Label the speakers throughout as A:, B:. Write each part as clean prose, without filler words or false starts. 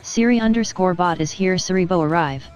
A: Siri_bot is here. Siribo arrive.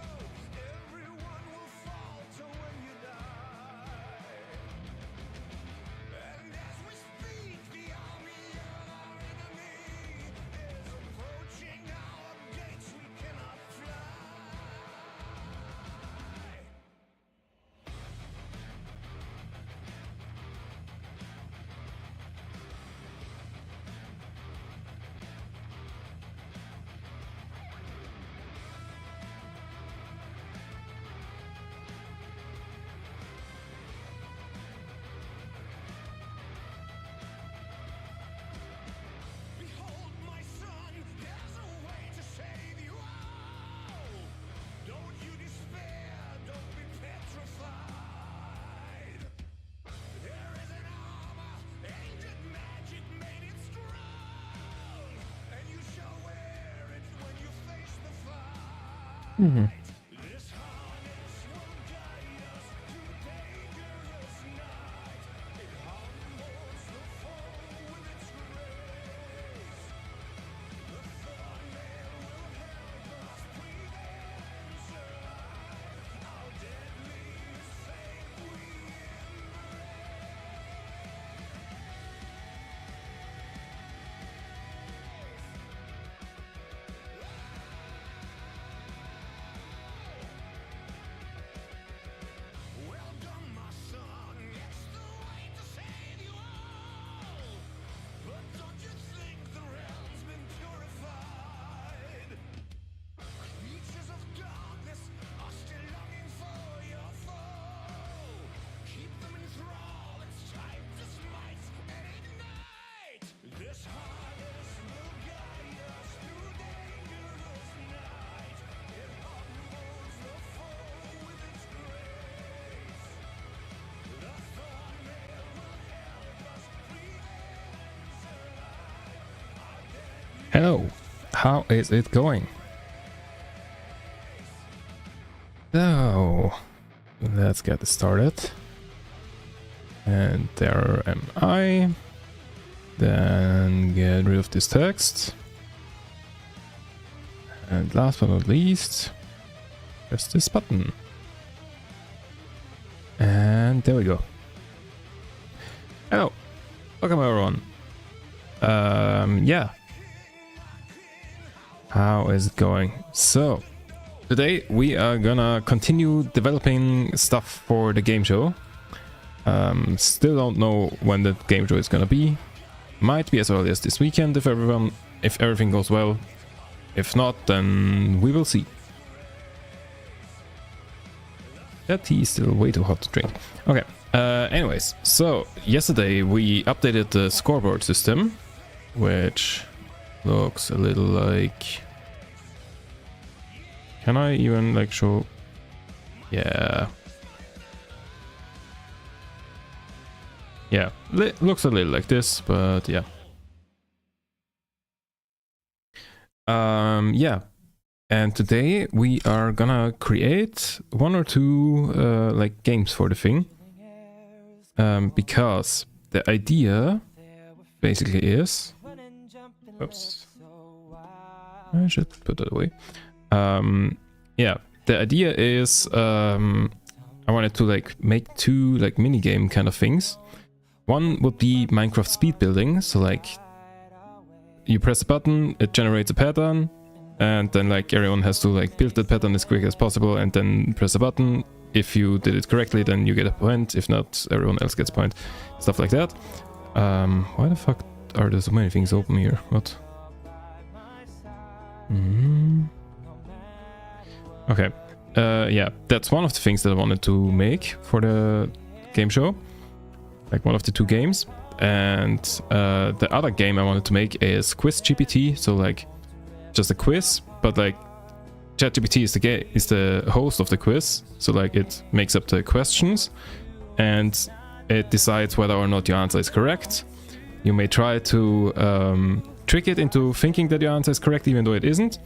B: Mm-hmm. Hello, how is it going? So, let's get started. And there am I. Then get rid of this text. And last but not least, press this button. And there we go. Hello, welcome everyone. Yeah. How is it going? So, today we are gonna continue developing stuff for the game show. Still don't know when the game show is gonna be. Might be as early as this weekend if everything goes well. If not, then we will see. That tea is still way too hot to drink. Okay. Anyways, so yesterday we updated the scoreboard system, which looks a little like... Can I even like show? Yeah. Yeah, looks a little like this, but yeah. Yeah. And today we are gonna create one or two like games for the thing. Because the idea basically is... Oops. I should put that away. Yeah, the idea is I wanted to like make two like mini game kind of things. One would be Minecraft speed building, so like you press a button, it generates a pattern, and then like everyone has to like build that pattern as quick as possible and then press a button. If you did it correctly, then you get a point. If not, everyone else gets a point. Stuff like that. Why the fuck are there so many things open here? What? Okay. Yeah, that's one of the things that I wanted to make for the game show. Like one of the two games. And the other game I wanted to make is Quiz GPT. So like just a quiz, but like ChatGPT is the host of the quiz. So like it makes up the questions and it decides whether or not your answer is correct. You may try to trick it into thinking that your answer is correct even though it isn't.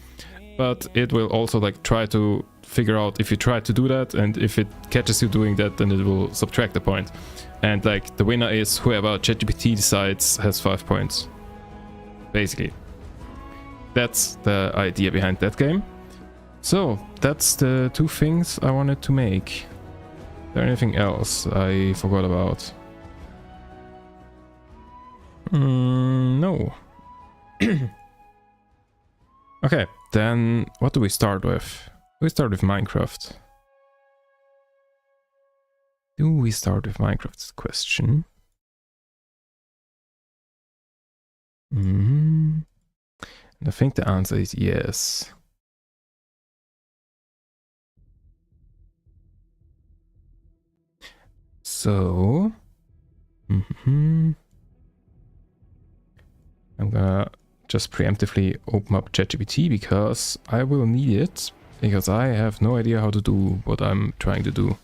B: But it will also like try to figure out if you try to do that, and if it catches you doing that, then it will subtract a point. And like the winner is whoever ChatGPT decides has 5 points, basically. that's the idea behind that game. So that's the two things I wanted to make. Is there anything else I forgot about? No. Okay, then what do we start with? We start with Minecraft. Do we start with Minecraft's question? And I think the answer is yes. So, I'm gonna just preemptively open up ChatGPT because I will need it, because I have no idea how to do what I'm trying to do.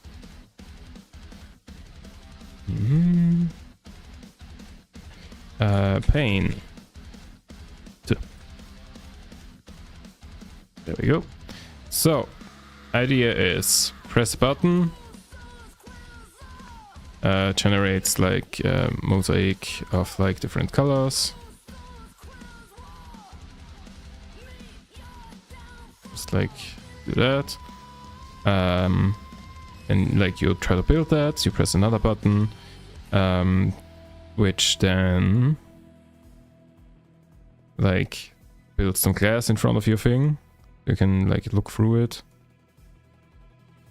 B: Pain. There we go. So, idea is press a button, generates like a mosaic of like different colors. Just like do that. And like you try to build that, you press another button, which then like builds some glass in front of your thing. You can like look through it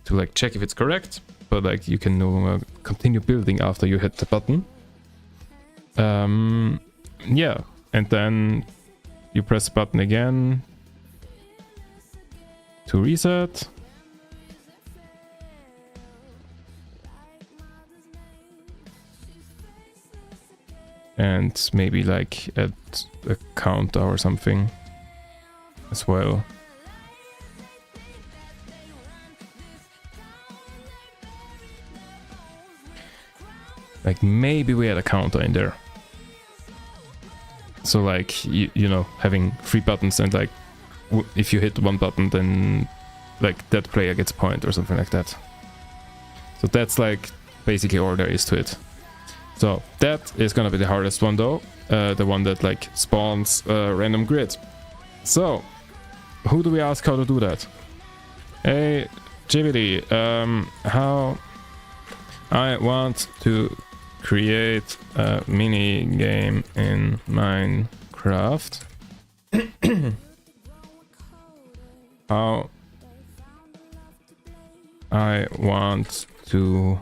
B: to like check if it's correct, but like you can no longer continue building after you hit the button. Yeah, and then you press the button again to reset. And maybe like add a counter or something as well. Like maybe we had a counter in there. So like, you know, having 3 buttons and like if you hit one button then like that player gets a point or something like that. So that's like basically all there is to it. So that is gonna be the hardest one though. The one that like spawns a random grid. So who do we ask how to do that? Hey JVD, how I want to create a mini game in Minecraft. How I want to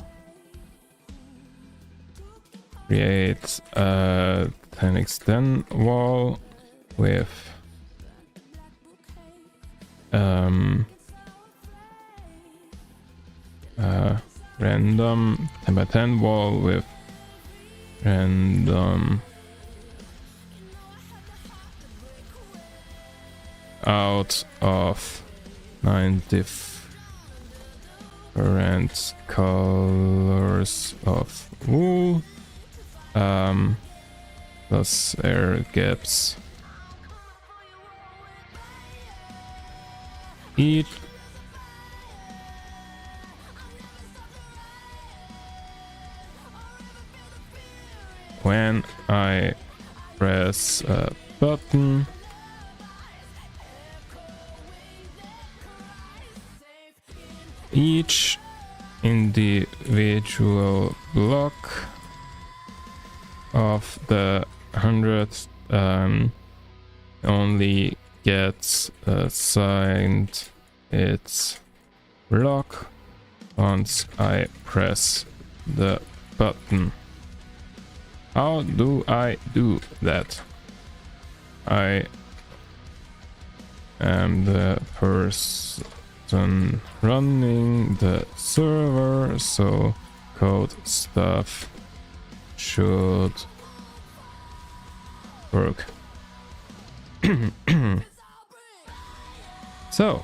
B: create a 10x10 wall with random 10x10 wall with random out of 9 different colors of wool, plus air gaps each. When I press a button, each individual block of the 100 only gets assigned its block once I press the button. How do I do that? I am the person running the server, so code stuff should work. So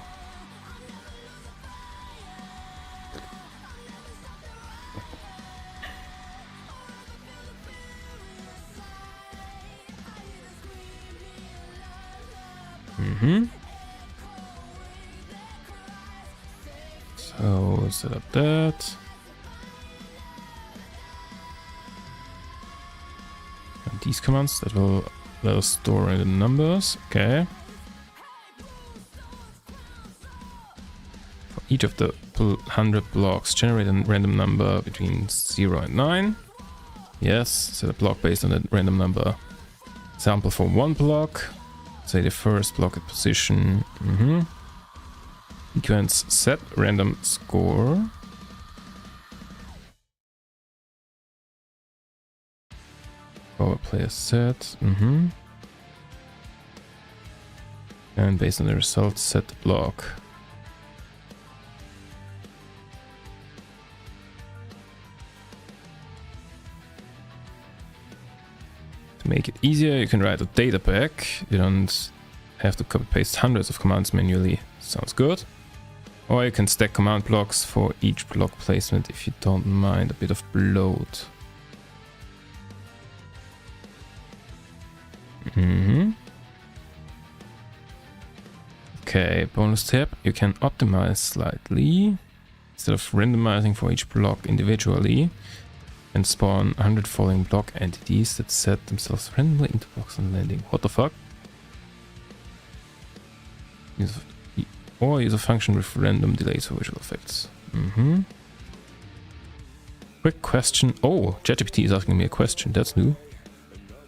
B: so set up that. And these commands that will let us store in the numbers. Okay. each of the 100 blocks generate a random number between 0 and 9. Yes, set a block based on that random number. Sample for one block. Say the first block at position. Sequence set random score. Power player set. And based on the result, set the block. To make it easier, you can write a data pack. You don't have to copy paste hundreds of commands manually. Sounds good. Or you can stack command blocks for each block placement if you don't mind a bit of bloat. Okay, bonus tip, you can optimize slightly. Instead of randomizing for each block individually, and spawn 100 falling block entities that set themselves randomly into blocks on landing. What the fuck? Or use a function with random delays for visual effects. Quick question. Oh, ChatGPT is asking me a question. That's new.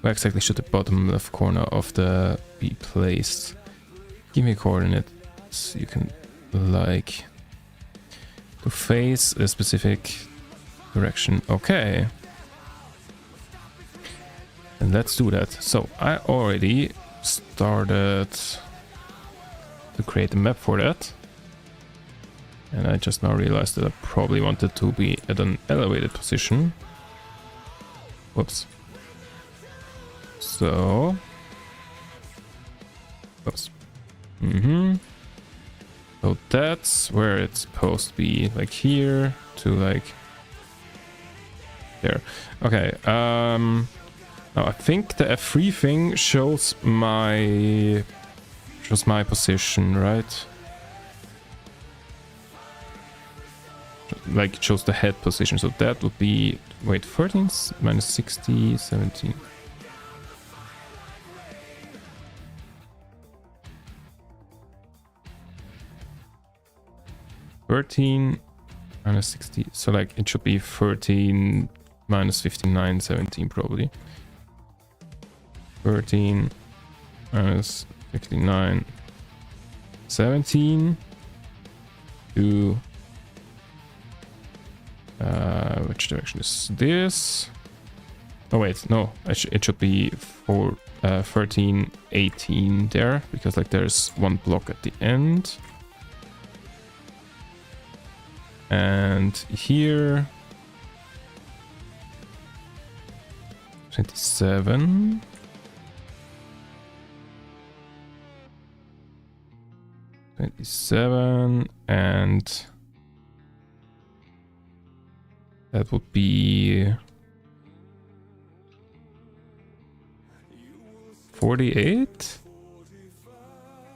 B: Where exactly should the bottom left corner of the be placed? Give me a coordinate so you can like to face a specific direction. Okay. And let's do that. So I already started to create a map for that. And I just now realized that I probably wanted to be at an elevated position. Whoops. So. Whoops. So that's where it's supposed to be, like here to like there. Okay. Now I think the F3 thing shows my position, right? Like it shows the head position. So that would be, wait, 13 minus 60, 17. $13 minus 60, so like it should be 13 minus 59, 17 probably. 13 minus 59, 17 to which direction is this? Oh wait, no, it should be for 13, 18 there, because like there's one block at the end. And here 27, and that would be 48?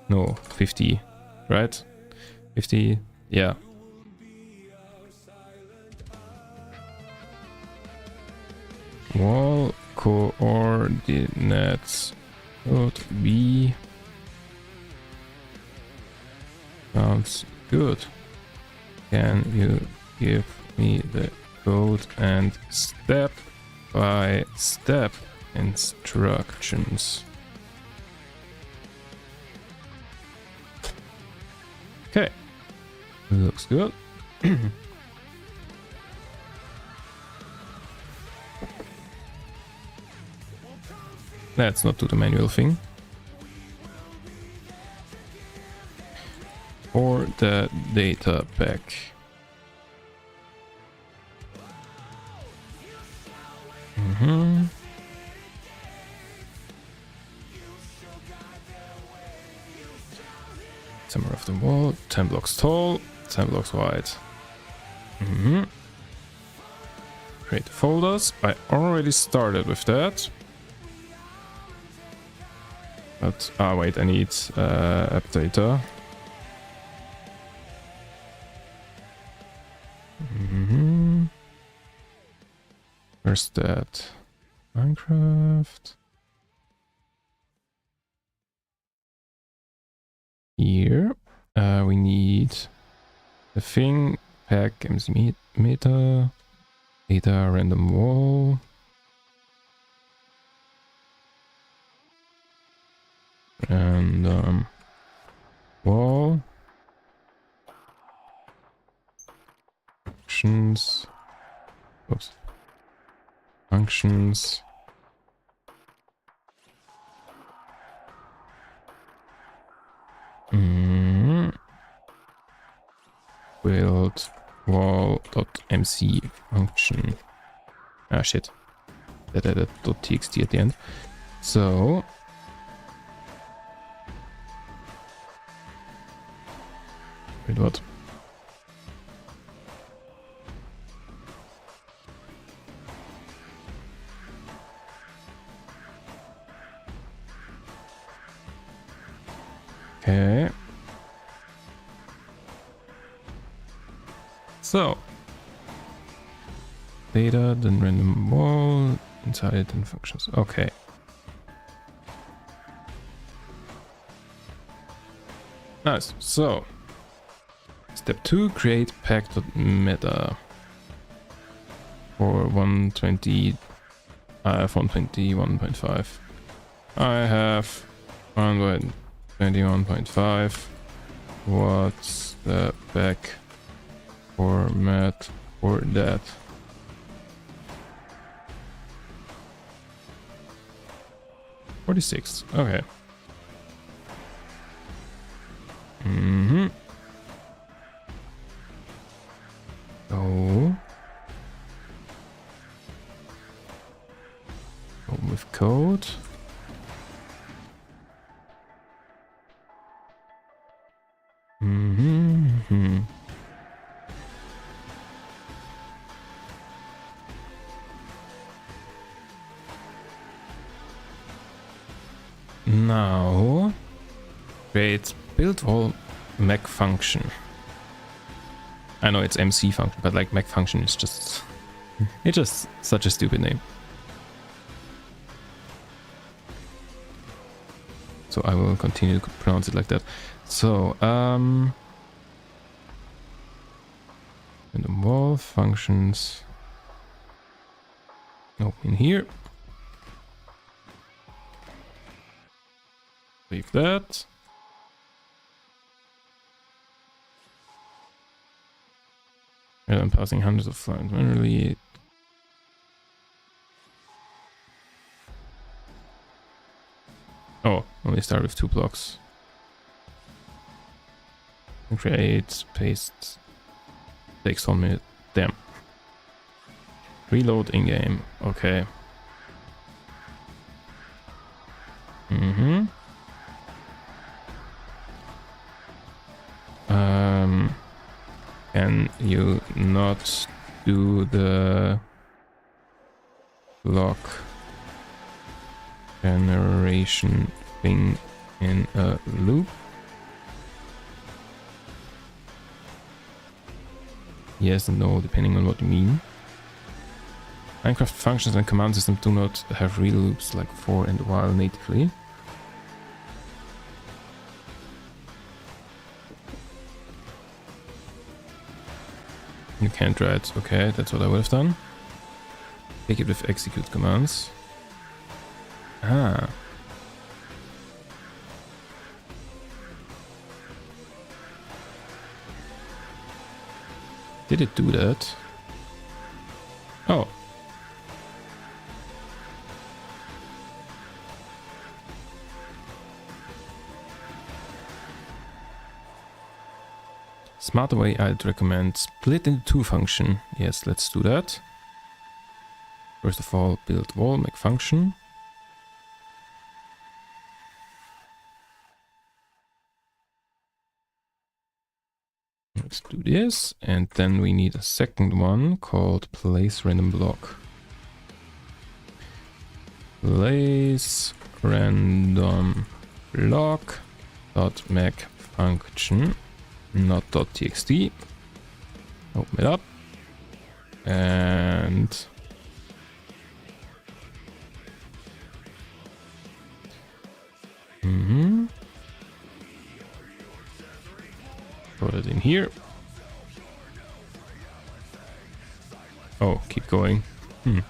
B: No, 50, right? 50, yeah. Wall coordinates would be, sounds good. Can you give me the code and step by step instructions? Okay, looks good. Let's not do the manual thing. Or the data pack. Center of the wall, 10 blocks tall, 10 blocks wide. Create the folders. I already started with that. But, wait, I need app data. Where's that? Minecraft. Here. We need the thing, pack, MC meter, data, random wall. And wall. Functions. Oops. Functions. Build wall.mc function. Ah, shit. That added .txt at the end. So wait, what? Okay. So data, then random wall, inside and functions. Okay. Nice. So step 2, create pack.meta for 120 121.5. I have 121.5. What's the pack format for that? $46. Okay. So go with code. Now create build wall Mac function. I know it's MC function, but like Mac function is just it's just such a stupid name. So I will continue to pronounce it like that. So random wall functions. Open here. Leave that. And I'm passing hundreds of lines manually. Oh, only start with 2 blocks. Create, paste. Takes 1 minute. Damn. Reload in game. Okay. Can you not do the block generation thing in a loop? Yes and no, depending on what you mean. Minecraft functions and command systems do not have real loops like for and while natively. You can't write. Okay, that's what I would have done. Take it with execute commands. Ah. Did it do that? Oh. Smarter way, I'd recommend split into 2 function. Yes, let's do that. First of all, build wall, make function. Let's do this. And then we need a second one called place random block. Place random block dot make function. Not .txt. Open it up. And put it in here. Oh, keep going. Hmm.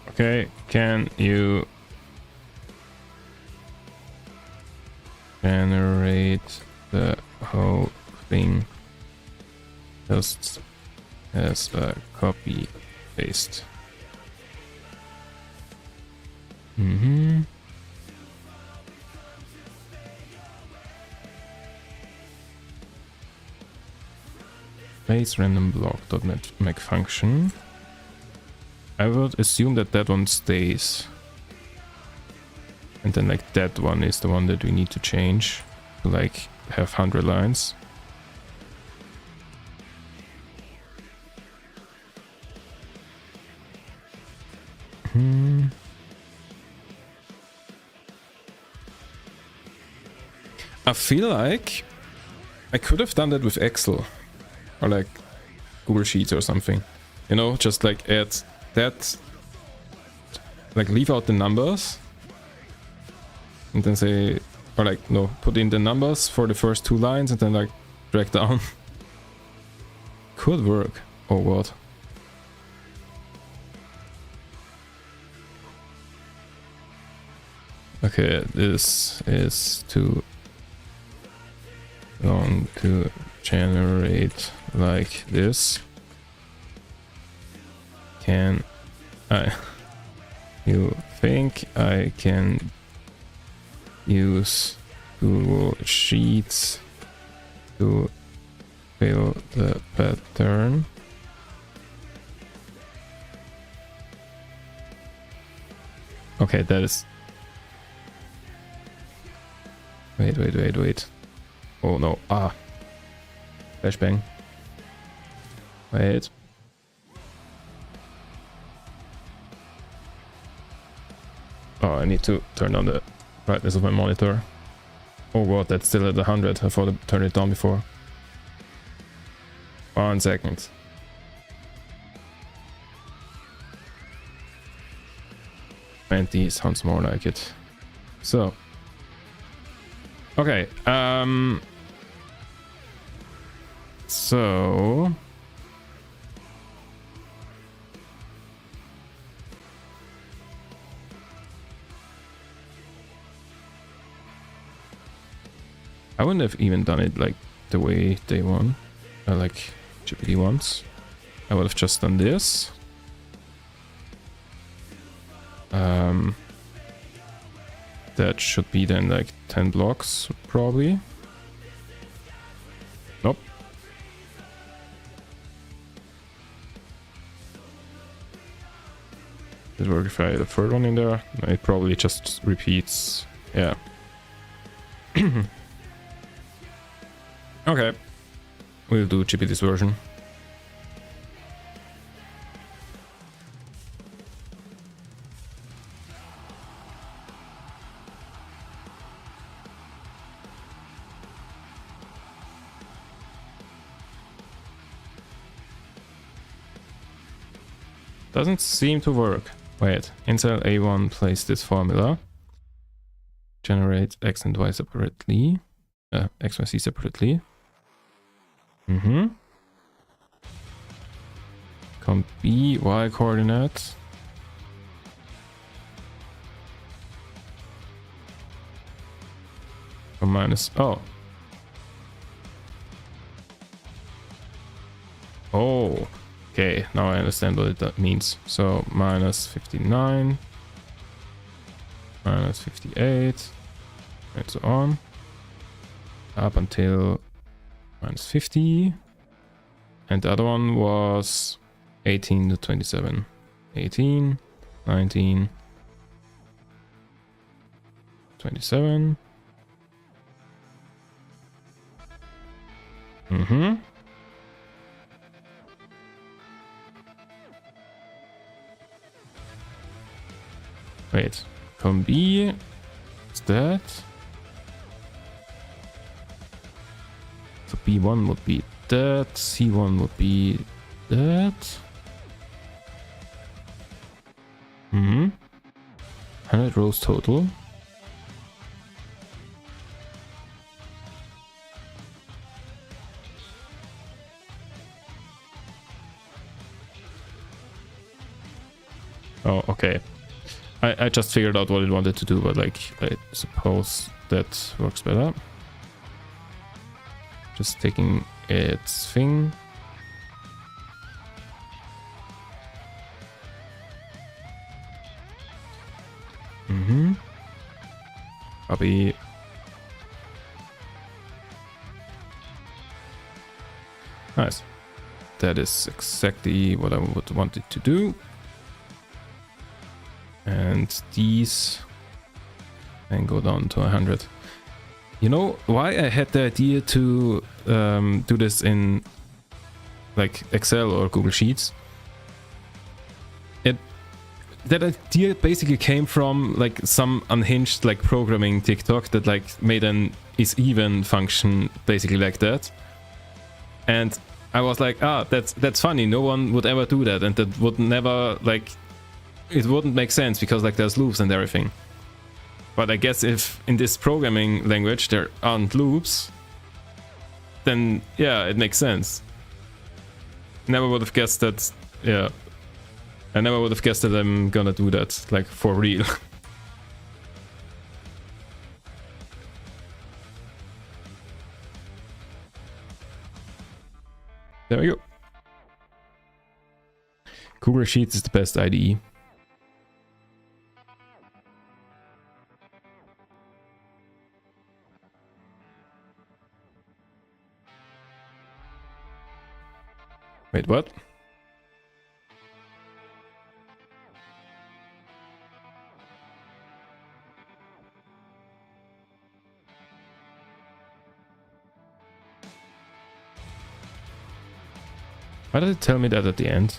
B: Okay, can you generate the whole thing just as a copy paste? Base random block.net make function. I would assume that that one stays. And then like that one is the one that we need to change to like have 100 lines. I feel like I could have done that with Excel or like Google Sheets or something. You know, just like add that, like leave out the numbers and then say, or like, no, put in the numbers for the first 2 lines and then like drag down. Could work. Oh, what? Okay, this is too long to generate like this. Can I... You think I can use Google Sheets to fill the pattern? Okay, that is... Wait. Oh no, flashbang. Wait. Oh, I need to turn on the brightness of my monitor. Oh god, that's still at 100. I thought I turned it down before. 1 second. $20 sounds more like it. So. Okay, so... I wouldn't have even done it like the way they want, like GPT wants. I would have just done this. That should be then like 10 blocks, probably. Nope. Does it work if I add a third one in there? No, it probably just repeats. Yeah. Okay. We'll do GPT's version. Doesn't seem to work. Wait, in cell A1 place this formula. Generate X and Y separately. X, Y, Z separately. Comp B, Y coordinate. Or minus, oh. Oh. Okay, now I understand what that means. So minus 59, minus 58, and so on, up until minus 50. And the other one was 18 to 27. 18, 19, 27. Wait, com B is that? So B1 would be that, C1 would be that. 100 rows total. Oh, okay. I just figured out what it wanted to do, but like, I suppose that works better. Just taking its thing. Copy. Nice. That is exactly what I would want it to do. And these and go down to 100. You know why I had the idea to do this in like Excel or Google Sheets? That idea basically came from like some unhinged like programming TikTok that like made an is even function basically like that. And I was like, that's funny. No one would ever do that, and that would never like, it wouldn't make sense because like there's loops and everything. But I guess if in this programming language there aren't loops, then yeah, it makes sense. Never would have guessed that. Yeah, I never would have guessed that I'm gonna do that like for real. There we go. Google Sheets is the best IDE. Wait, what? Why did it tell me that at the end?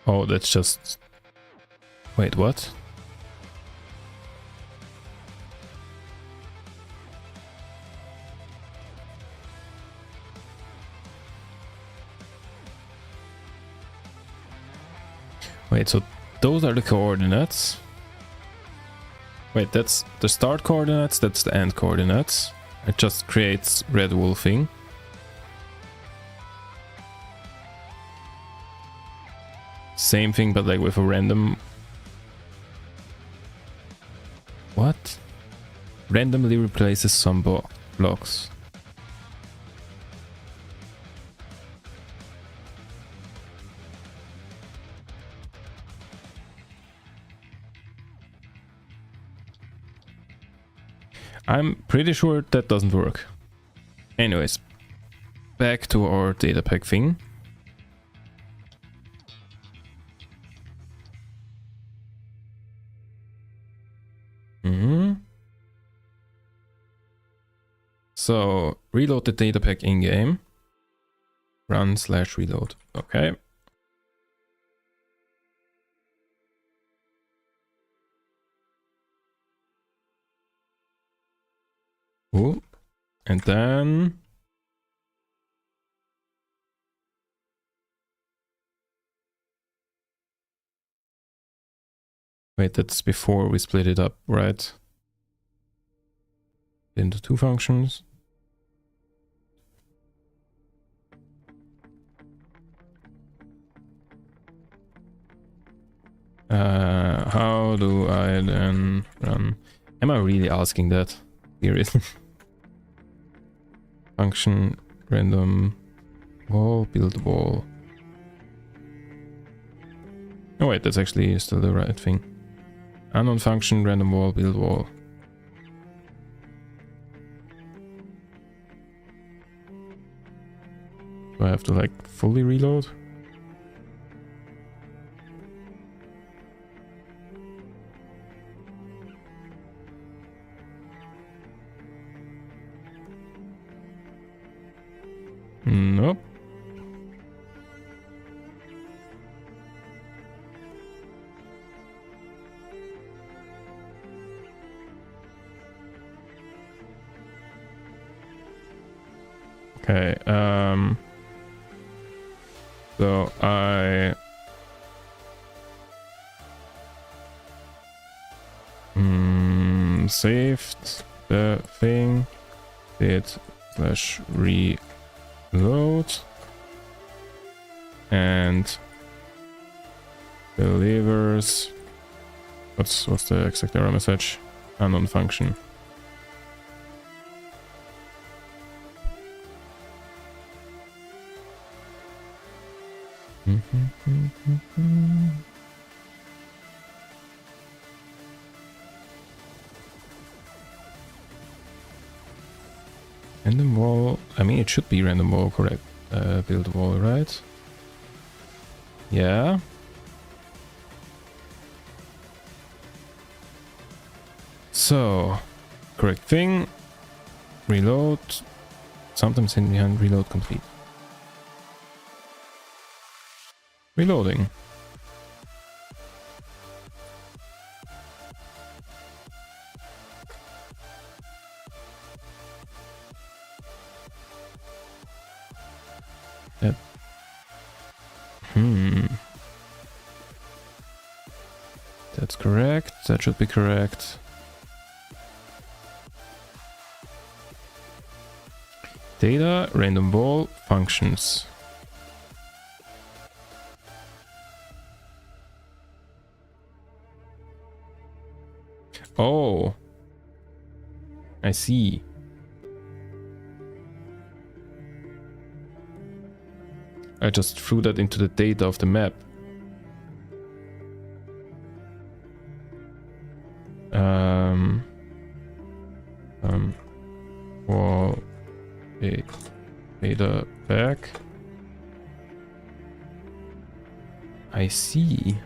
B: Oh, that's just... Wait, what? Wait, so those are the coordinates. Wait, that's the start coordinates, that's the end coordinates. It just creates red wolfing. Same thing, but like with a random... What? Randomly replaces some blocks. I'm pretty sure that doesn't work. Anyways, back to our data pack thing. So reload the data pack in game. Run/reload. Okay. Ooh. And then wait, that's before we split it up, right? Into two functions. How do I then run? Am I really asking that? Seriously? Function random wall build wall. Oh wait, that's actually still the right thing. Unknown function random wall build wall. Do I have to like fully reload? Nope. Okay, so I saved the thing, did /reload, and delivers, what's the exact error message? Unknown function. Random wall, I mean it should be random wall, correct? Build wall, right? Yeah. So, correct thing, reload, sometimes hidden behind reload complete. Reloading. That. That's correct. That should be correct. Data, random wall, functions. Oh, I see. I just threw that into the data of the map. Wall data back. I see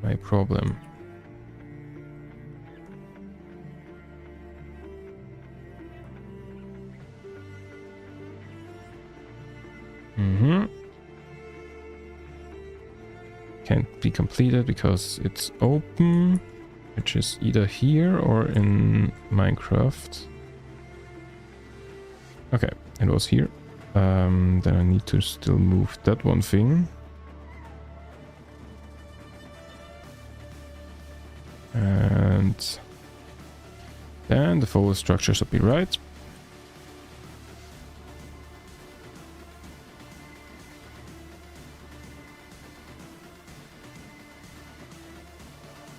B: my problem. Can't be completed because it's open, which is either here or in Minecraft. Okay, it was here. Then I need to still move that one thing. And then the folder structure should be right.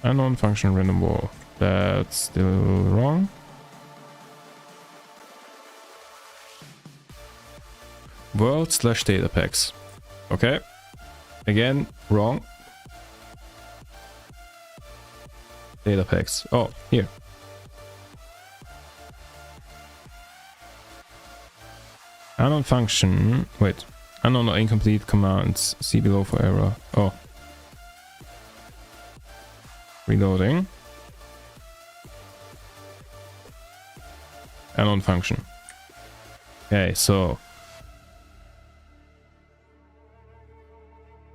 B: Unknown function random wall. That's still wrong. World/data packs. Okay. Again, wrong. Data packs. Oh, here. Unknown function. Wait. Unknown or incomplete commands. See below for error. Oh. Reloading. Unknown function. Okay, so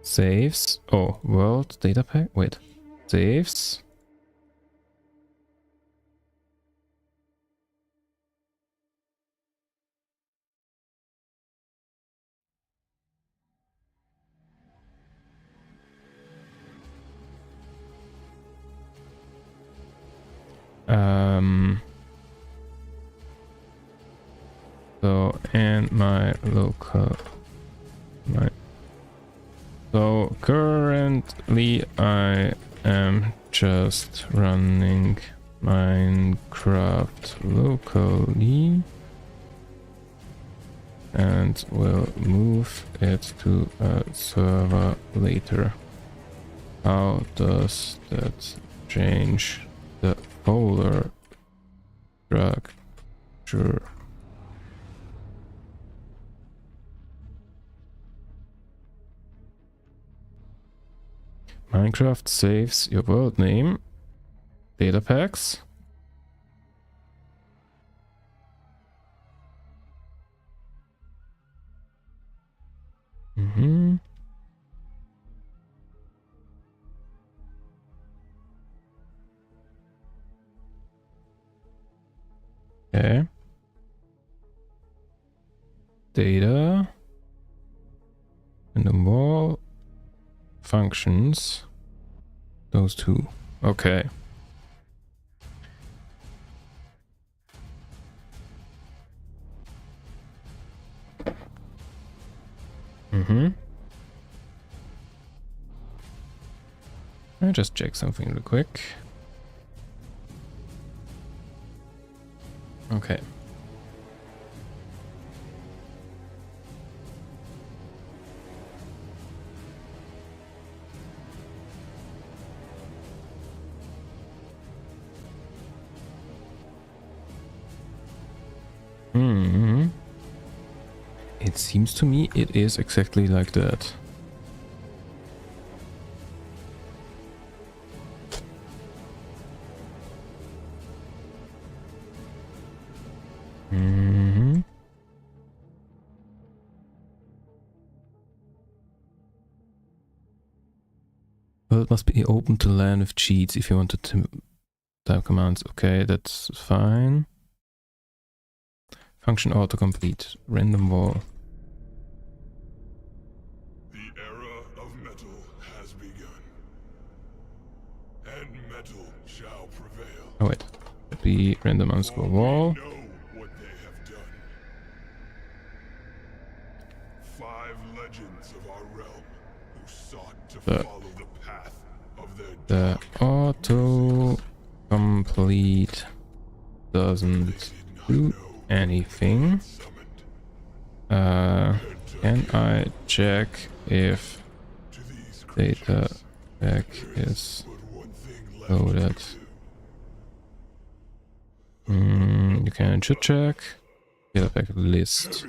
B: saves. Oh, world data pack. Wait, saves. So and my local so currently I am just running Minecraft locally and will move it to a server later. How does that change the folder structure? Minecraft saves your world name, data packs. Okay. Data. Random wall. Functions. Those two. Okay. I'll just check something real quick. Okay. It seems to me it is exactly like that. Well, it must be open to LAN with cheats if you wanted to type commands. Okay, that's fine. Function autocomplete. Random wall.
C: The era of metal has begun, and metal shall prevail.
B: Oh wait. That'd be random underscore wall.
C: We know what they have done. 5 legends of our realm who sought to follow the path of their
B: The auto complete doesn't do anything. Can I check if data pack is loaded? You can should check data pack list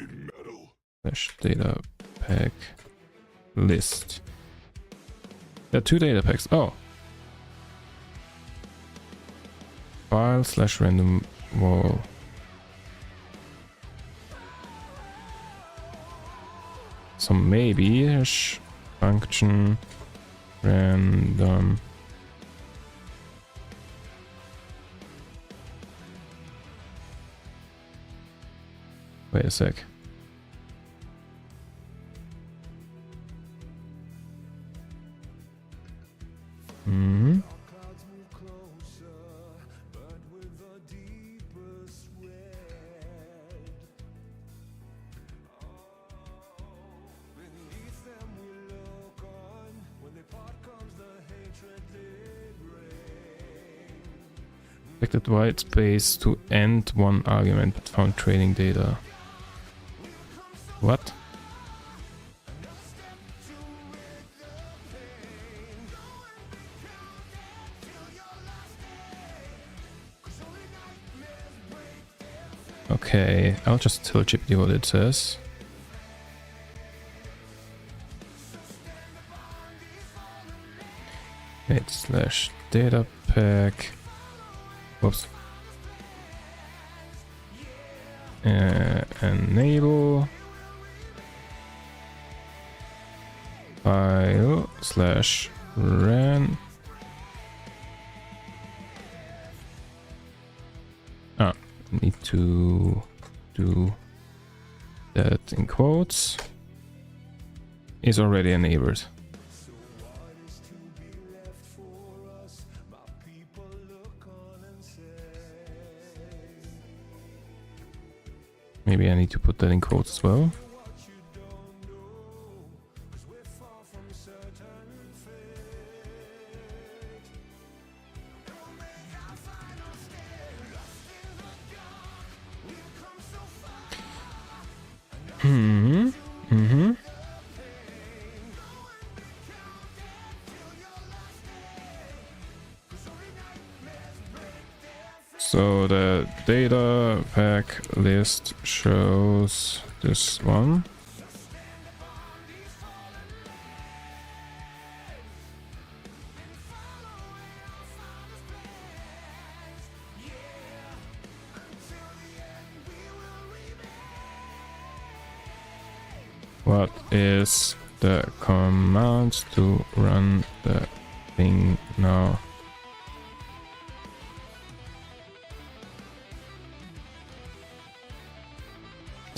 B: slash data pack list. There are 2 data packs. Oh. File slash random wall. So maybe there's function random. Wait a sec. Selected white space to end one argument but found training data. What? Okay, I'll just tell GPT what it says. Wait, slash data pack. Whoops. Enable file slash ran. Need to do that in quotes. Is already enabled. Maybe I need to put that in quotes as well. So the data pack list shows this one. What is the command to run the thing now?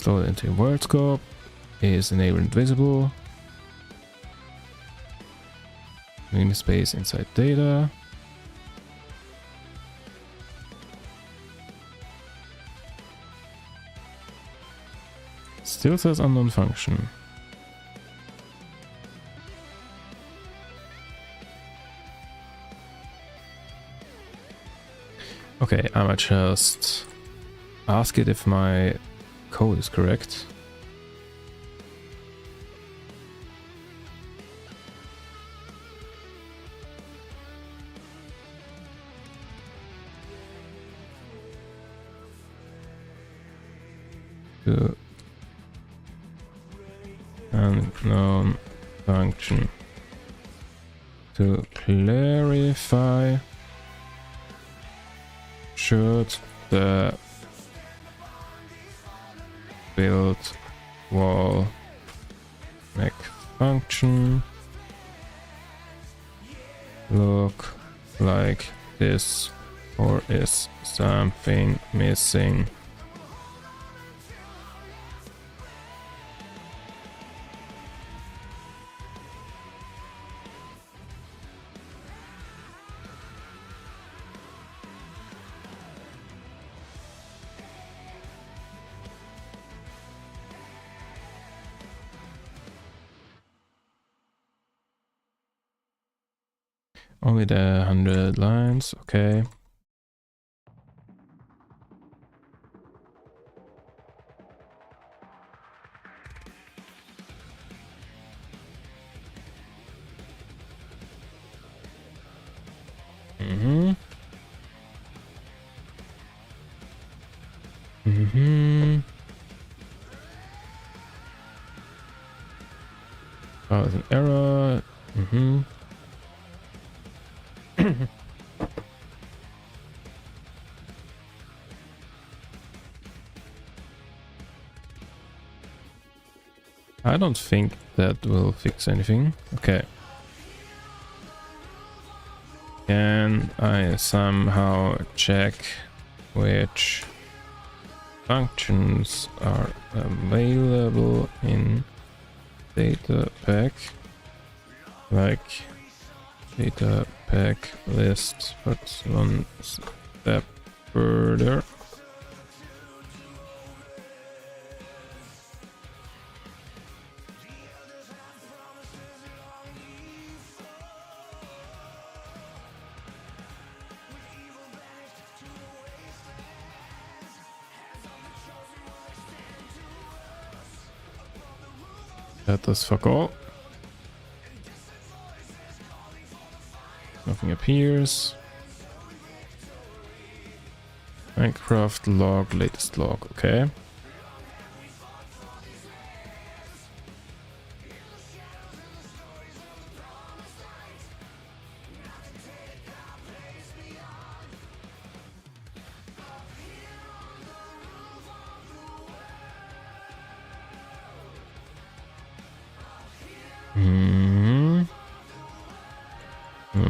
B: It's loaded into your world scope. Is enabled visible. Namespace inside data. Still says unknown function. Okay, I might just ask it if my code is correct. To unknown function. To clarify, should the build wall make function look like this, or is something missing? Only the 100 lines, okay. Mm-hmm. Mm-hmm. Oh, there's an error. Mm-hmm. I don't think that will fix anything. Okay. Can I somehow check which functions are available in data pack? Like data pack list, but one step further. That does fuck all. Nothing appears. Minecraft log, latest log, okay.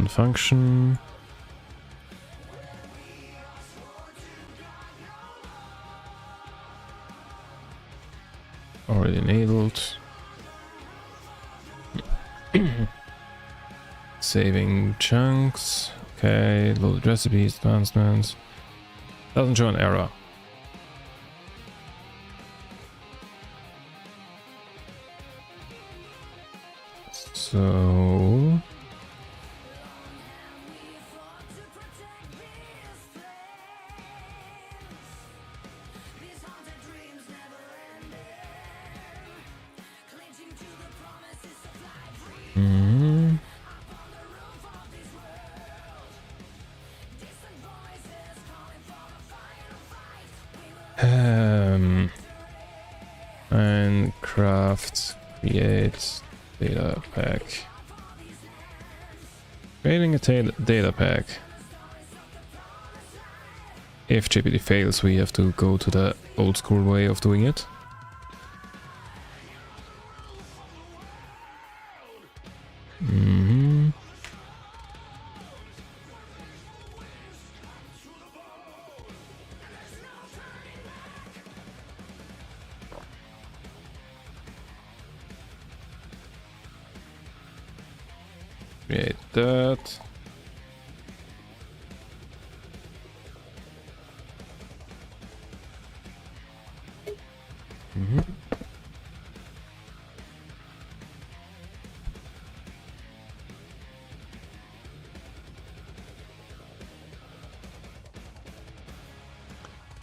B: Function. Already enabled. Saving chunks. Okay, loaded recipes, advancements. Doesn't show an error. So Minecraft create data pack. Creating a data pack. If GPT fails, we have to go to the old school way of doing it. Create that.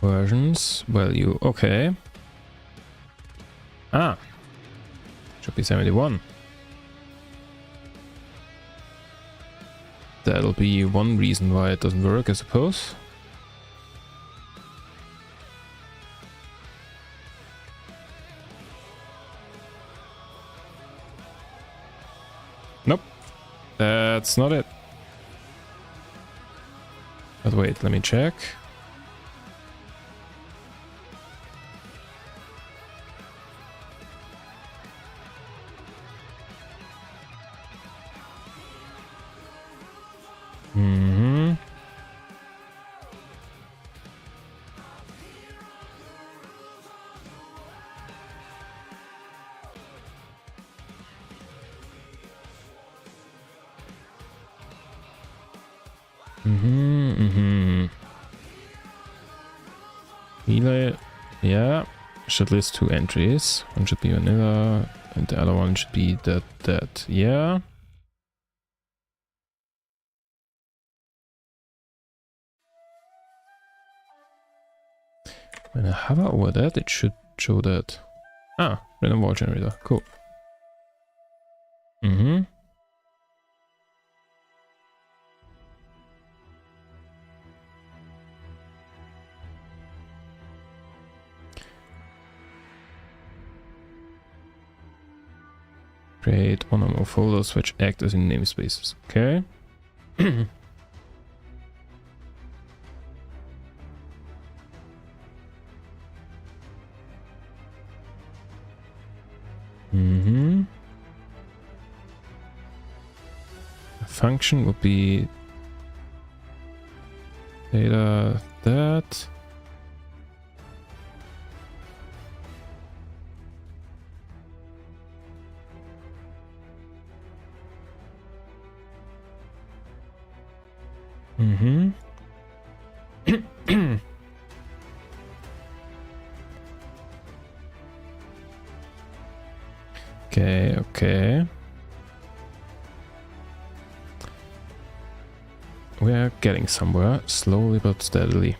B: Versions, value, okay. Ah, should be 71. That'll be one reason why it doesn't work, I suppose. Nope, that's not it. But wait, let me check. Relay, yeah, should list 2 entries. One should be vanilla, and the other one should be that, yeah. When I hover over that, it should show that. Ah, random wall generator, cool. Create one or more folders which act as in namespaces. Okay. A function would be data that. Okay. We're getting somewhere, slowly but steadily.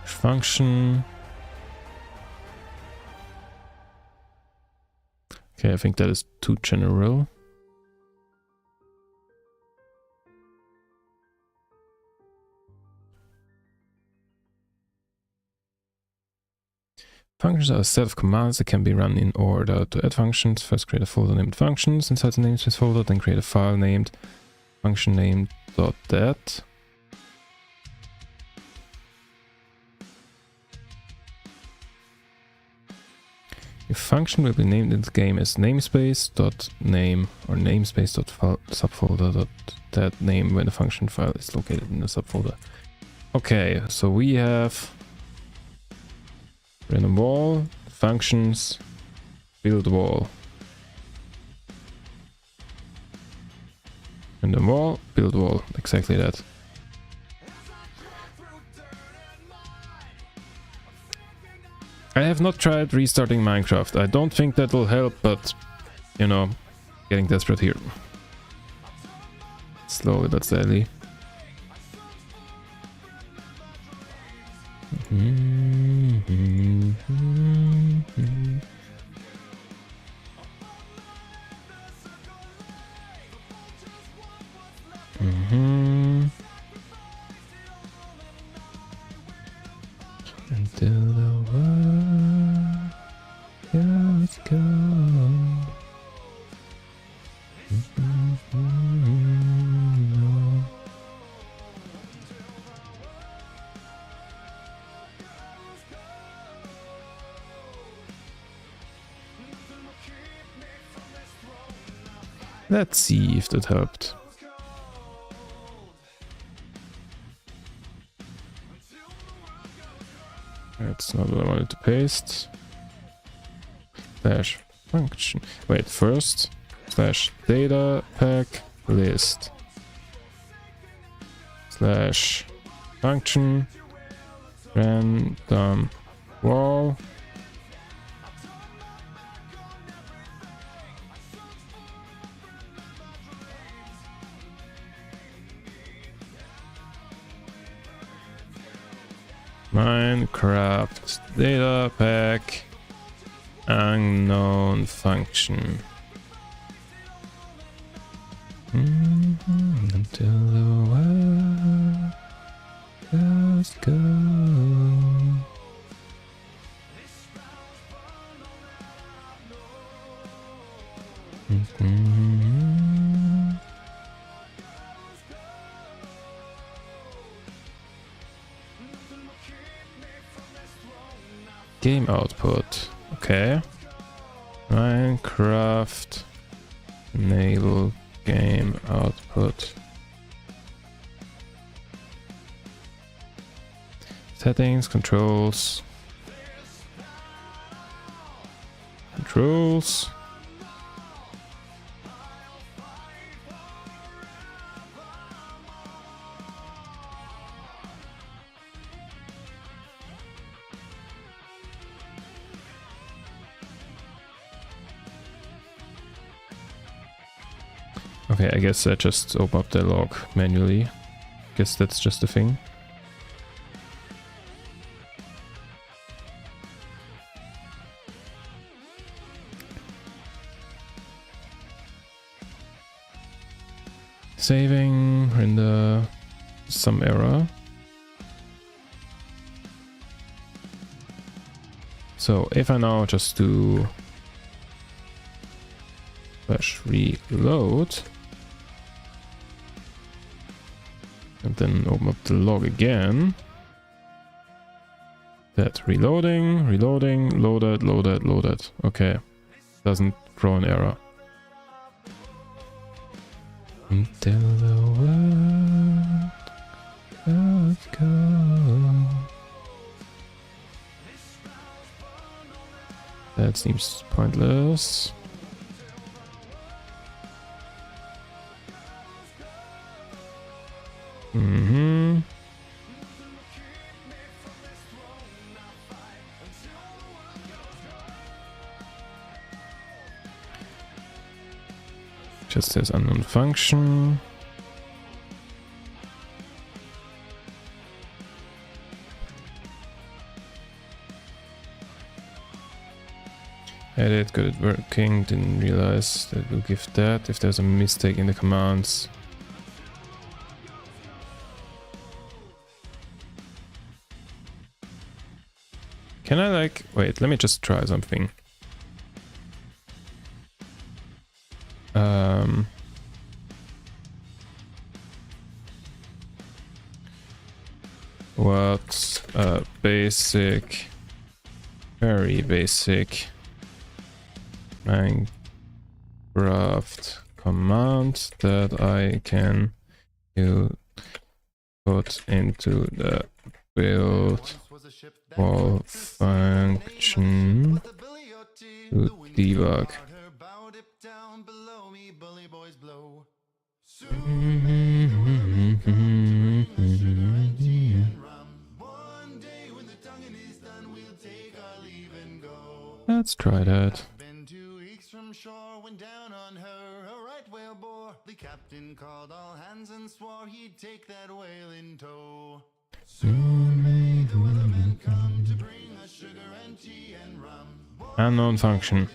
B: Function. Okay, I think that is too general. Functions are a set of commands that can be run in order. To add functions, first create a folder named functions inside the namespace folder, then create a file named function named .dat. Your function will be named in the game as namespace.name or namespace.subfolder.that name when the function file is located in the subfolder. Okay, so we have random wall, functions, build wall. Random wall, build wall, exactly that. I have not tried restarting Minecraft. I don't think that will help, but you know, getting desperate here. Slowly but steadily. Let's see if that helped. That's not what I wanted to paste. Slash function. Wait, first slash data pack list slash function random wall Minecraft data pack unknown function. Until the world does go. Game output. Okay. Minecraft enable game output. Settings, controls. Controls. Okay, I guess I just open up the log manually. Guess that's just a thing. Saving in the some error. So if I now just do slash reload and then open up the log again, that reloading, loaded, loaded. Okay, doesn't throw an error. Until the world does go. That seems pointless. Just says unknown function. Edit, got it working, didn't realize that we'll give that if there's a mistake in the commands. Can I like, wait, let me just try something. What's a basic, very basic Minecraft command that I can put into the build wall function to debug? Let's try that.
D: Been 2 weeks from shore, went down on her, a right whale bore. The captain called all hands and swore he'd take that whale in tow. Soon may the weathermen come to bring us sugar and tea and rum.
B: Unknown function.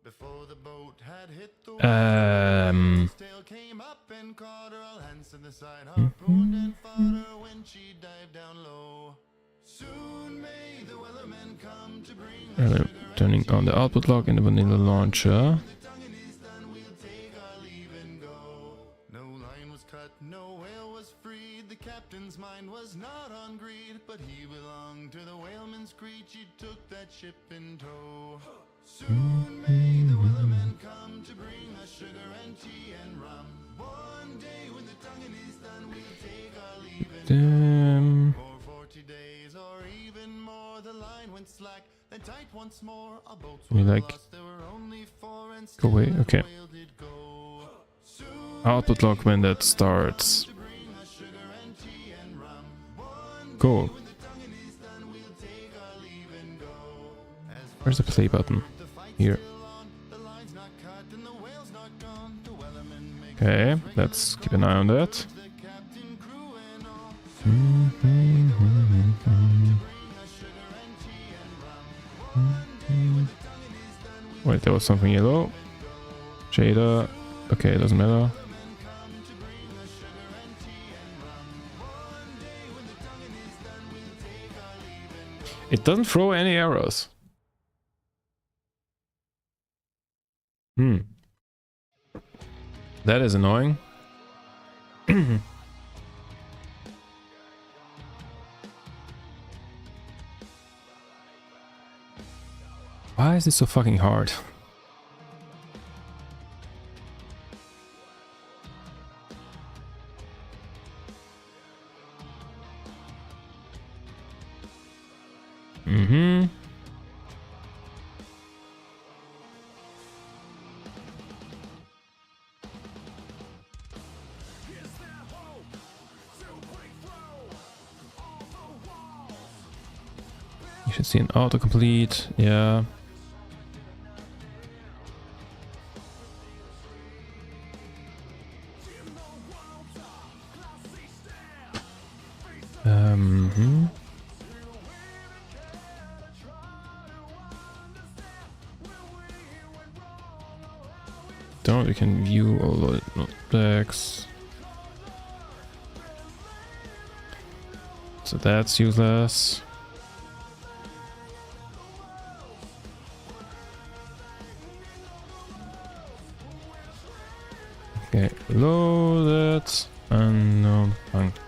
D: Before the boat had hit the tail came up and caught her, all hands to the side, harpooned and fought her when she dived down low. Soon may the wellermen come to bring us
B: Turning on the output log in the vanilla launcher.
D: No line was cut, no whale was freed. The captain's mind was not on greed, but he belonged to the whaleman's creed. She took that ship in tow. Soon may come to bring us sugar and tea and rum. One day when the tonguing is done, we'll take our leave and for 40 days or even more. The line went slack, then tight once more. Our boats were lost, there were only 4 and
B: go away. Okay.
D: whale did go.
B: Output log when that starts. Cool. Where's the play button? Here. Okay, let's keep an eye on that. Wait, there was something yellow. Shader. Okay, it doesn't matter. It doesn't throw any arrows. That is annoying. Why is this so fucking hard? You should see an autocomplete, yeah. Don't we can view all the decks. So that's useless. Okay, load it. Unknown function.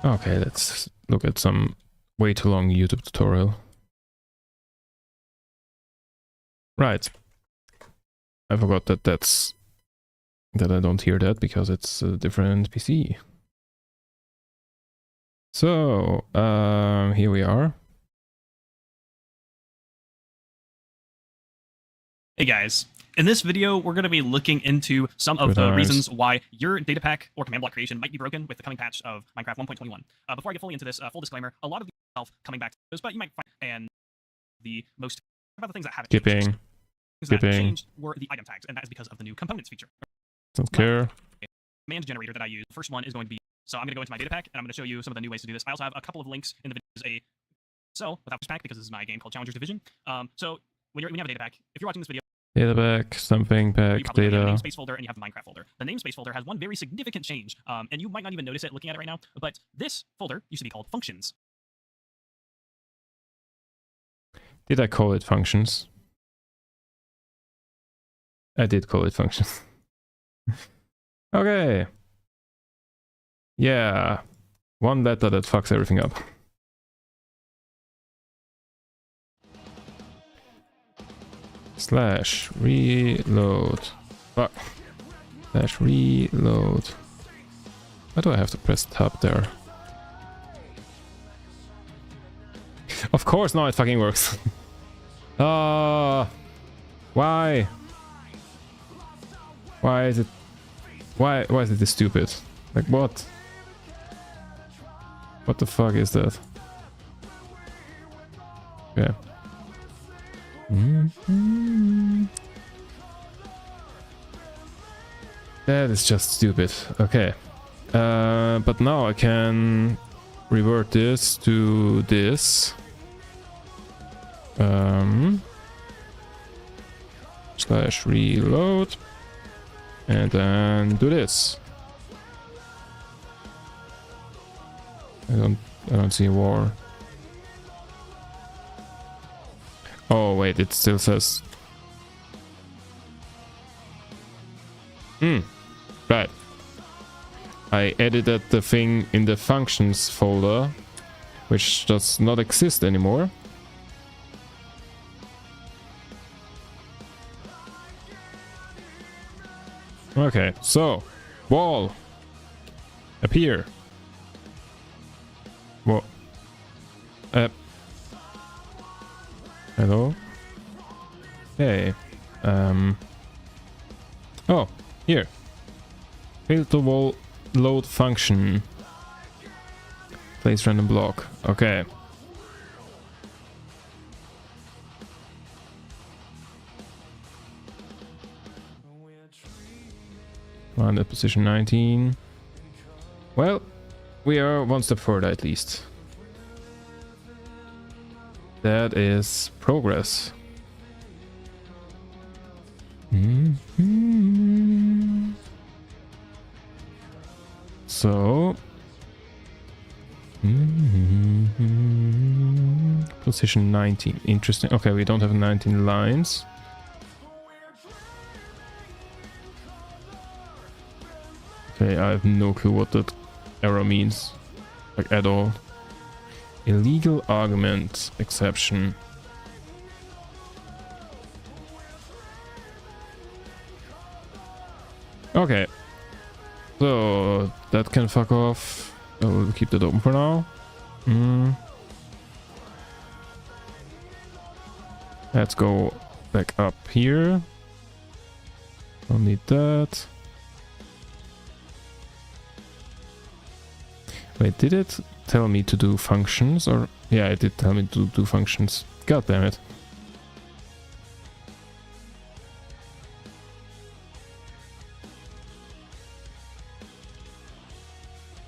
B: Okay, let's look at some way too long YouTube tutorial. Right. I forgot that that I don't hear that because it's a different PC. So, here we are.
E: Hey guys, in this video, we're going to be looking into some of the reasons why your data pack or command block creation might be broken with the coming patch of Minecraft 1.21. Before I get fully into this, full disclaimer, a lot of these coming back to this, but you might find, and the most about the things that haven't changed. Things that changed were the item tags, and that is because of the new components feature.
B: Don't care.
E: Command generator that I use, the first one is going to be, so I'm going to go into my data pack, and I'm going to show you some of the new ways to do this. I also have a couple of links in the video. So, without this pack, because this is my game called Challengers Division. So, when you have a data pack, if you're watching this video,
B: data pack, something pack,
E: you
B: data.
E: have a namespace folder and you have the Minecraft folder. The namespace folder has one very significant change, and you might not even notice it looking at it right now, but this folder used to be called functions.
B: Did I call it functions? I did call it functions. Okay. Yeah. One letter that fucks everything up. Slash reload. Fuck. Slash reload. Why do I have to press tab there? Of course, now it fucking works. Why? Why is it? Why is it this stupid? Like what? What the fuck is that? Yeah. That is just stupid. Okay. But now I can revert this to this. Slash reload. And then do this. I don't see a war. Oh wait, it still says. Right. I edited the thing in the functions folder, which does not exist anymore. Okay, so wall appear. What? Hello. Hey. Oh, here. Build the wall load function. Place random block. Okay. One at position 19. Well, we are one step further at least. That is progress. So position 19. Interesting. Okay, we don't have 19 lines. Okay, I have no clue what that error means, like at all. Illegal argument exception. Okay, so that can fuck off. I'll keep that open for now. Let's go back up here. Don't need that. Wait, did it tell me to do functions? Or yeah, it did tell me to do functions. God damn it.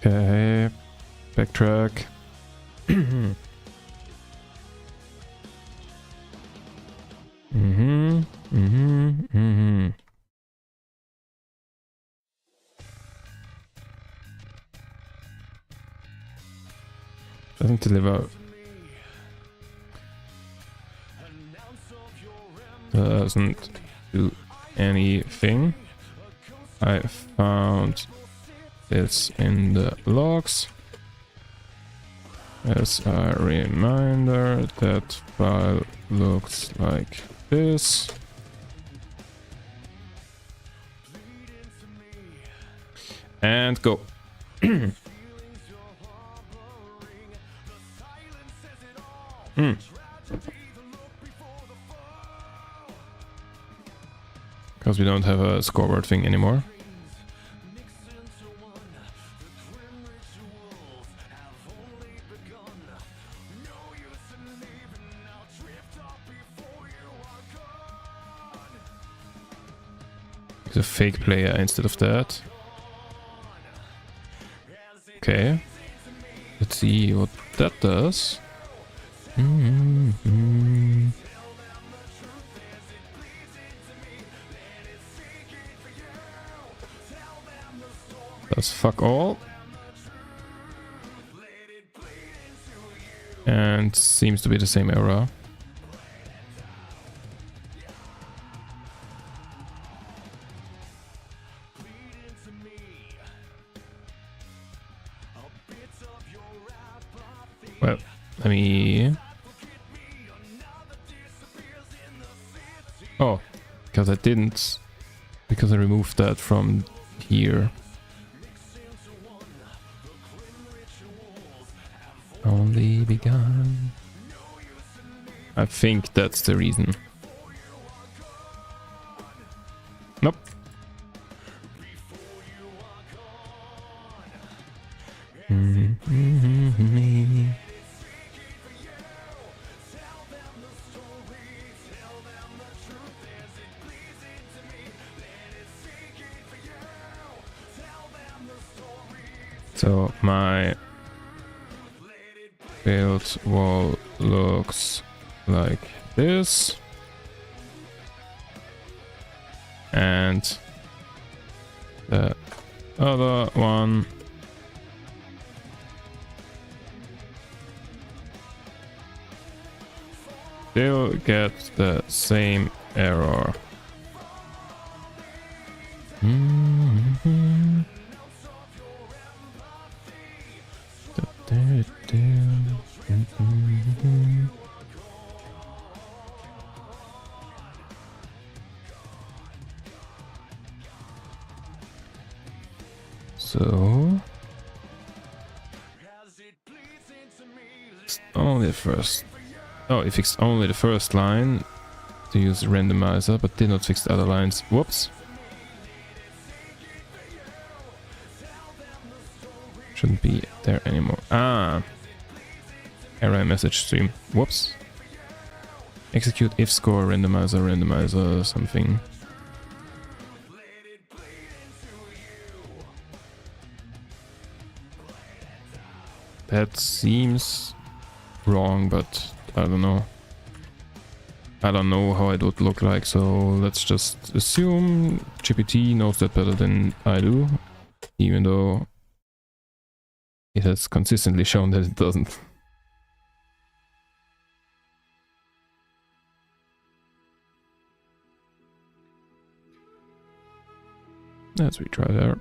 B: Okay, backtrack. Doesn't deliver. Doesn't do anything. I found this in the logs. As a reminder, that file looks like this. And go. Because we don't have a scoreboard thing anymore. It's a fake player instead of that. Okay. Let's see what that does. That's fuck all. And seems to be the same error. Well, let me... Oh, because I didn't. Because I removed that from here. Only begun. I think that's the reason. Nope. So my build wall looks like this, and the other one still gets the same error. right there. So only the first. Oh, he fixed only the first line to use the randomizer, but did not fix the other lines. Whoops. Shouldn't be there anymore. Ah. Error message stream. Whoops. Execute if score randomizer something. That seems wrong, but I don't know. I don't know how it would look like, so let's just assume GPT knows that better than I do, even though it has consistently shown that it doesn't. Let's retry there.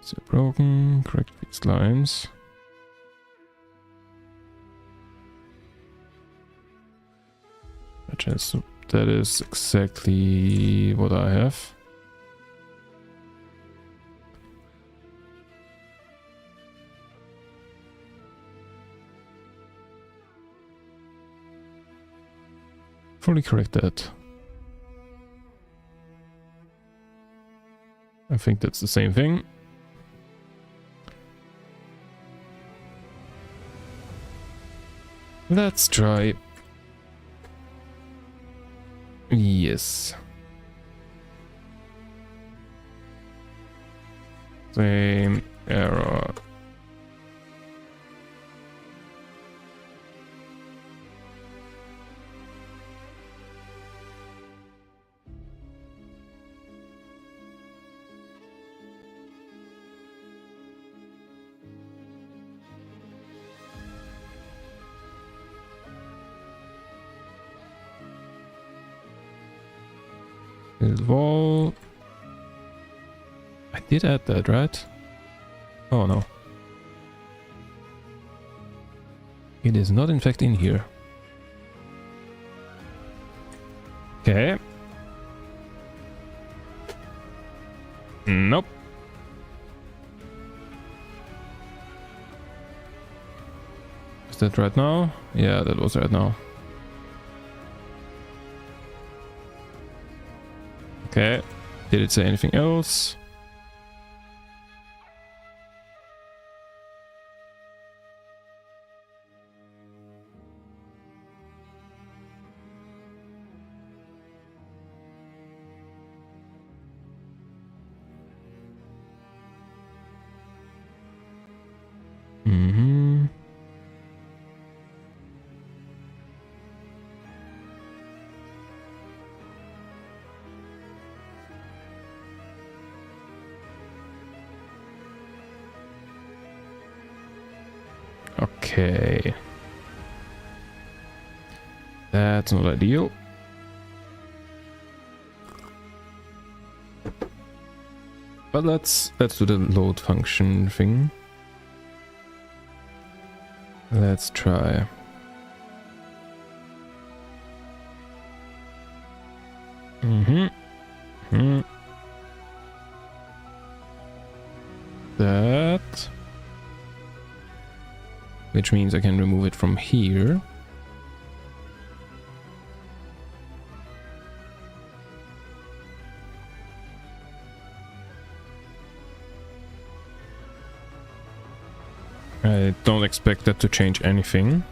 B: So broken, correct fixed lines. That is exactly what I have. Fully correct that. I think that's the same thing. Let's try. Yes. Same error. Wall. I did add that, right? Oh no. It is not in fact in here. Okay. Nope. Is that right now? Yeah, that was right now. Okay. Did it say anything else? Mm-hmm. Okay. That's not ideal. But let's do the load function thing. Let's try. That. Which means I can remove it from here. I don't expect that to change anything.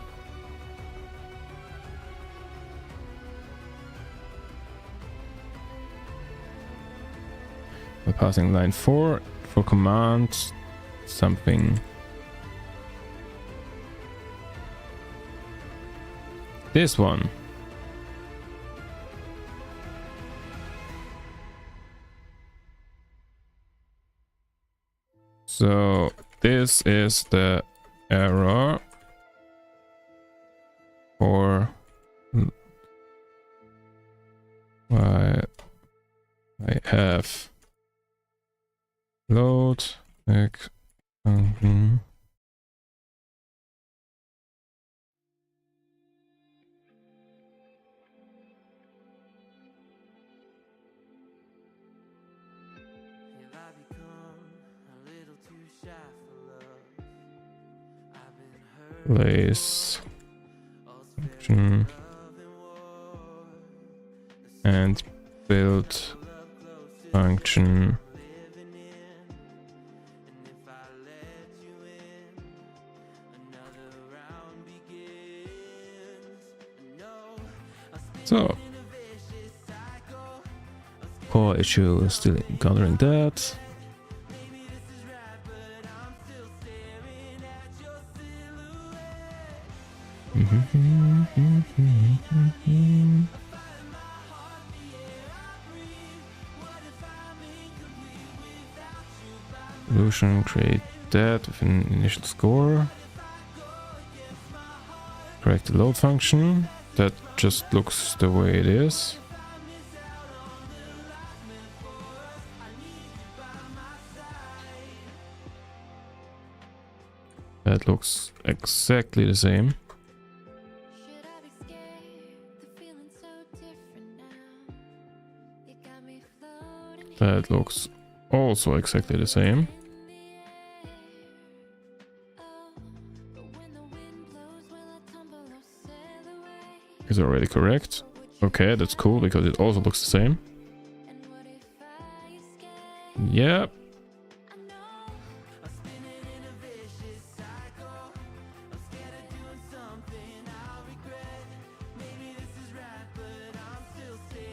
B: We're passing line 4 for command something. This one. So this is the error for why I have load X function. Place function and build function. So, core issue still encountering that. Solution, create that with an initial score. Correct the load function. That just looks the way it is. That looks exactly the same. That looks also exactly the same. Is already correct. Okay, that's cool because it also looks the same. Yep.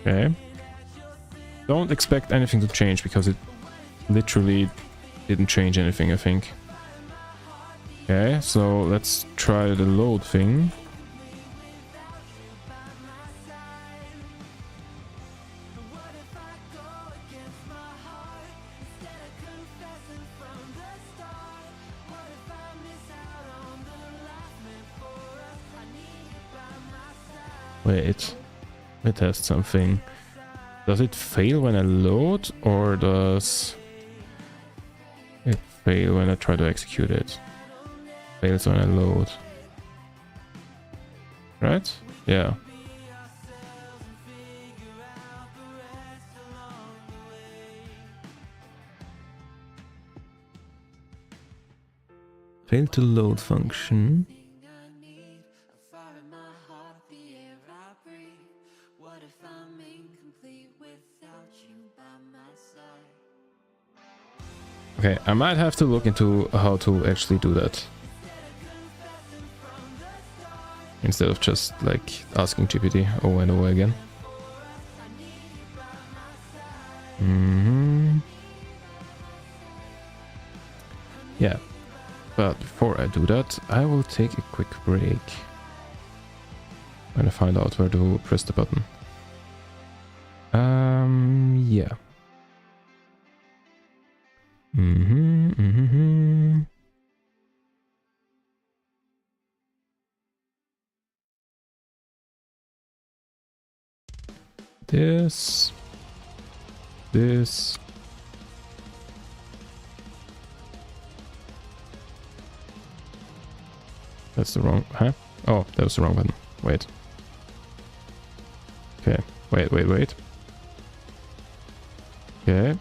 B: Okay. Don't expect anything to change because it literally didn't change anything, I think. Okay, so let's try the load thing. Wait, it has something. Does it fail when I load, or does it fail when I try to execute it? Fails when I load. Right? Yeah. Fail to load function. Okay, I might have to look into how to actually do that. Instead of just like asking GPT over and over again. Yeah, but before I do that, I will take a quick break. When I find out where to press the button. Yeah. This. That's the wrong, huh? Oh, that was the wrong button. Wait. Okay, wait. Okay.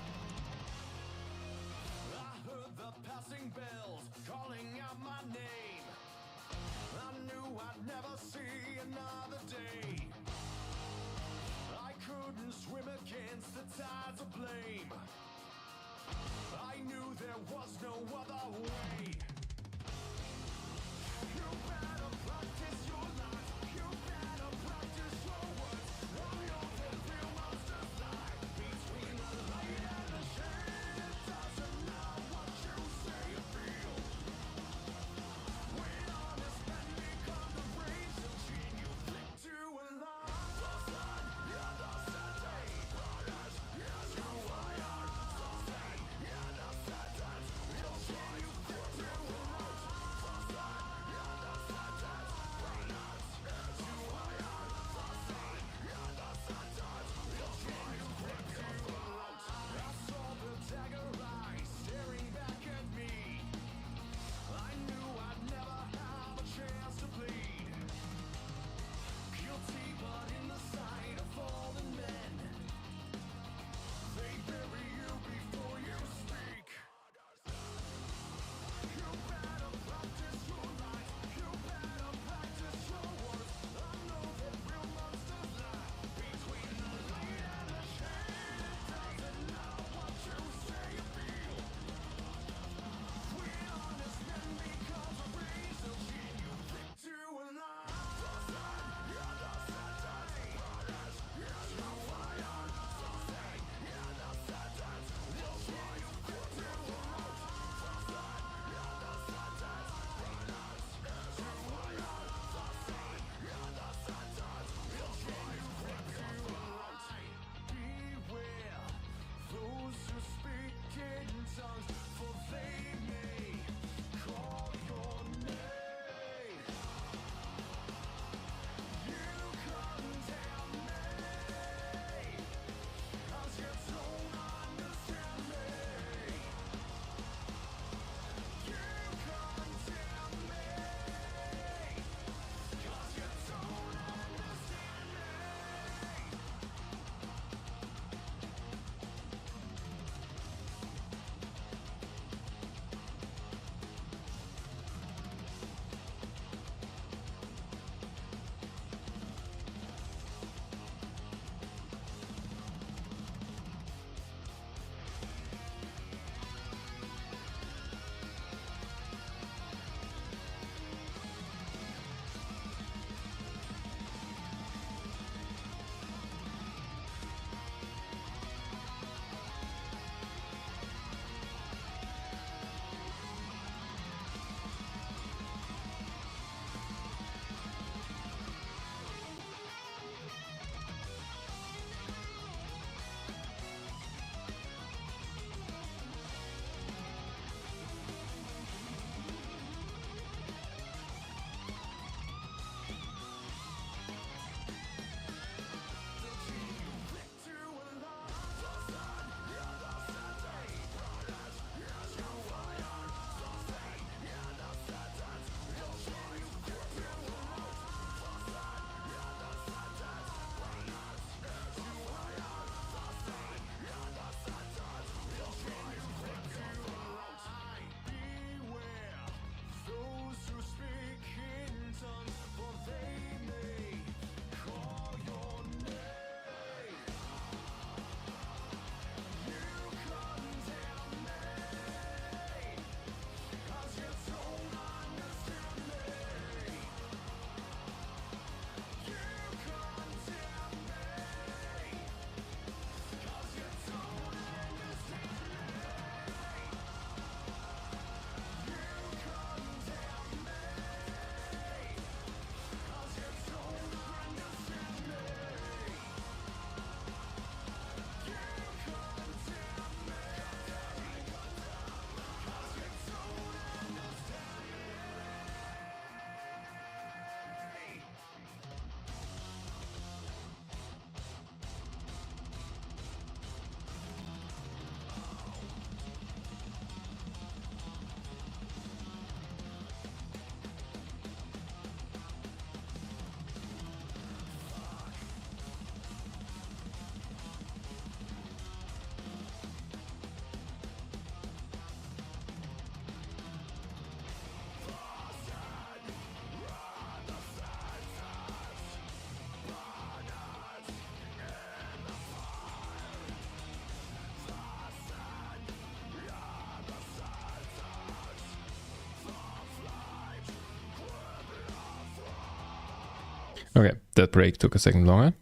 B: Okay, that break took a second longer.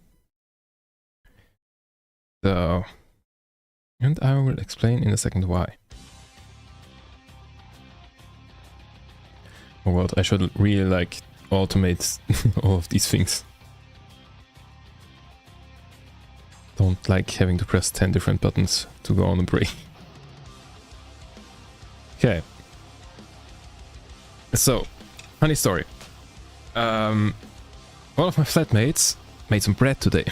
B: So, and I will explain in a second why. Oh god, I should really like automate all of these things. Don't like having to press 10 different buttons to go on a break. Okay. So, funny story. One of my flatmates made some bread today.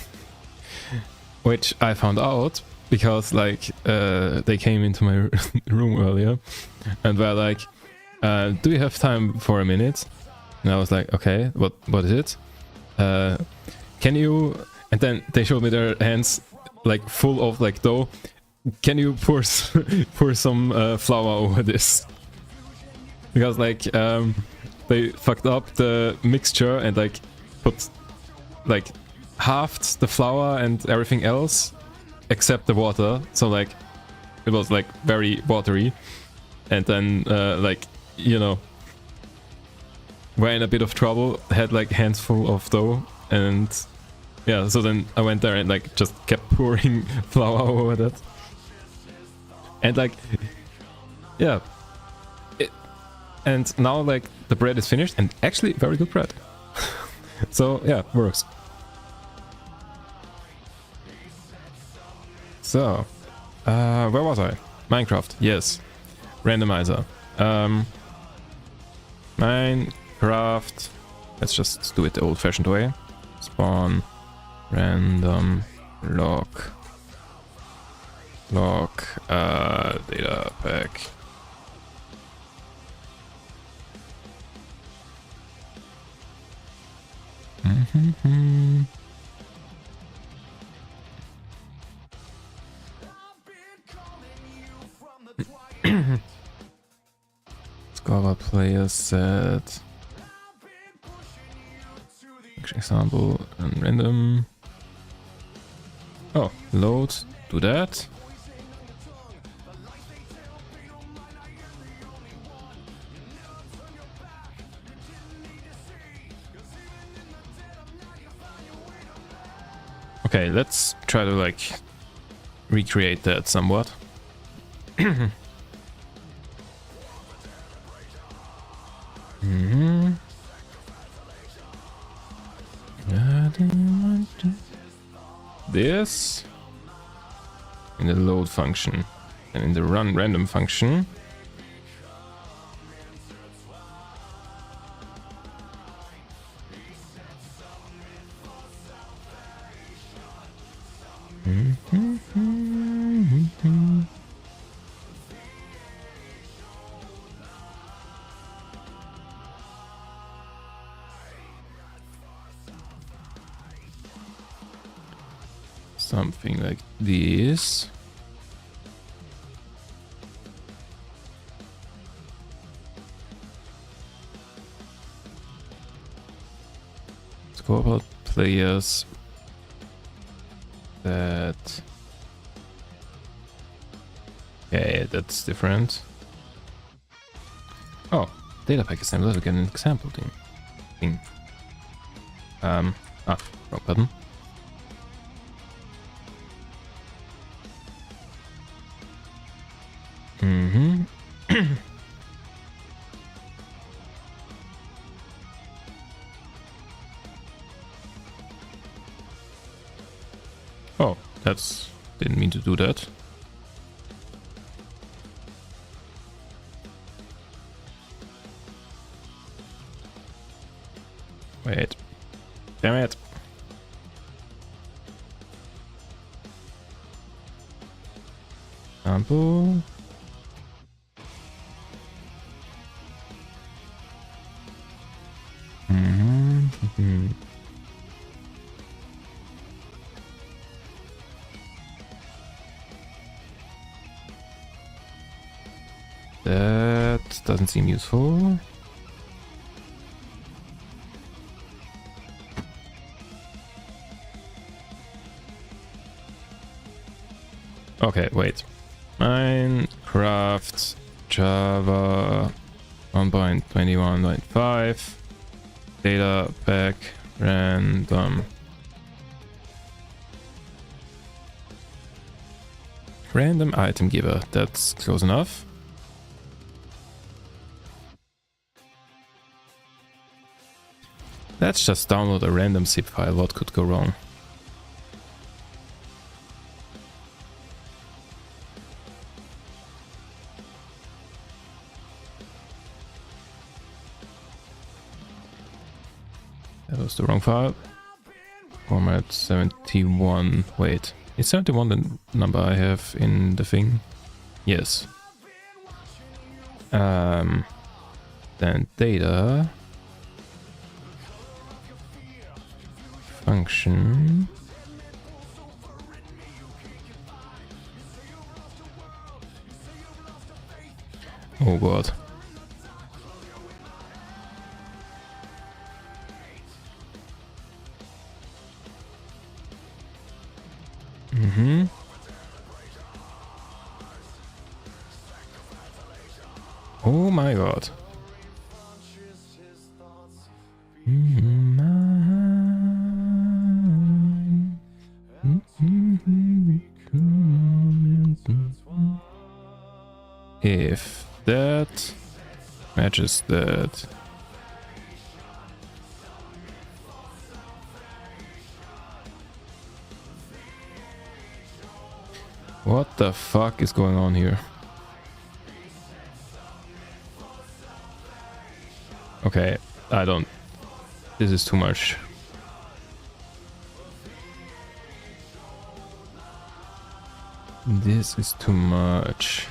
B: Which I found out because like they came into my room earlier and were like, do you have time for a minute? And I was like, okay, what is it? Can you... And then they showed me their hands like full of like dough. Can you pour some flour over this? Because like they fucked up the mixture and like put like halved the flour and everything else except the water. So like it was like very watery. And then like, you know, we're in a bit of trouble, had like hands full of dough, and yeah, so then I went there and like just kept pouring flour over that. And like, yeah. And now like the bread is finished, and actually very good bread. So yeah, works. So, where was I? Minecraft, yes. Randomizer. Minecraft. Let's just do it the old-fashioned way. Spawn random log data pack. Discover player set. Example and random. Oh, load. Do that. Okay, let's try to like recreate that somewhat. This in the load function and in the run random function. Something like this. Let's go about players that. Okay, that's different. Oh, data pack assembly. Let's get an example thing. Wrong button. Oh, that's... didn't mean to do that. Wait. Damn it. Sample. That doesn't seem useful. Okay, wait. Minecraft Java 1.21.5 data pack Random. Random item giver. That's close enough. Let's just download a random zip file. What could go wrong? That was the wrong file. Format 71. Wait, is 71 the number I have in the thing? Yes. Then data. Function. Oh god. Oh my god. If that matches that. What the fuck is going on here? Okay, I don't. This is too much. This is too much.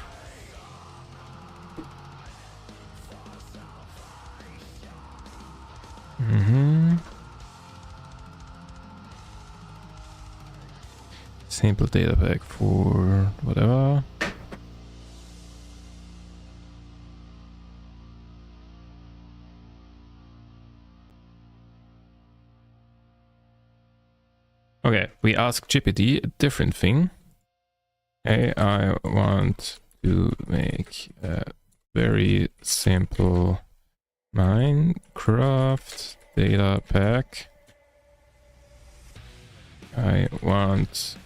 B: Sample data pack for whatever. Okay, we ask GPT a different thing. Hey, I want to make a very simple Minecraft data pack. I want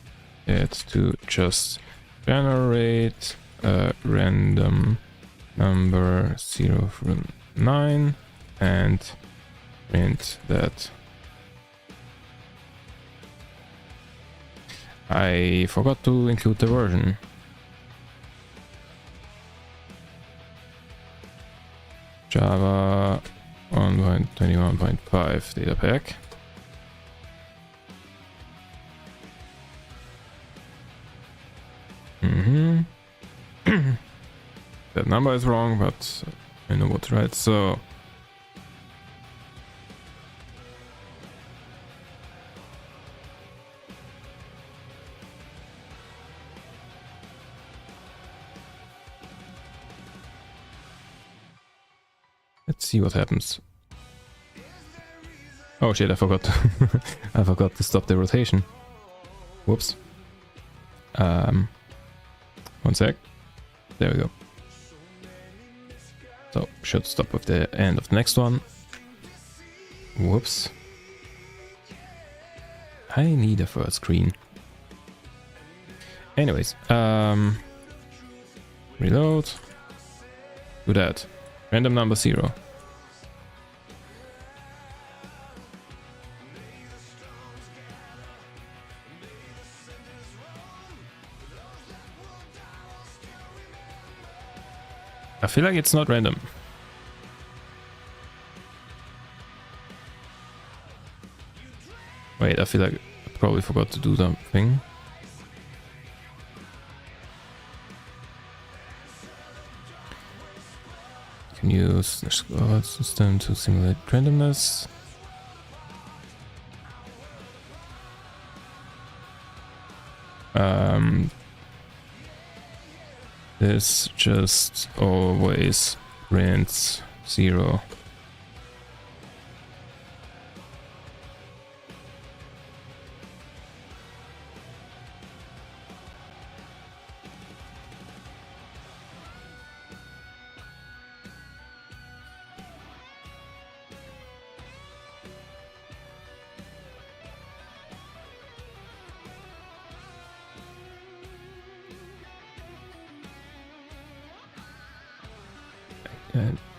B: it to just generate a random number 0 through 9 and print that. I forgot to include the version. Java 1.21.5 data pack. That number is wrong, but I know what to write, so let's see what happens. Oh shit, I forgot to I forgot to stop the rotation. Whoops. One sec. There we go. So, should stop with the end of the next one. Whoops. I need a third screen. Anyways, reload. Do that. Random number 0. I feel like it's not random. Wait, I feel like I probably forgot to do something. You can use the squad system to simulate randomness. This just always prints 0.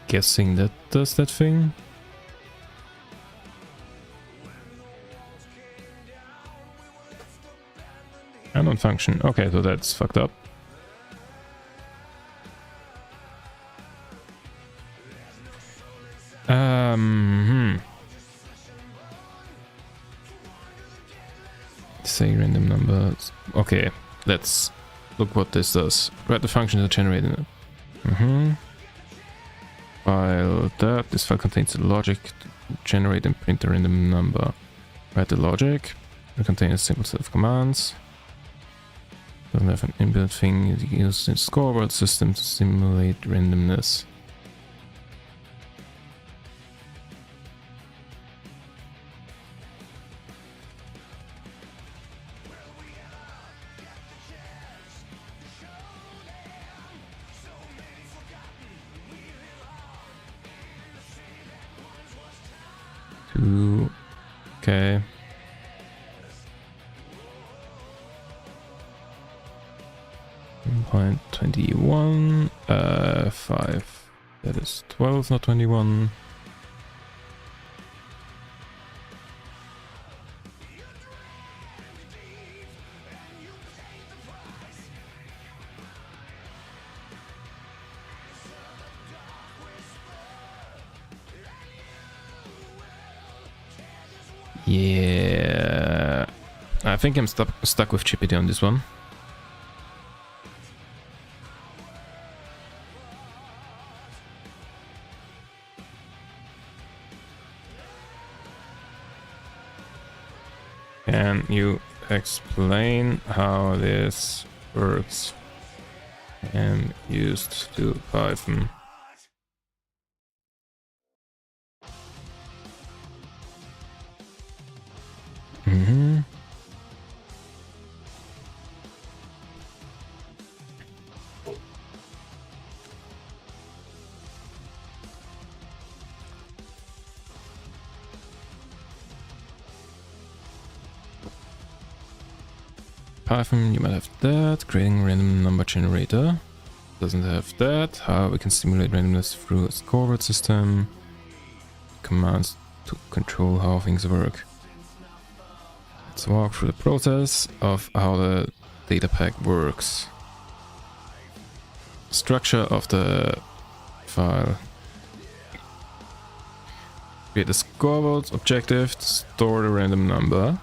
B: Guessing that does that thing. And non function. Okay, so that's fucked up. Say random numbers. Okay, let's look what this does. Write the function to generate it. File that. This file contains the logic to generate and print a random number. Write the logic. It contains a simple set of commands. Doesn't have an inbuilt thing used in scoreboard system to simulate randomness. Okay. Point 21, 5. That is 12, not 21. Yeah, I think I'm stuck with Chippity on this one. Can you explain how this works and used to Python? Python, you might have that. Creating random number generator. Doesn't have that. How we can simulate randomness through a scoreboard system. Commands to control how things work. Let's walk through the process of how the data pack works. Structure of the file. Create a scoreboard objective to store the random number.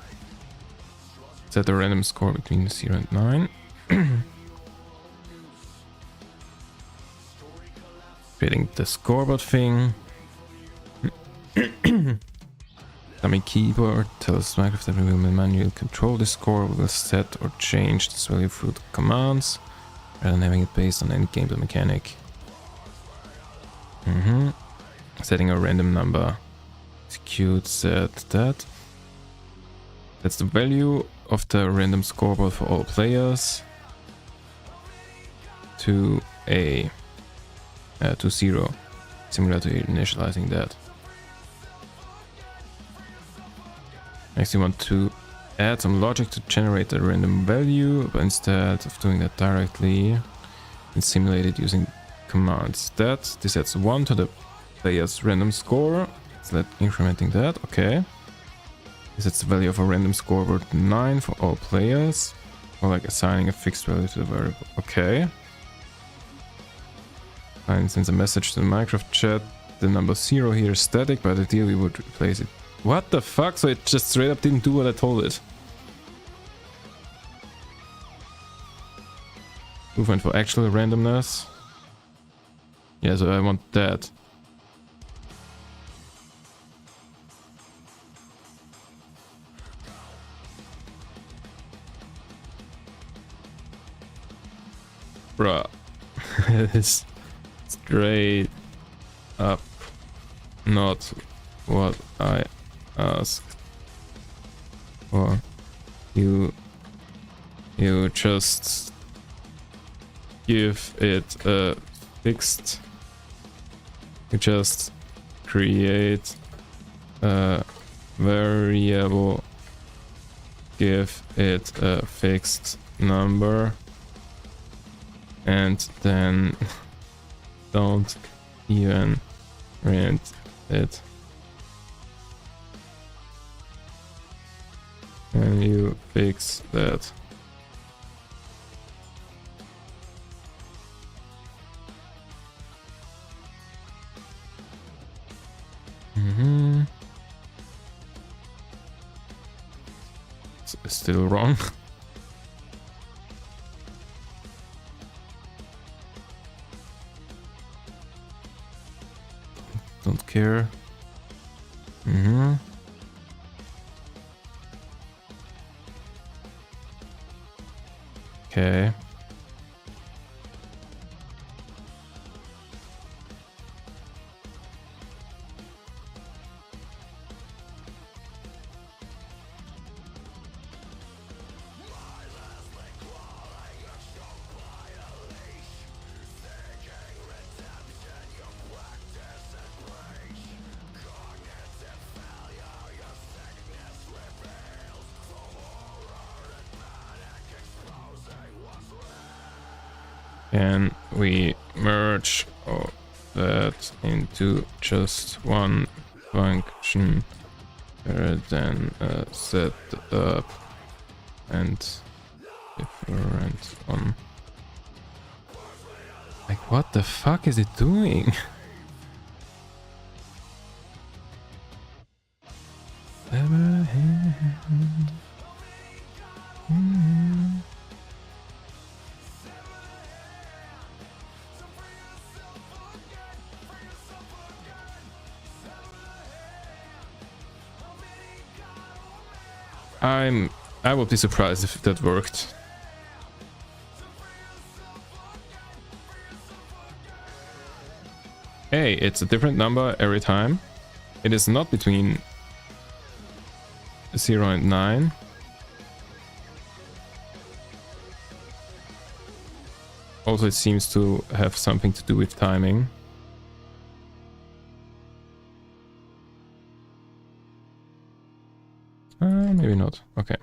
B: Set a random score between 0 and 9. Creating the scoreboard thing. Dummy keyboard tells Minecraft that we will manually control the score. We will set or change this value through the commands rather than having it based on any gameplay mechanic. Setting a random number. Execute set that. That's the value of the random scoreboard for all players to 0, similar to initializing that. Next you want to add some logic to generate a random value, but instead of doing that directly, and simulate it using commands. This adds 1 to the player's random score. So let incrementing that, okay. This is the value of a random scoreboard 9 for all players, or like assigning a fixed value to the variable. Okay. And since a message to the Minecraft chat, the number 0 here is static, but ideally we would replace it. What the fuck? So it just straight up didn't do what I told it. Movement for actual randomness. Yeah, so I want that. Bruh. It's straight up not what I asked for. You just give it a fixed. You just create a variable, give it a fixed number, and then don't even print it. Can you fix that? It's still wrong. Don't care. Okay. Can we merge all that into just one function rather than set up and different one? Like, what the fuck is it doing? I would be surprised if that worked. Hey, it's a different number every time. It is not between 0 and 9. Also, it seems to have something to do with timing. Maybe not. Okay.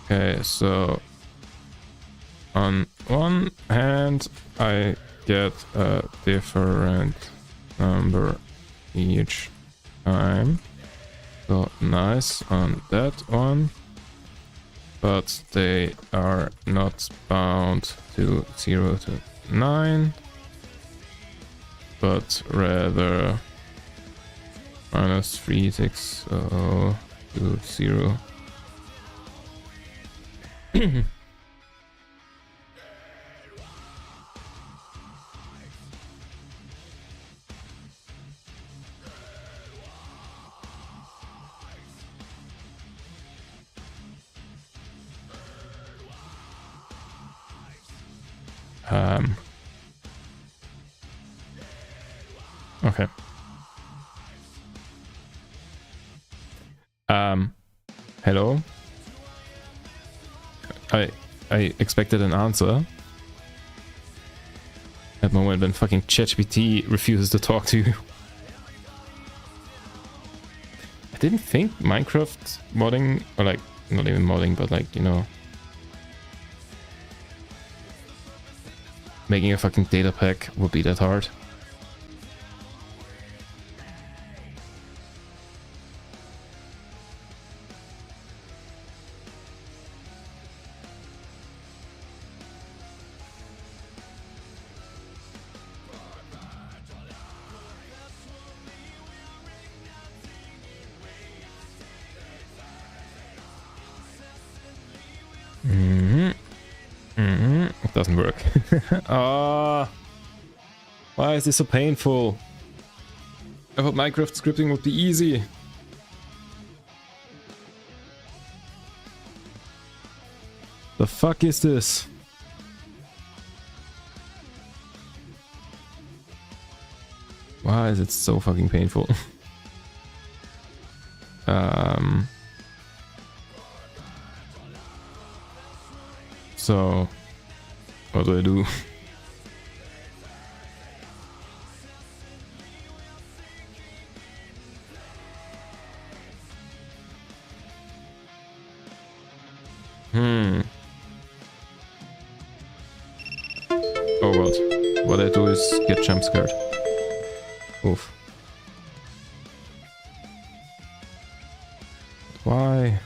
B: Okay, so on one hand, I get a different number each time. So nice on that one. But they are not bound to 0 to 9, but rather -360 to 0. Okay. Hello? I expected an answer. At the moment when fucking ChatGPT refuses to talk to you. I didn't think Minecraft modding, or like, not even modding, but like, you know, making a fucking data pack would be that hard. It doesn't work. Ah, why is this so painful? I thought Minecraft scripting would be easy. The fuck is this? Why is it so fucking painful? So, what do I do? what? What I do is get jump scared. Oof. Why?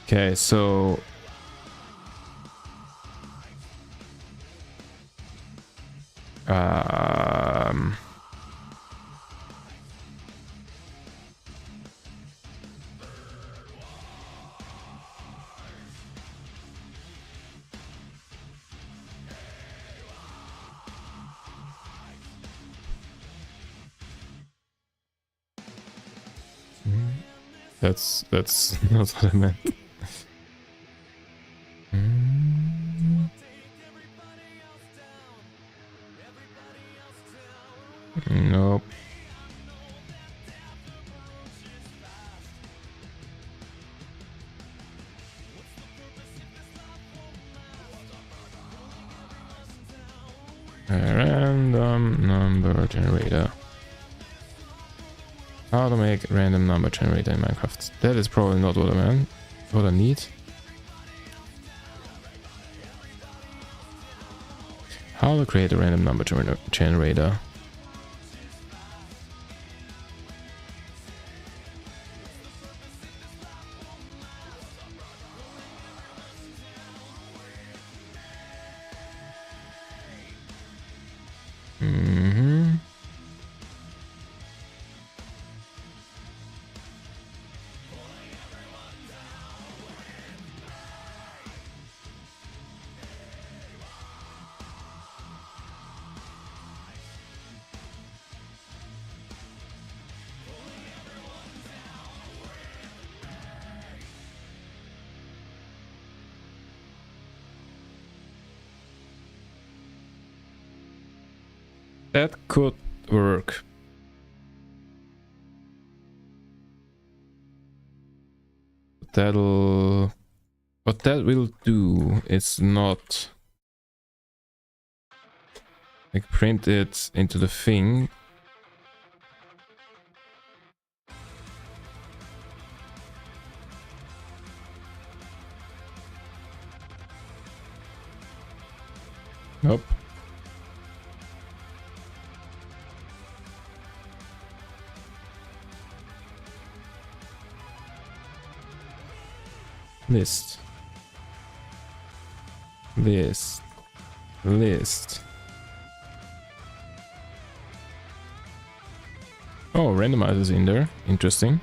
B: Okay, so... That's not what I meant. Nope. A random number generator. How to make a random number generator in Minecraft. That is probably not what I meant. What I need. How to create a random number generator. That could work. What that will do is not like print it into the thing. Nope. List. Oh, randomizers in there. Interesting.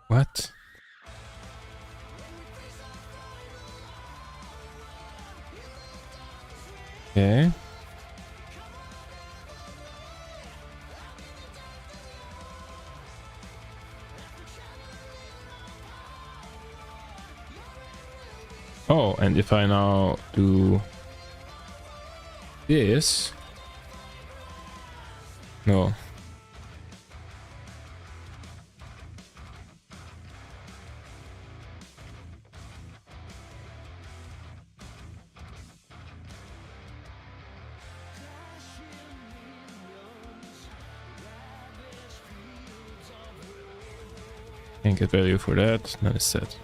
B: What? Okay. Oh, and if I now do this, no. Can't get value for that. That is set.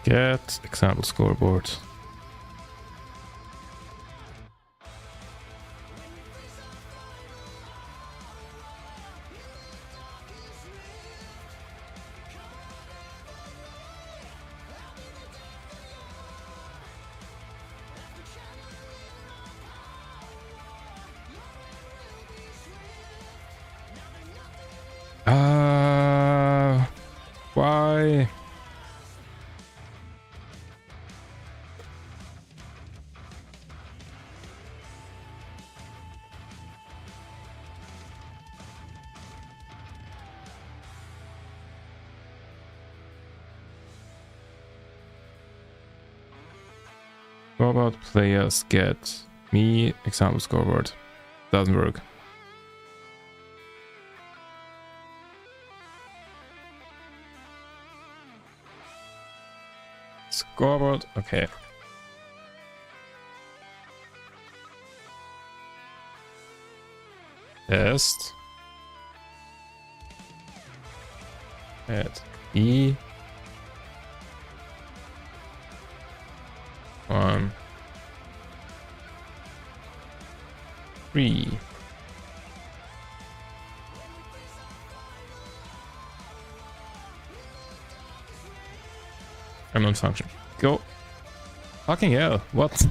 B: Get example scoreboard. Why? Scoreboard players get me example scoreboard. Doesn't work. Scoreboard, okay. Test. Add E. 1. 3. I'm on function. Go. Fucking hell, what?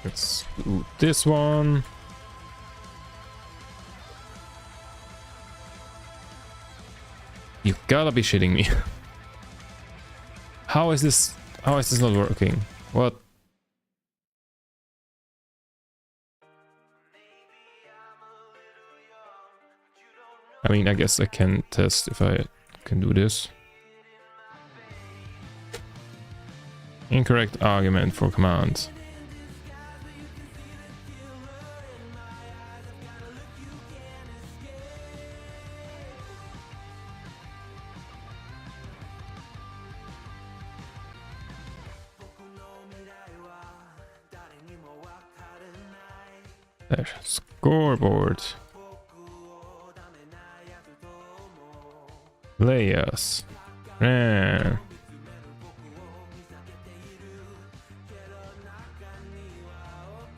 B: Let's do this one. You gotta be shitting me. How is this not working? What? I mean, I guess I can test if I can do this. Incorrect argument for command. There, scoreboard. Players.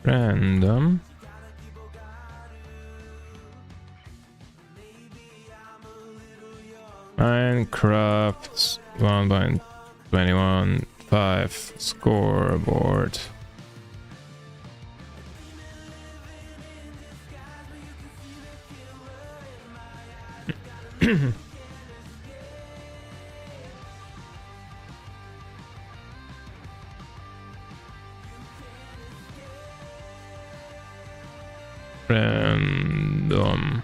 B: Random. Minecraft 1.21.5 scoreboard. Random.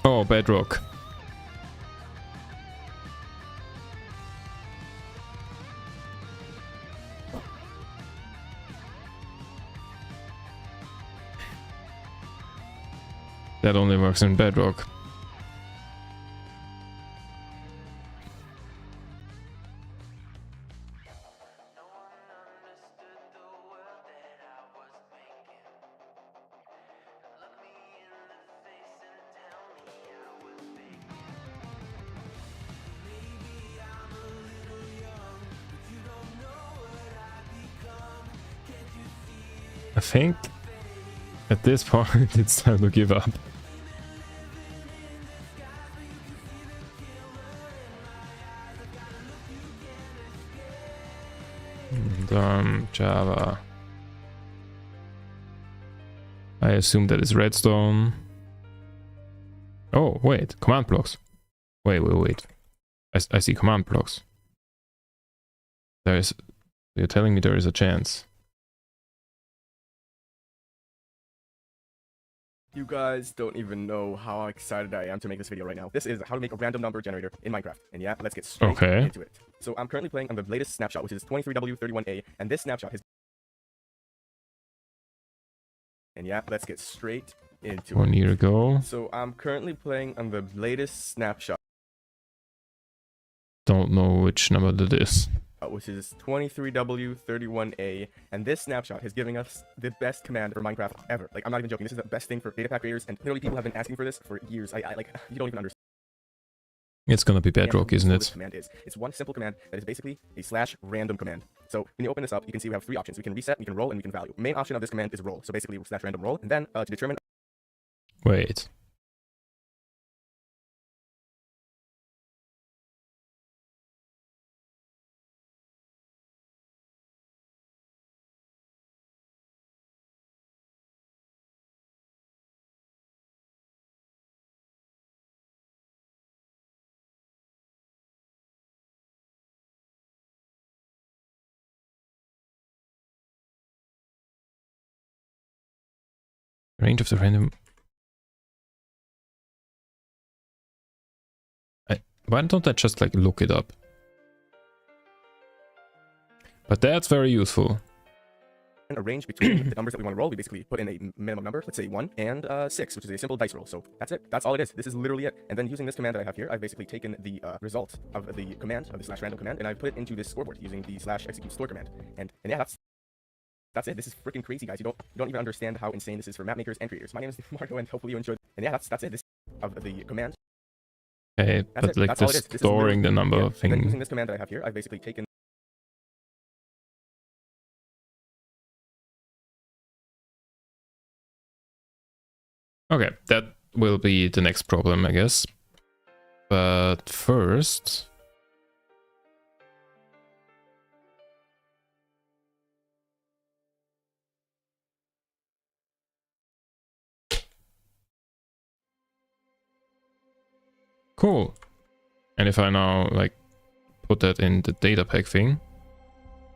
B: Oh, bedrock. That only works in bedrock. I think at this point it's time to give up. Java. I assume that is redstone. Oh, wait, command blocks. Wait. I see command blocks. You're telling me there is a chance.
F: You guys don't even know how excited I am to make this video right now. This is how to make a random number generator in Minecraft. And yeah, let's get straight into it. So I'm currently playing on the latest snapshot, which is 23W31A, and this snapshot is... And yeah, let's get straight into it.
B: 1 year ago.
F: So I'm currently playing on the latest snapshot.
B: Don't know which number that is.
F: Which is 23W31A, and this snapshot is giving us the best command for Minecraft ever. Like, I'm not even joking, this is the best thing for data pack creators, and literally people have been asking for this for years. I like, you don't even understand.
B: It's gonna be bedrock, isn't it?
F: Command is. It's one simple command that is basically a /random command. So when you open this up, you can see we have 3 options. We can reset, we can roll, and we can value. Main option of this command is roll. So basically /random roll, and then to determine...
B: Wait. Range of the random. Why don't I just like look it up? But that's very useful.
F: A range between the numbers that we want to roll. We basically put in a minimum number, let's say 1 and 6, which is a simple dice roll. So that's it. That's all it is. This is literally it. And then using this command that I have here, I've basically taken the result of the command, of the /random command, and I've put it into this scoreboard using the /execute store command. And yeah, that's it. This is freaking crazy, guys. You don't even understand how insane this is for map makers and creators. My name is Marco, and hopefully you enjoyed. And yeah, that's it. This of the command.
B: Okay, but like the storing the number thing.
F: And then using this command that I have here, I've basically taken.
B: Okay, that will be the next problem, I guess. But first... Cool. And if I now like put that in the data pack thing.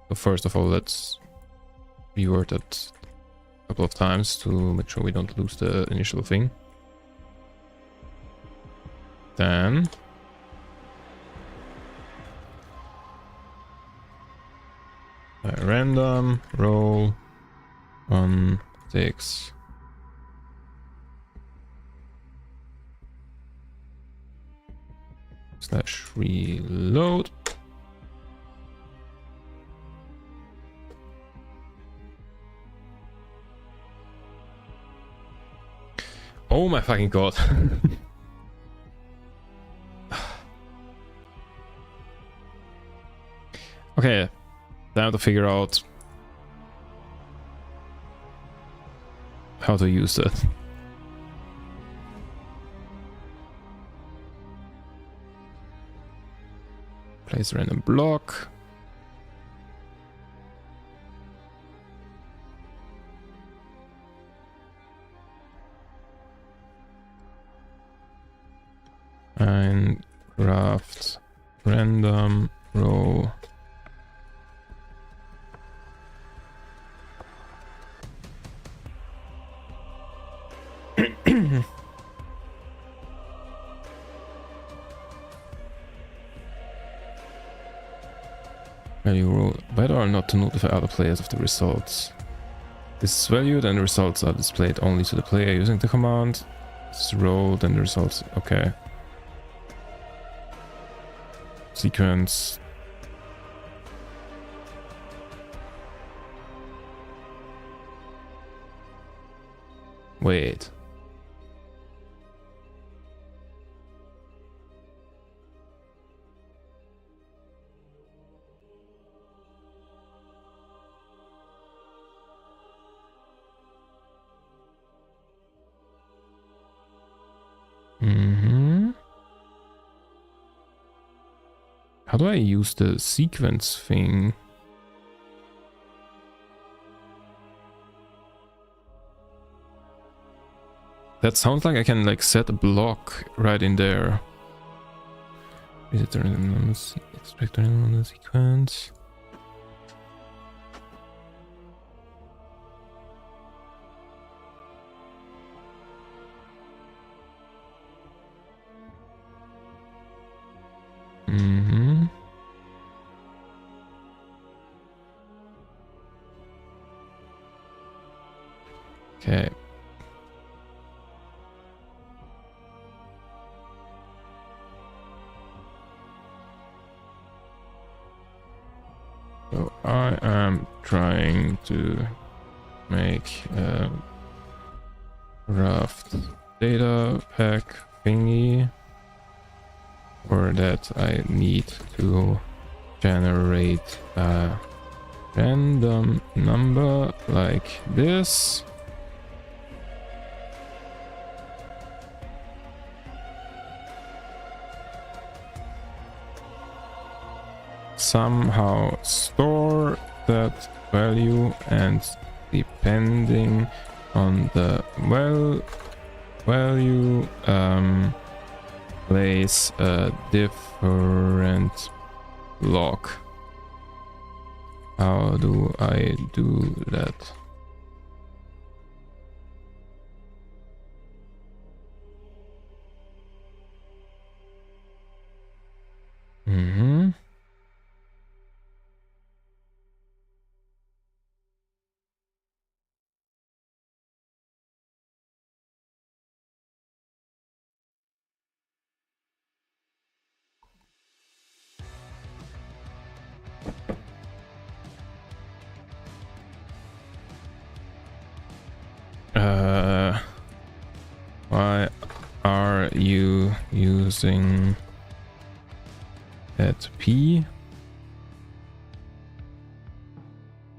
B: So first of all, let's reword that a couple of times to make sure we don't lose the initial thing. Then random roll 1 6 / reload. Oh my fucking god. Okay, time to figure out how to use that. Place random block. And craft random row. Value roll whether or not to notify other players of the results. This is valued and the results are displayed only to the player using the command. It's rolled and the results. Okay. Sequence. Wait. How do I use the sequence thing? That sounds like I can like set a block right in there. Is it expect on the sequence? Okay. So I am trying to make a raft data pack thingy. For that I need to generate a random number like this. Somehow store that value and depending on the value place a different block. How do I do that? Mm-hmm. Why are you using that P?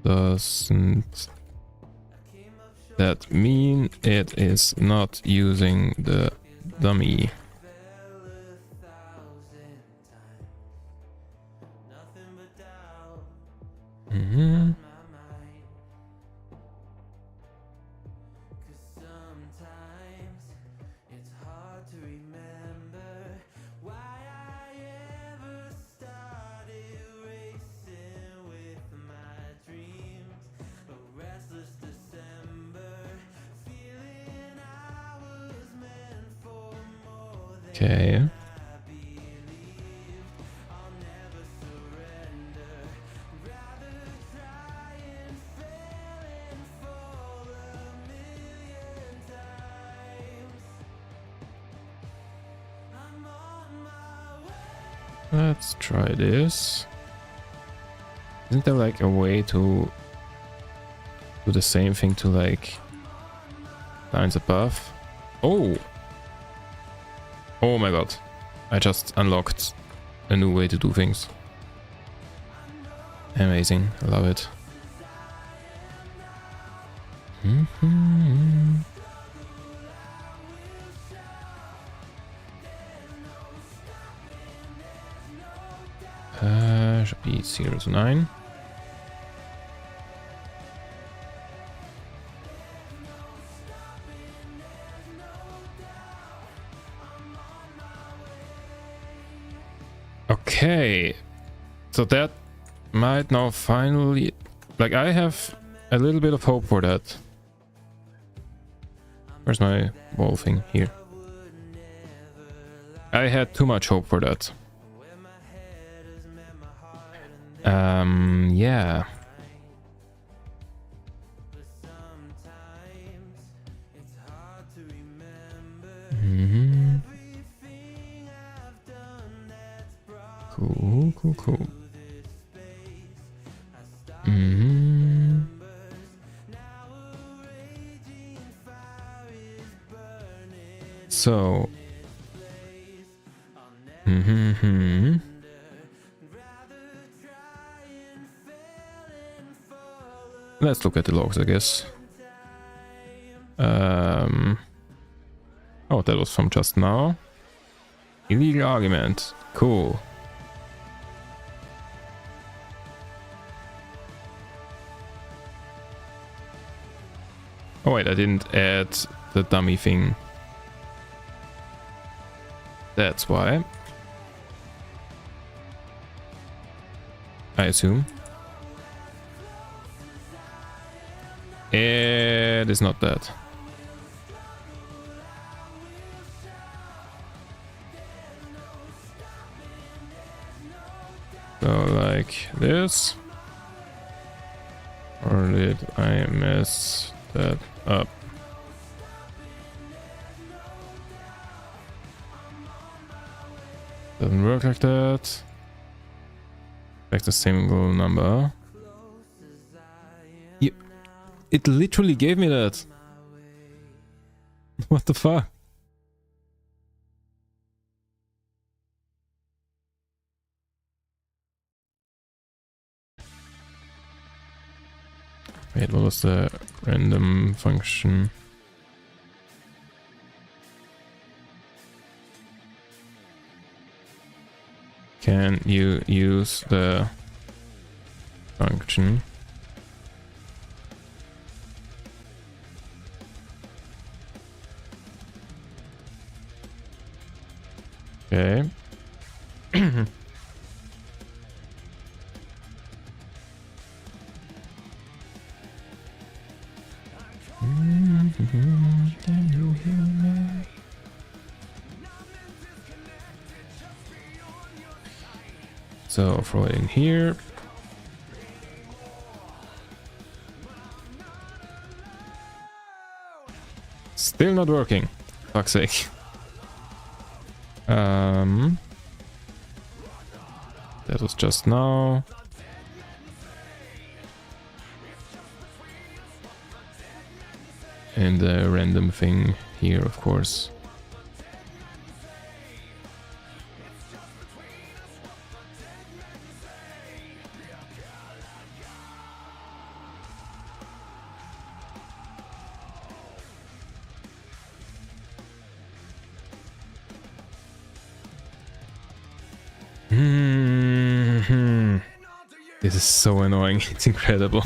B: Doesn't that mean it is not using the dummy? Mm-hmm. Okay. Let's try this. Isn't there like a way to do the same thing to like lines above? Oh! Oh my god. I just unlocked a new way to do things. Amazing. I love it. Should be 0 to 9. Okay, so that might now finally, like, I have a little bit of hope for that. Where's my wall thing? Here. I had too much hope for that. Yeah. Cool. So. Let's look at the logs, I guess. Oh, that was from just now. Illegal argument. Cool. Oh wait, I didn't add the dummy thing. That's why. I assume. It is not that. So like this. Or did I mess that up? Doesn't work like that. Back to single number. It literally gave me that. What the fuck? Wait, what was the random function? Can you use the function? Okay. Can you hear me? So throw it in here. Still not working. Fuck's sake. That was just now. And the random thing here, of course. This is so annoying. It's incredible.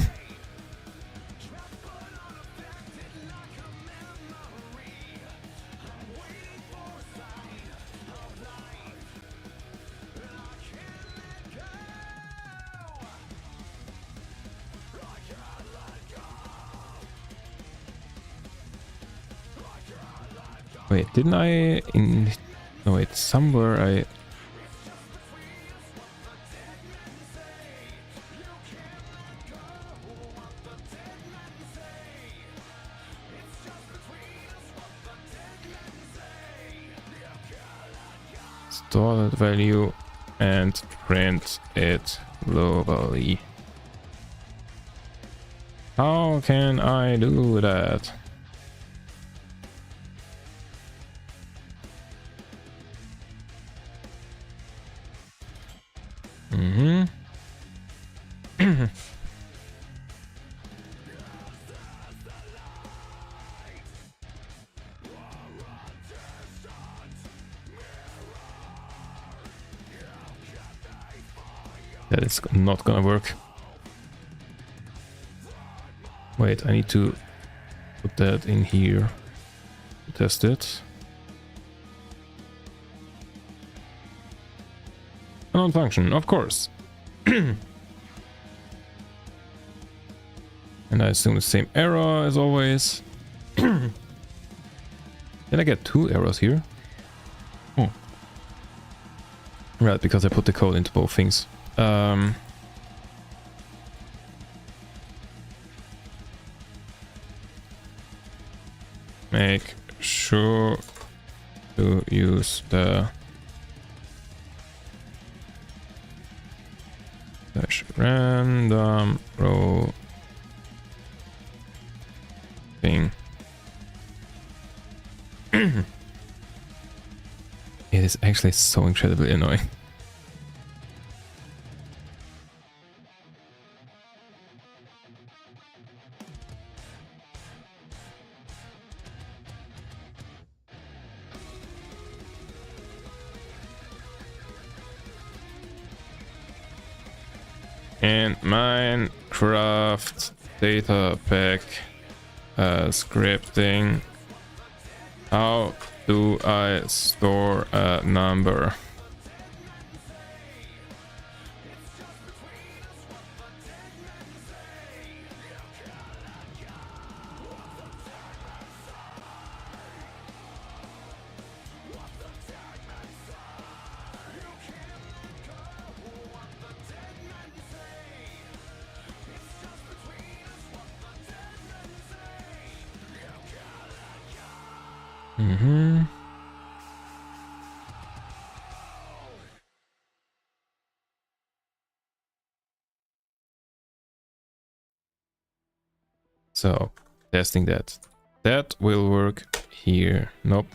B: Wait, didn't I no, wait, somewhere I... Store that value and print it globally. How can I do that? That is not gonna work. Wait, I need to put that in here to test it. Non-function, of course. And I assume the same error as always. Did I get 2 errors here? Oh. Right, because I put the code into both things. Make sure to use the random row thing. It is actually so incredibly annoying. And Minecraft data pack scripting. How do I store a number? So, testing that. That will work here. Nope.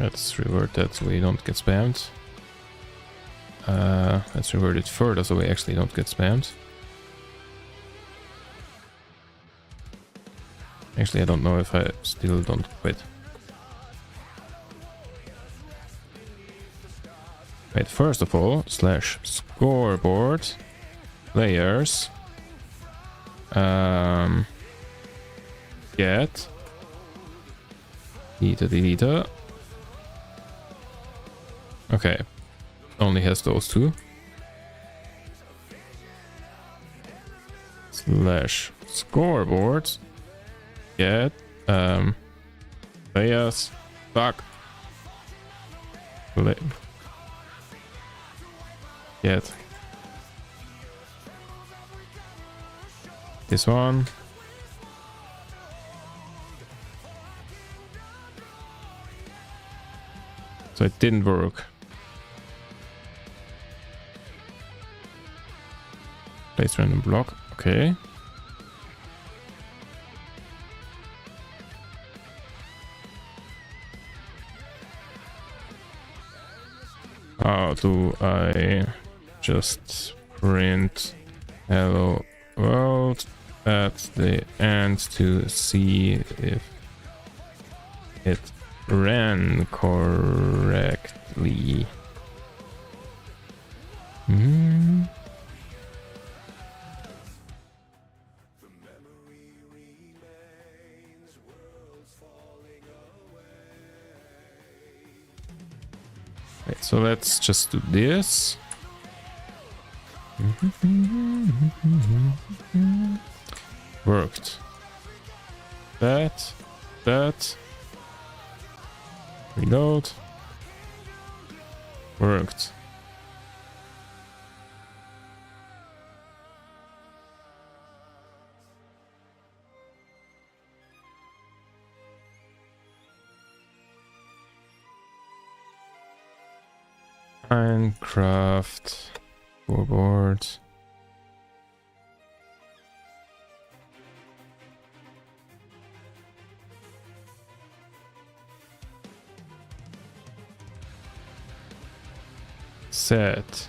B: Let's revert that so we don't get spammed. Let's revert it further so we actually don't get spammed. Actually, I don't know if I still don't quit. Wait, first of all, slash scoreboard players get delete. Okay, only has those two. slash scoreboard get players fuck get this one. So it didn't work. Place random block. Okay. How do I just print hello world at the end to see if it ran correctly? Right, so let's just do this. Worked. That. Reload. Worked. Minecraft scoreboard. Set.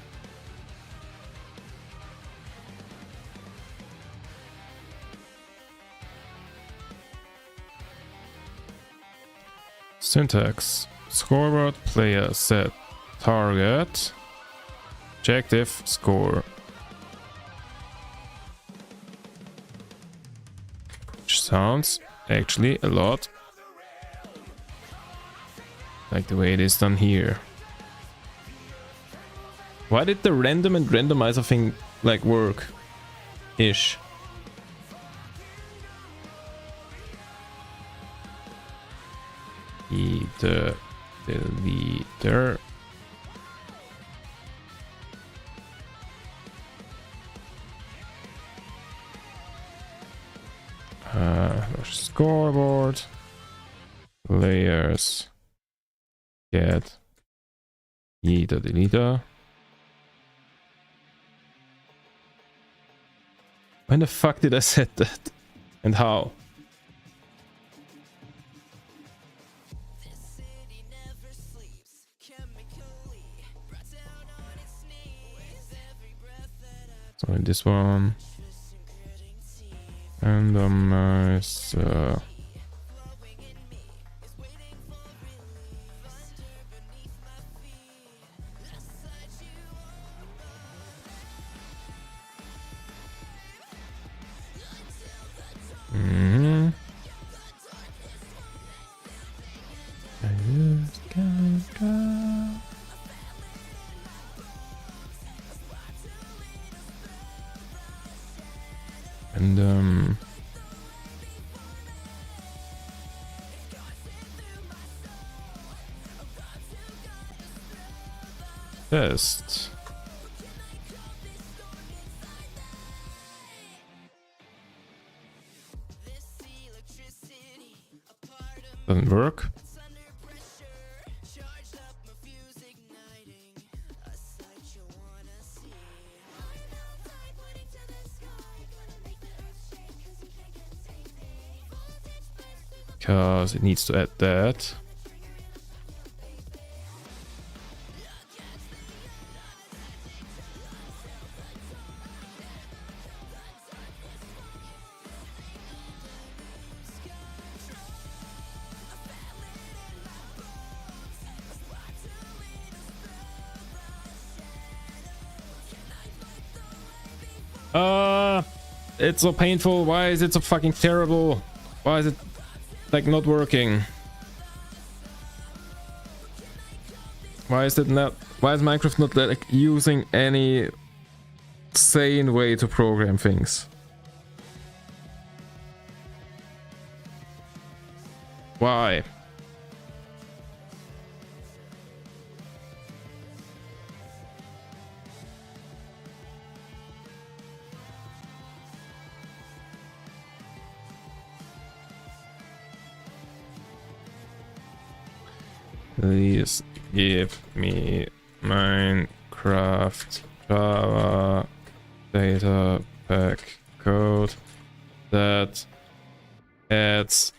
B: Syntax. Scoreboard player set. Target. Objective score. Which sounds actually a lot like the way it is done here. Why did the random and randomizer thing like work? Ish. The leader. Scoreboard. Layers. Get. Deleter. When the fuck did I set that? And how? So in this one, randomize. I just can't go. And test. Doesn't work. Because it needs to add that. It's so painful. Why is it so fucking terrible? Why is it like not working? Why is it not? Why is Minecraft not like using any sane way to program things? Why? Please give me Minecraft Java data pack code that adds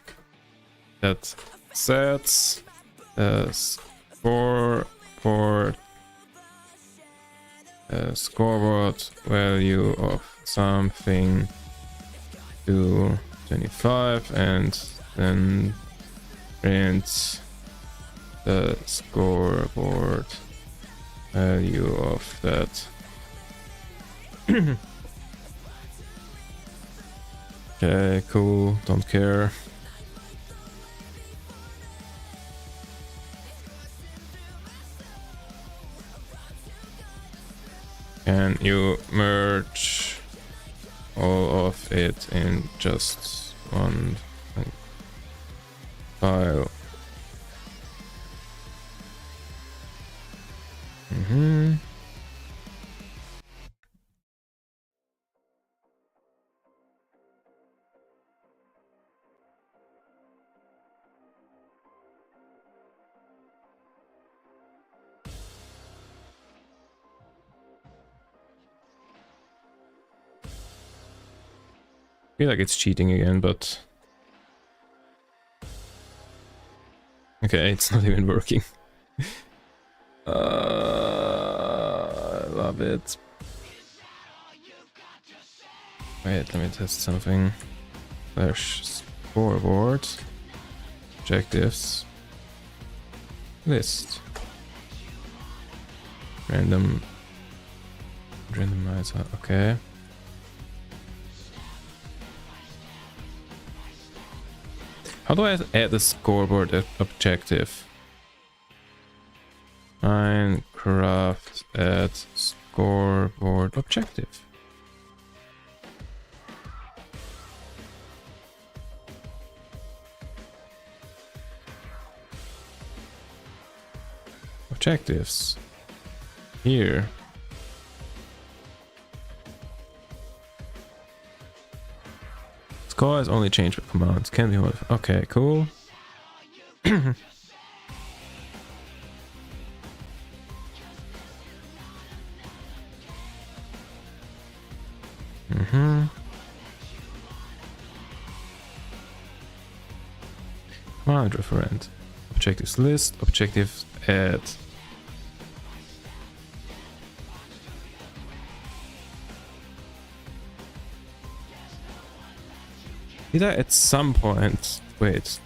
B: that sets the scoreboard value of something to 25 and then print the scoreboard value of that. Okay, cool, don't care. Can you merge all of it in just one file? I feel like it's cheating again, but okay, it's not even working. I love it. Wait, let me test something. Slash scoreboard. Objectives. List. Randomizer, okay. How do I add the scoreboard objective? Minecraft add scoreboard objective. Objectives. Here. Score is only changed with commands. Can be modified. Okay, cool. Command referent. Objectives list. Objectives add. Did I at some point... Wait.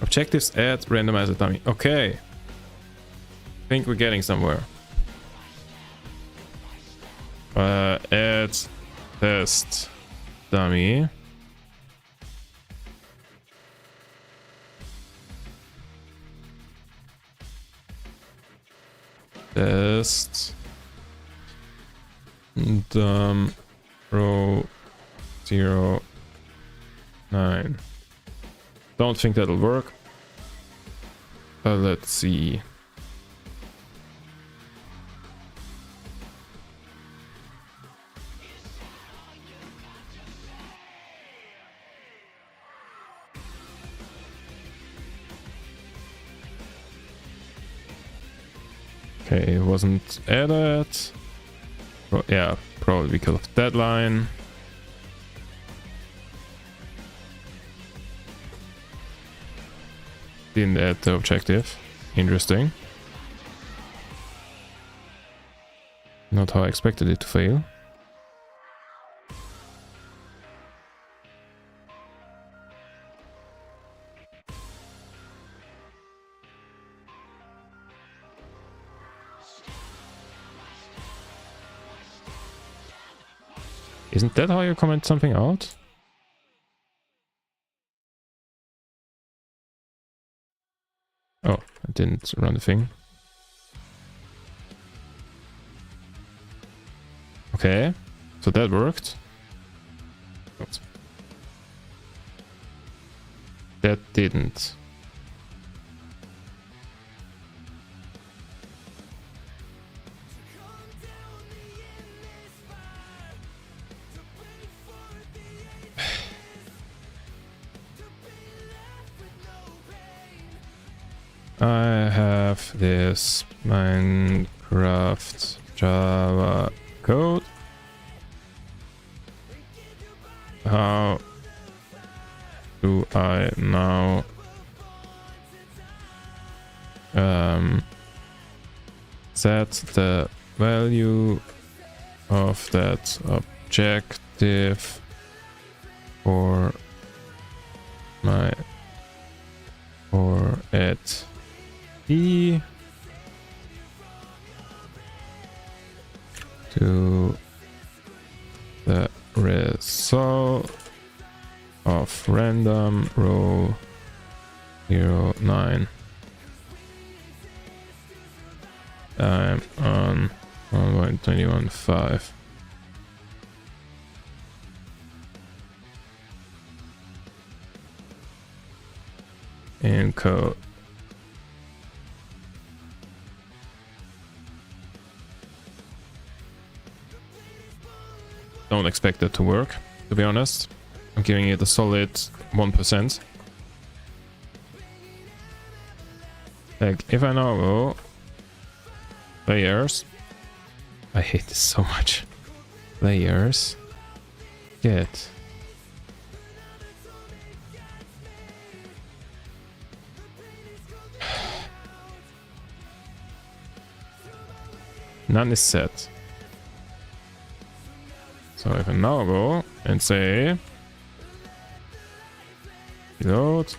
B: Objectives add randomizer dummy. Okay. Think we're getting somewhere. Add test dummy. Test row 09. Don't think that'll work, but let's see. Okay, it wasn't added. Well, yeah, probably because of deadline. Didn't add the objective. Interesting. Not how I expected it to fail. Isn't that how you comment something out? Oh, I didn't run the thing. Okay, so that worked. Oops. that didn't. I have this Minecraft Java code. How do I now set the value of that objective for at e to the result of random row 09. I'm on 1.21.5. In code. Don't expect that to work, to be honest. I'm giving it a solid 1%. Like, if I now go layers, I hate this so much. Layers, get none is set. So if I now go and say load,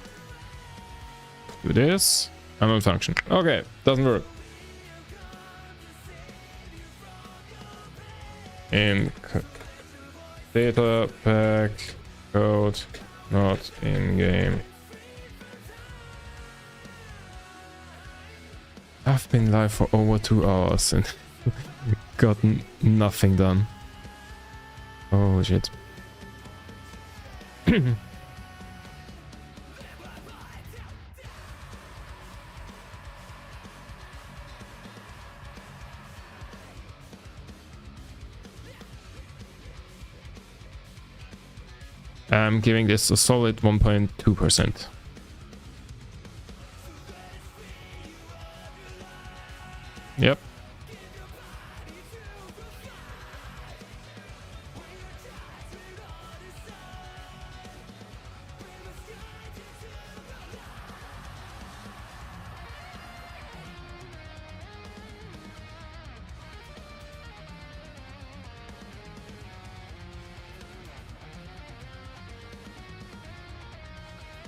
B: do this, unknown function. Okay, doesn't work. In data pack code not in game. I've been live for over 2 hours and gotten nothing done. Oh shit. I'm giving this a solid 1.2%. Yep.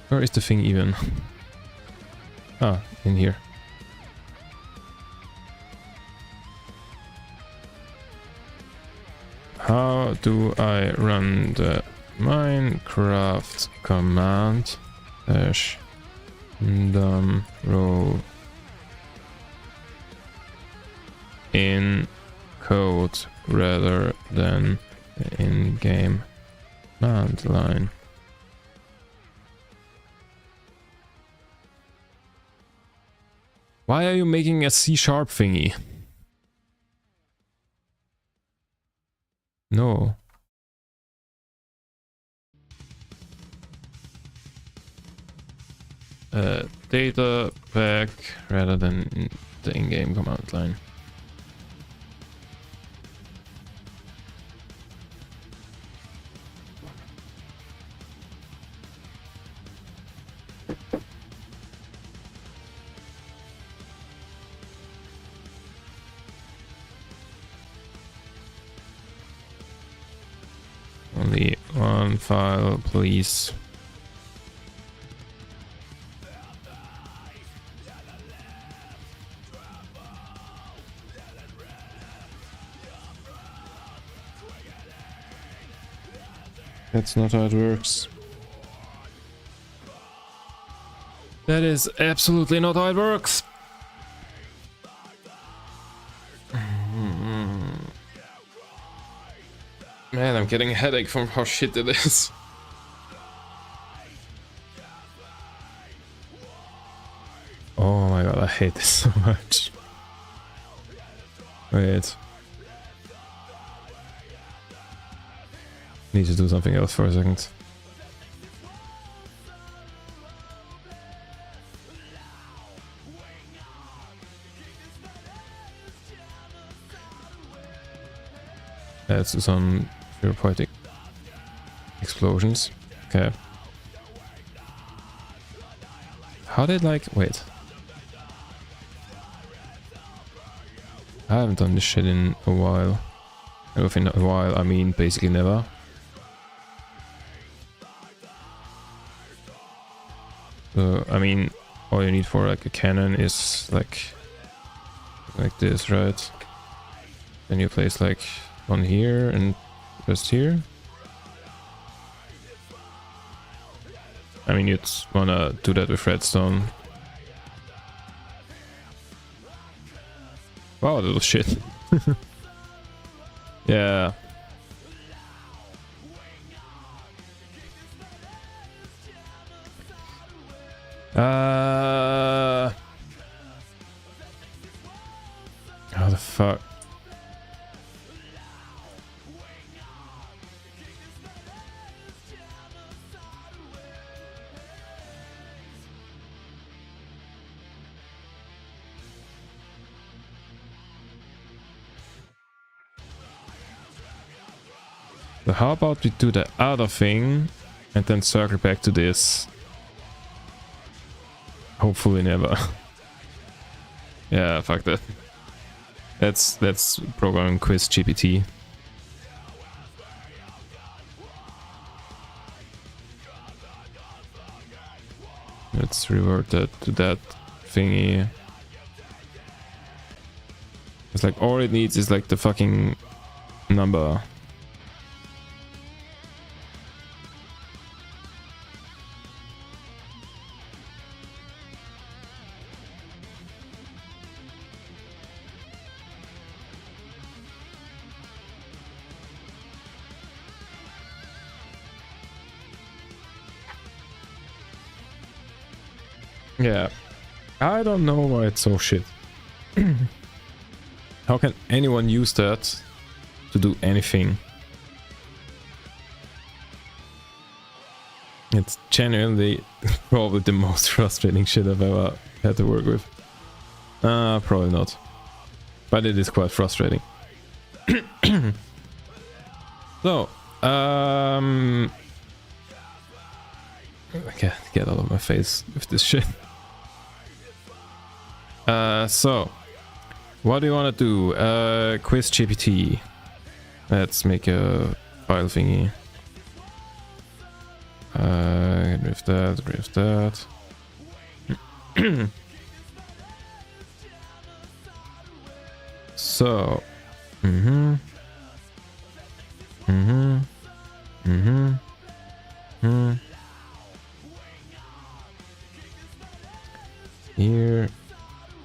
B: Where is the thing even? Ah, in here. How do I run the Minecraft command dash random row in code rather than in-game command line? Why are you making a C# thingy? No. Data pack rather than the in-game command line. Only one file, please. That's not how it works. That is absolutely not how it works. Man, I'm getting a headache from how shit it is. hate this so much. Wait. Need to do something else for a second. Let's do some therapeutic explosions. Okay. How did wait. I haven't done this shit in a while. And within a while, I mean basically never. So, I mean, all you need for like a cannon is like this, right? Then you place like one here and just here. I mean, you'd wanna do that with redstone. Wow, little shit. Yeah. How the fuck? So how about we do the other thing and then circle back to this? Hopefully never. Yeah, fuck that. That's programming quiz GPT. Let's revert that to that thingy. It's like all it needs is like the fucking number. Yeah, I don't know why it's so shit. How can anyone use that to do anything? It's genuinely probably the most frustrating shit I've ever had to work with. Probably not. But it is quite frustrating. So, I can't get out of my face with this shit. So, what do you want to do? Quiz GPT. Let's make a file thingy. With that. So, Here,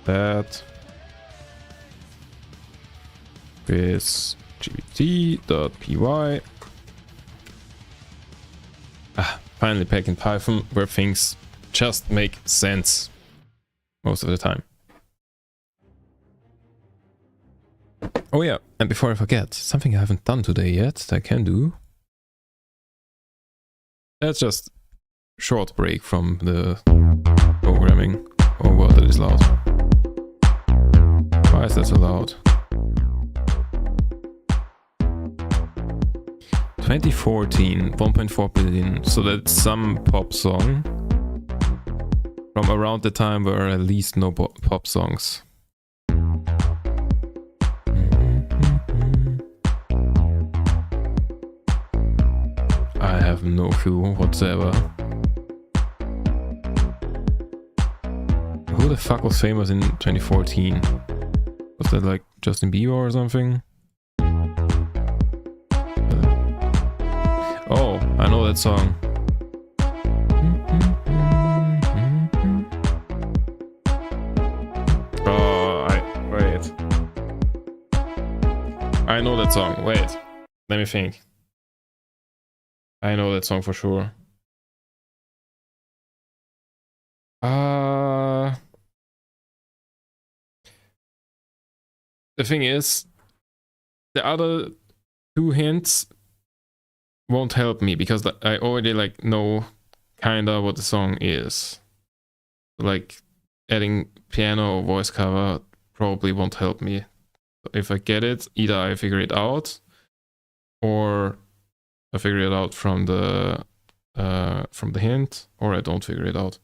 B: that with gpt.py. Finally back in Python where things just make sense most of the time. Oh yeah, and before I forget, something I haven't done today yet that I can do. That's just short break from the programming. Oh god, that is loud. Why is that so loud? 2014, 1.4 billion, so that's some pop song from around the time where at least no pop songs. I have no clue whatsoever. Who the fuck was famous in 2014? Was that like Justin Bieber or something? Oh, I know that song. Oh, wait. I know that song. Wait, let me think. I know that song for sure. the thing is, the other 2 hints won't help me because I already like know kinda what the song is. Like adding piano or voice cover probably won't help me. If I get it, either I figure it out or I figure it out from the hint, or I don't figure it out.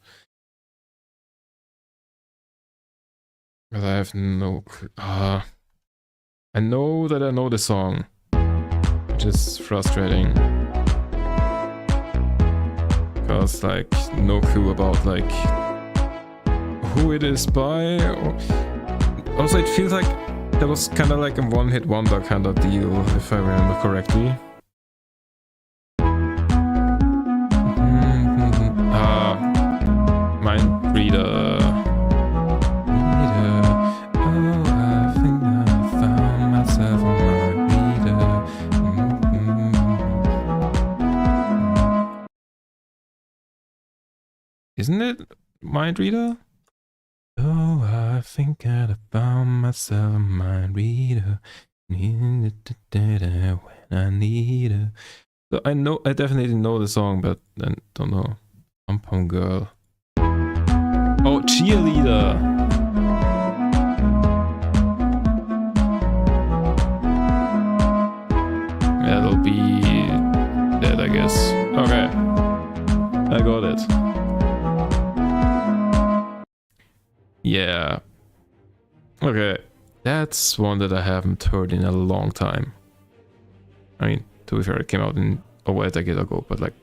B: Because I have no clue. I know that I know the song, which is frustrating. Because like no clue about like who it is by. Also, it feels like that was kind of like a one-hit wonder kind of deal, if I remember correctly. Mind reader. Oh, I think I found myself a mind reader. Isn't it mind reader? Oh, I think I found myself a mind reader. When I need her. So I definitely know the song, but I don't know. Pom Pom Girl. Oh, cheerleader. That'll be that, I guess. Okay. I got it. Yeah. Okay. That's one that I haven't heard in a long time. I mean, to be fair, it came out in over a decade ago, but like,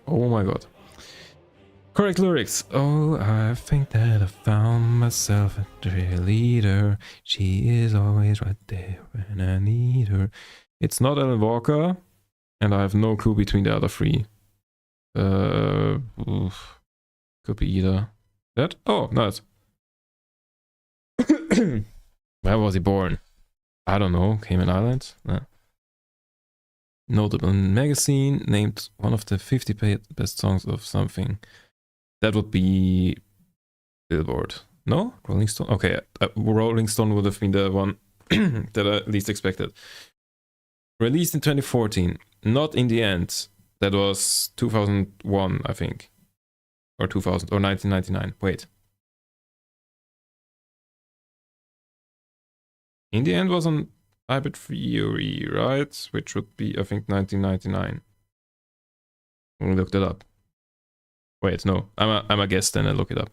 B: oh my god. Correct lyrics. Oh, I think that I found myself a cheerleader. She is always right there when I need her. It's not Alan Walker, and I have no clue between the other 3. Could be either that. Oh, nice. Where was he born? I don't know. Cayman Islands? Nah. Notable magazine, named one of the 50 best songs of something. That would be Billboard. No? Rolling Stone? Okay, Rolling Stone would have been the one that I least expected. Released in 2014. Not in the end. That was 2001, I think. Or 2000, or 1999. Wait. In the end was on Hybrid Theory, right? Which would be, I think, 1999. We looked it up. Wait, no. I'm a guest, then I look it up.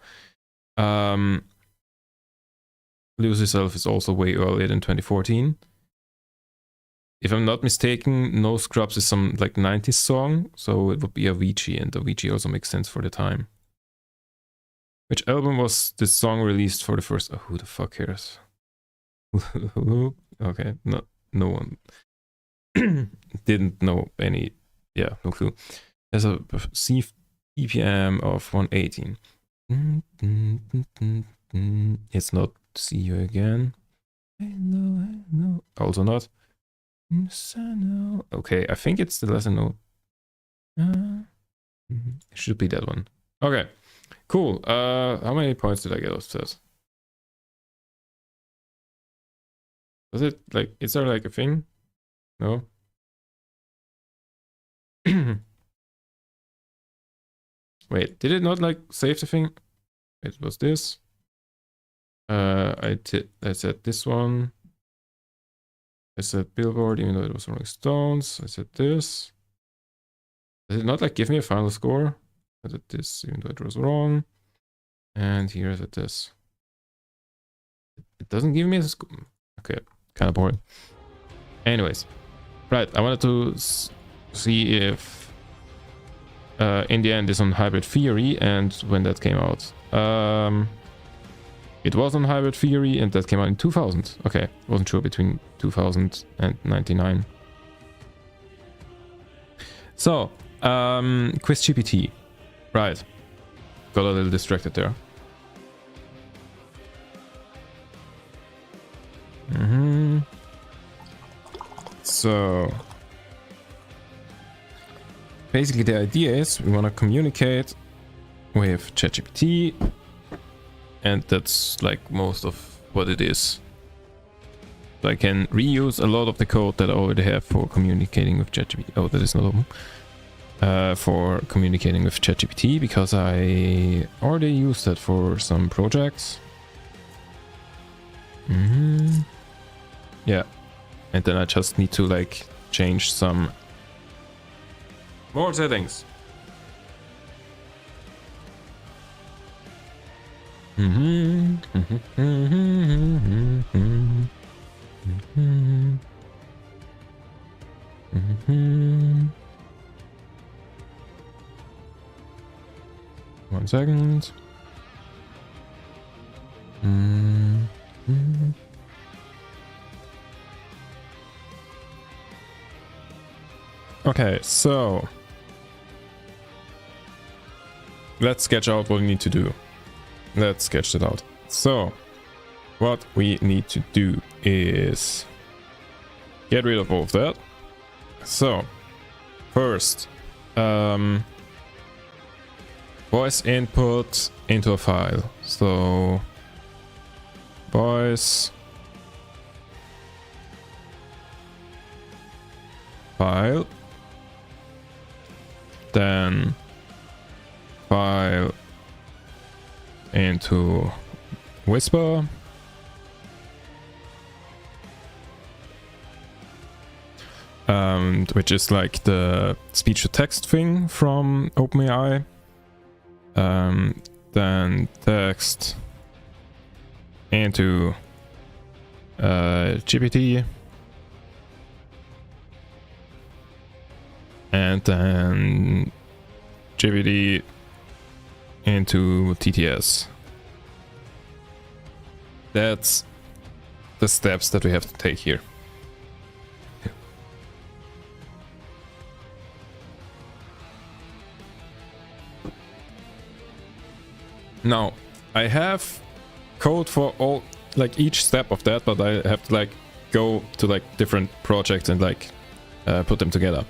B: Lose Yourself is also way earlier than 2014. If I'm not mistaken, No Scrubs is some like 90s song, so it would be Avicii, and Avicii also makes sense for the time. Which album was this song released for the first? Oh, who the fuck cares? Okay, no one didn't know any. Yeah, no clue. There's a BPM of 118. It's not See You Again. I know. Also not. Okay, I think it's the lesser note. It should be that one. Okay, cool. How many points did I get off that? Was it like, is there like a thing? No? Wait, did it not like save the thing? It was this. I said this one. I said Billboard, even though it was Rolling Stones. I said this. Did it not like give me a final score? I said this, even though it was wrong. And here I said this. It doesn't give me a score. Okay, kind of boring. Anyways, right. I wanted to see if in the end is on Hybrid Theory and when that came out. It was on Hybrid Theory and that came out in 2000. Okay, wasn't sure between 2000 and 99. So, Quiz GPT. Right. Got a little distracted there. So, basically the idea is we want to communicate with ChatGPT, and that's like most of what it is. I can reuse a lot of the code that I already have for communicating with ChatGPT. Oh, that is not open. For communicating with ChatGPT, because I already used that for some projects. Yeah, and then I just need to like change some more settings. One second. Okay, so let's sketch out what we need to do. Let's sketch it out. So what we need to do is get rid of all of that. So first, voice input into a file. So voice file, then file into Whisper, which is like the speech to text thing from OpenAI. Then text into GPT, and then GPT into TTS. That's the steps that we have to take here. Now, I have code for all, like each step of that, but I have to like go to like different projects and like put them together.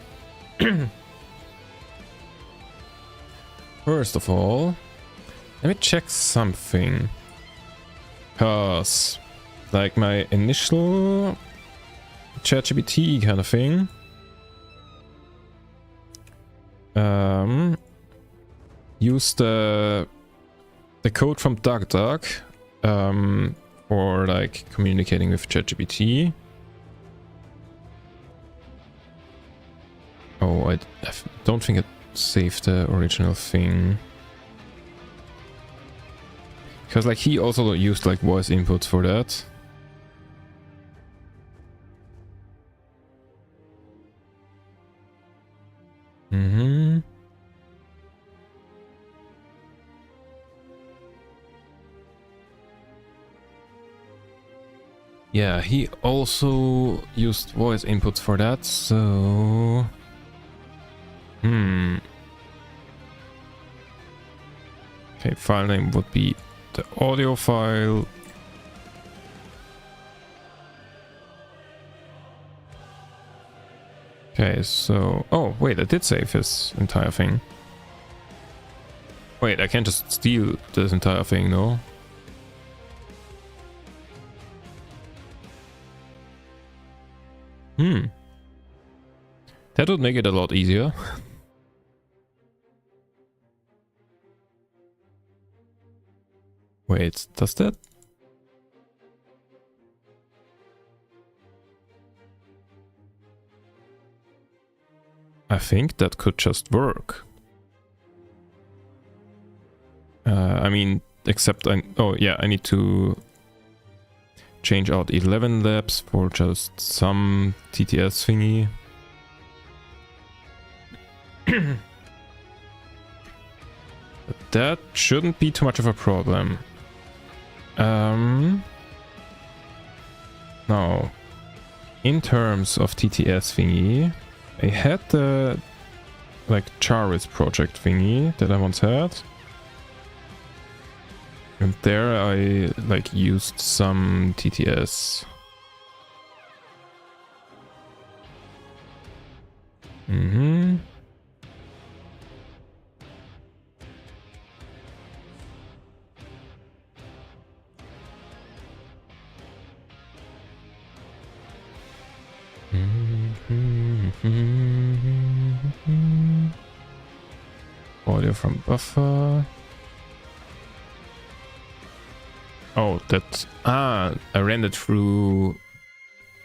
B: First of all, let me check something. Cause like my initial ChatGPT kind of thing, used the code from DuckDuck for like communicating with ChatGPT. Oh, I don't think it saved the original thing. Because like he also used like voice inputs for that. Yeah, he also used voice inputs for that, so... Okay, file name would be the audio file. Okay, so... Oh, wait, I did save his entire thing. Wait, I can't just steal this entire thing, no? That would make it a lot easier. Wait, does that? I think that could just work. I mean, except oh yeah, I need to change out 11 labs for just some TTS thingy. But that shouldn't be too much of a problem. Now, in terms of TTS thingy, I had the like Charis project thingy that I once had. And there I like used some TTS. Audio from buffer. Oh, that... I ran it through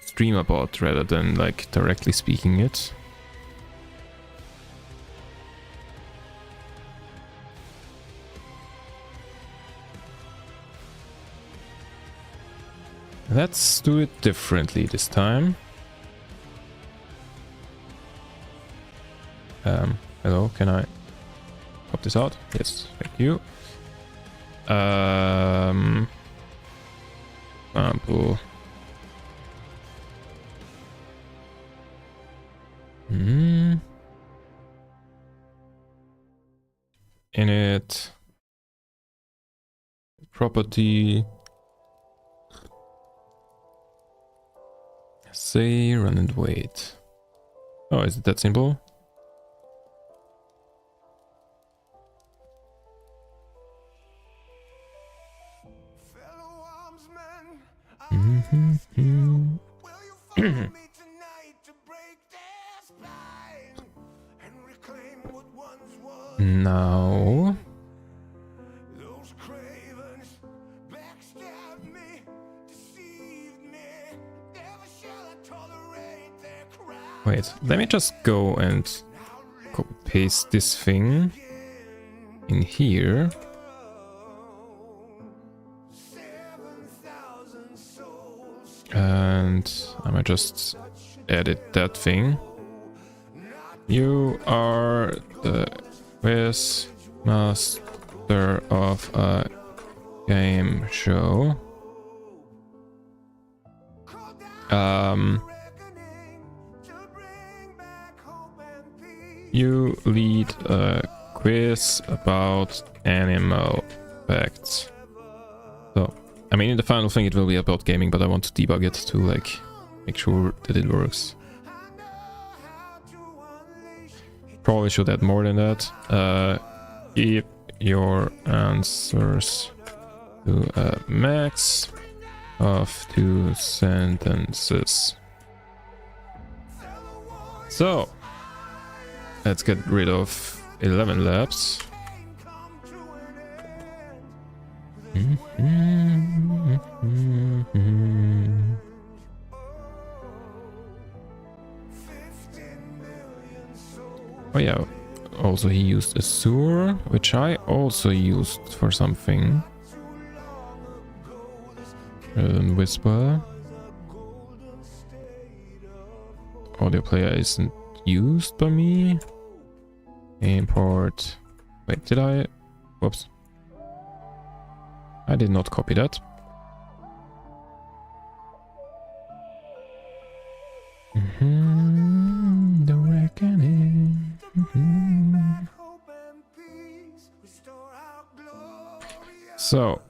B: StreamerBot rather than like directly speaking it. Let's do it differently this time. Hello, can I pop this out? Yes, thank you. Sample. Init. Property. Say, run and wait. Oh, is it that simple? Now. Wait, let me just go and copy paste this thing in here. And I might just edit that thing. You are the quiz master of a game show. You lead a quiz about animal facts. So, I mean, in the final thing it will be about gaming, but I want to debug it to like make sure that it works. Probably should add more than that. Keep your answers to a max of 2 sentences. So, let's get rid of 11 labs. Oh yeah, also he used a sewer, which I also used for something. Whisper. Audio player isn't used by me. Import. Wait, did I? Whoops. I did not copy that. The reckoning. So.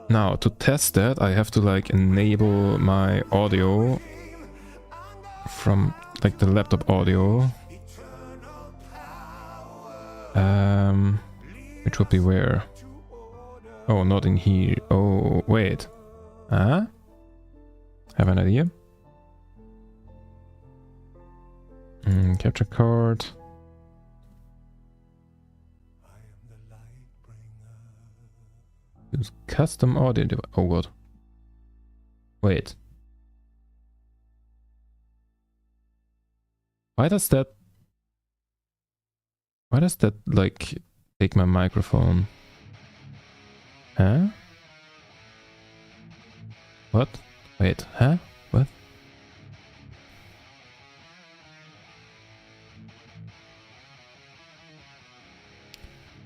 B: Now, to test that, I have to like enable my audio from like the laptop audio. Which would be where? Oh, not in here. Oh, wait. Huh? Have an idea? Capture card. Use custom audio device. Oh god. Wait. Why does that like take my microphone? Huh? What? Wait, huh? What?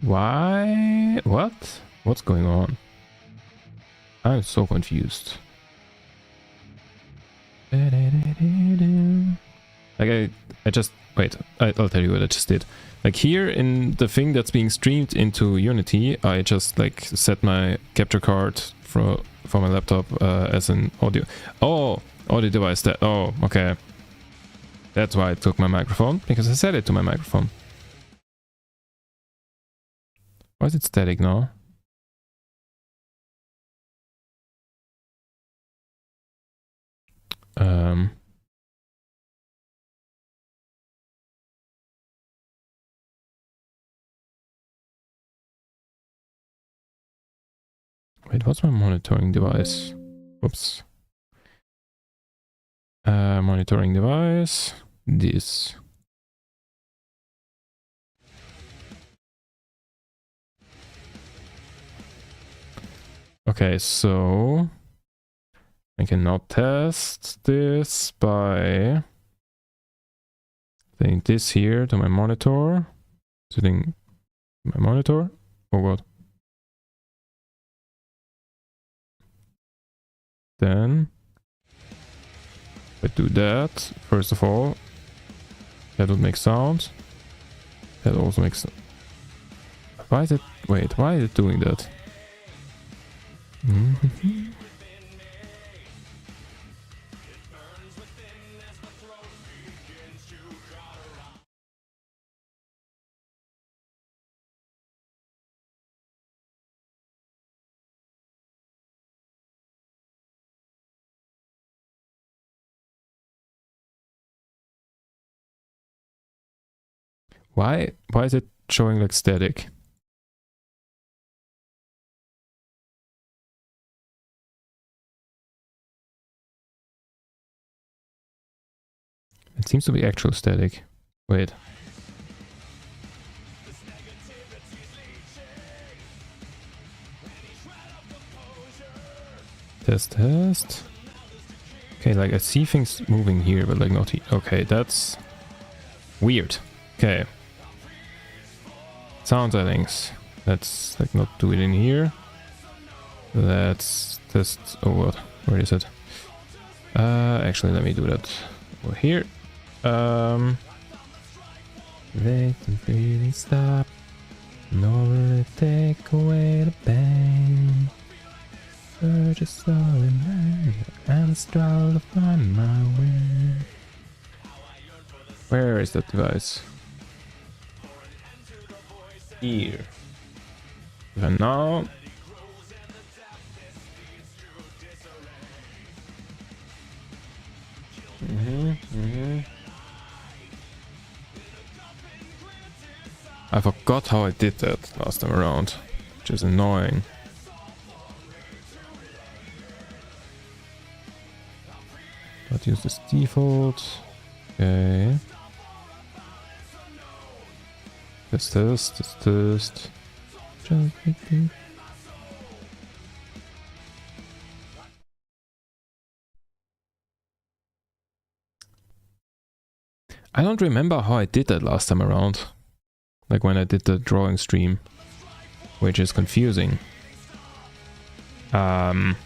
B: Why? What? What's going on? I'm so confused. Like I just wait. I'll tell you what I just did. Like here in the thing that's being streamed into Unity, I just like set my capture card for my laptop as an audio. Oh, audio device. That. Oh, okay. That's why I took my microphone, because I set it to my microphone. Why is it static now? Wait, what's my monitoring device? Oops. Monitoring device. This. Okay, so I can now test this by setting this here to my monitor. Setting my monitor. Oh what? Then I do that. First of all, that would make sound. That also makes. Why is it? Wait, why is it doing that? Why is it showing like static? It seems to be actual static. Wait. Test. Okay, like I see things moving here, but like not here. Okay, that's weird. Okay. Sound settings. Let's like not do it in here. Let's test. Oh, what? Where is it? Actually, let me do that over here. They can really stop. Nor will it take away the pain. Just so in and struggle to find my way. Where is that device? Here. And now. I forgot how I did that last time around, which is annoying. Let's use this default. Okay. Test. Just I don't remember how I did that last time around. Like when I did the drawing stream, which is confusing. I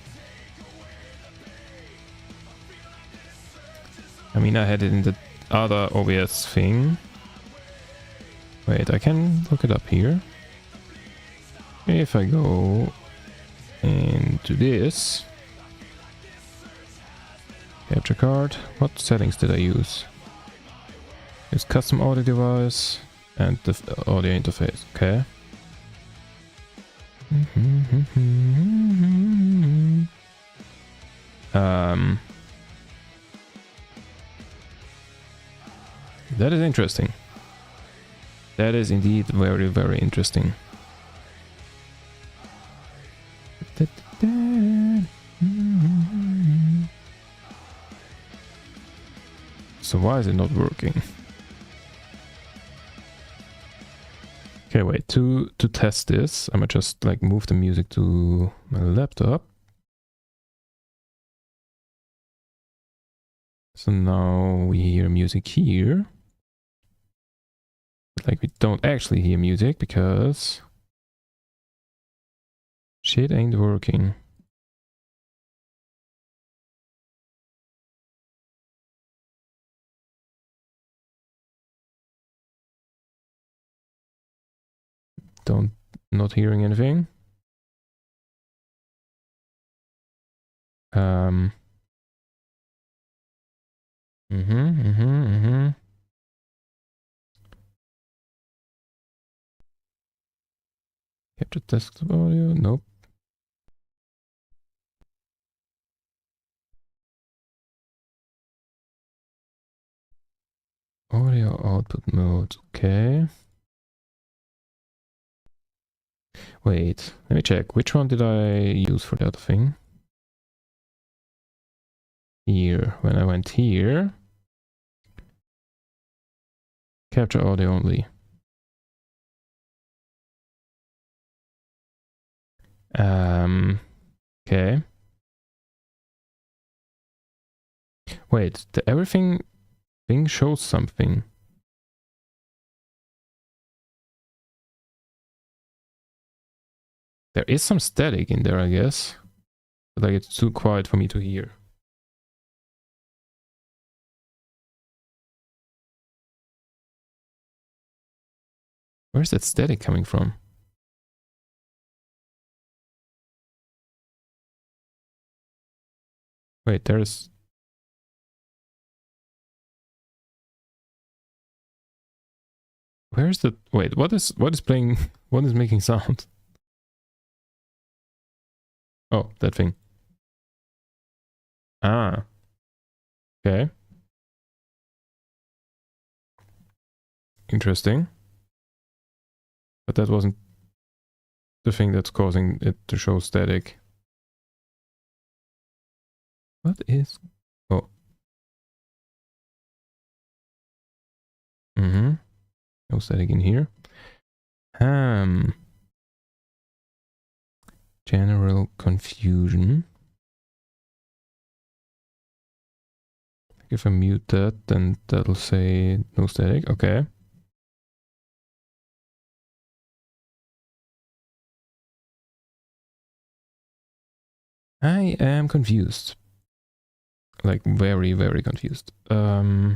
B: mean, I had it in the other OBS thing. Wait, I can look it up here. If I go into this capture card, what settings did I use? It's custom audio device and the audio interface. Okay. That is interesting. That is indeed very, very interesting. So why is it not working? Okay, wait, to test this, I'm gonna just like move the music to my laptop. So now we hear music here. Like we don't actually hear music because shit ain't working. Not hearing anything. Capture desktop audio, nope. Audio output mode, okay. Wait, let me check. Which one did I use for the other thing? Here. When I went here. Capture audio only. Okay. Wait, the everything thing shows something. There is some static in there, I guess. But like it's too quiet for me to hear. Where's that static coming from? Wait, there's... Where's the... Wait, what is playing... What is making sound? Oh, that thing. Ah. Okay. Interesting. But that wasn't the thing that's causing it to show static. What is... Oh. Mm-hmm. No static in here. General confusion. If I mute that, then that'll say no static. Okay. I am confused. Like very, very confused. Hmm.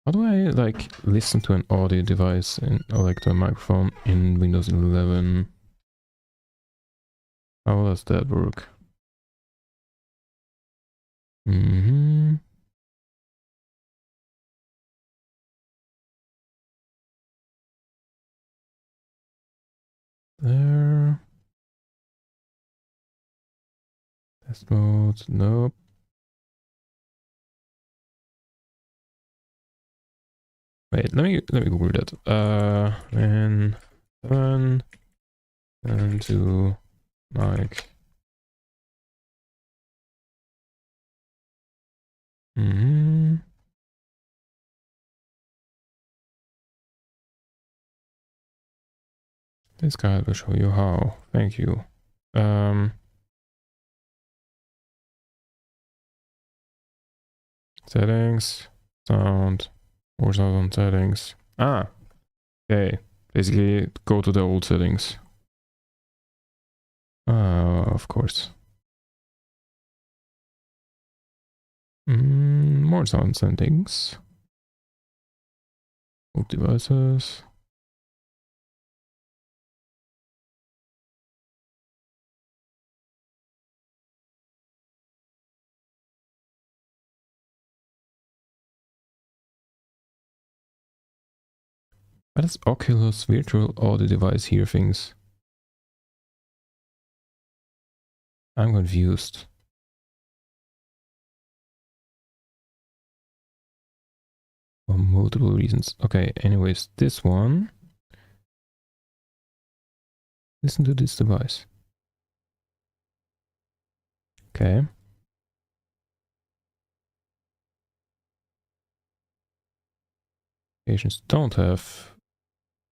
B: How do I like listen to an audio device or like to a microphone in Windows 11? How does that work? Mm-hmm. There. Test mode. Nope. Wait, let me Google that. And 7 and to mic. Mm-hmm. This guide will show you how. Thank you. Settings, sound, more sound on settings. Ah, okay. Basically, go to the old settings. Of course. More sound settings. Old devices. What does Oculus virtual audio device hear things? I'm confused. For multiple reasons. Okay, anyways, this one. Listen to this device. Okay. Patients don't have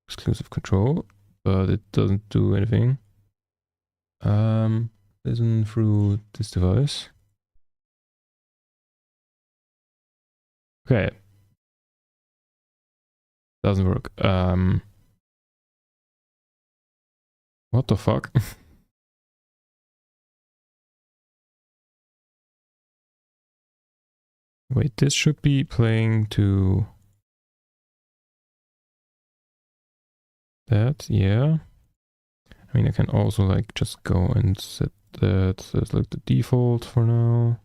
B: exclusive control, but it doesn't do anything. Listen through this device. Okay. Doesn't work. What the fuck? Wait, this should be playing to that, yeah. I mean, I can also like just go and set that as like the default for now.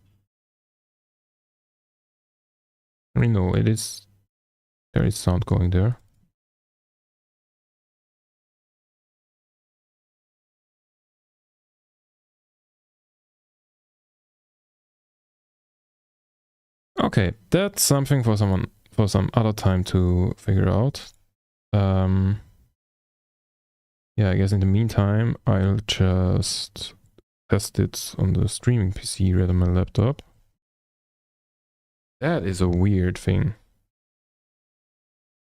B: I mean, no, it is, there is sound going there. Okay, that's something for some other time to figure out. Yeah, I guess in the meantime, I'll just test it on the streaming PC rather than my laptop. That is a weird thing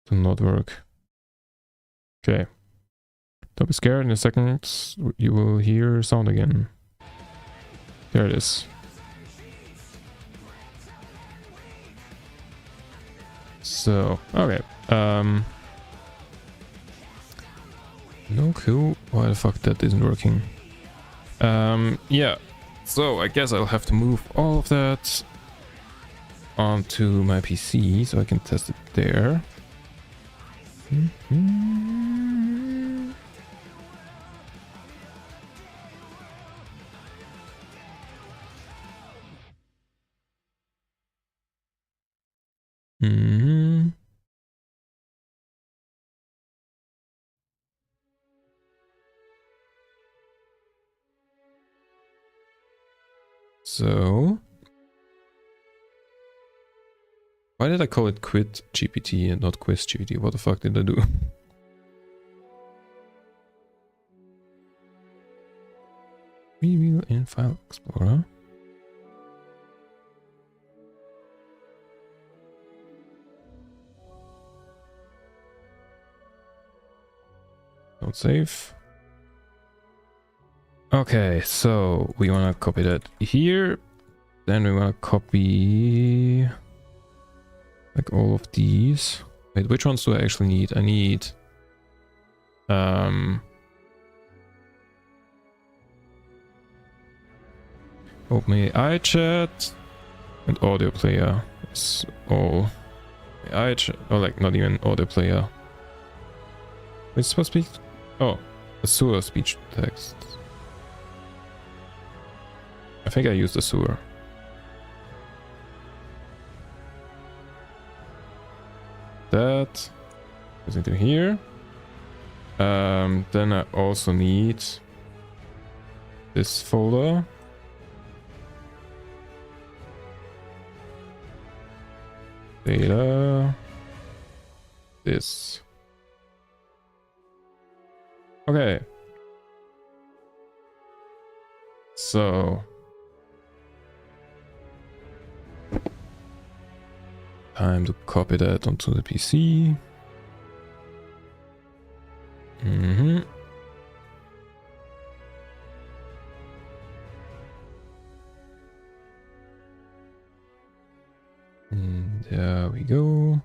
B: to not work. Okay. Don't be scared, in a second you will hear sound again. There it is. So, okay. No clue why the fuck that isn't working. Yeah. So I guess I'll have to move all of that onto my PC so I can test it there. So, why did I call it Quit GPT and not Quiz GPT? What the fuck did I do? Preview in File Explorer. Don't save. Okay, so we want to copy that here. Then we want to copy like all of these. Wait, which ones do I actually need? I need OpenAI chat and audio player. It's all AI chat, or like not even audio player. It's supposed to be, oh, a sewer speech text. I think I used the sewer. That goes into here. Then I also need this folder. Data. This. Okay. So. Time to copy that onto the PC. And there we go.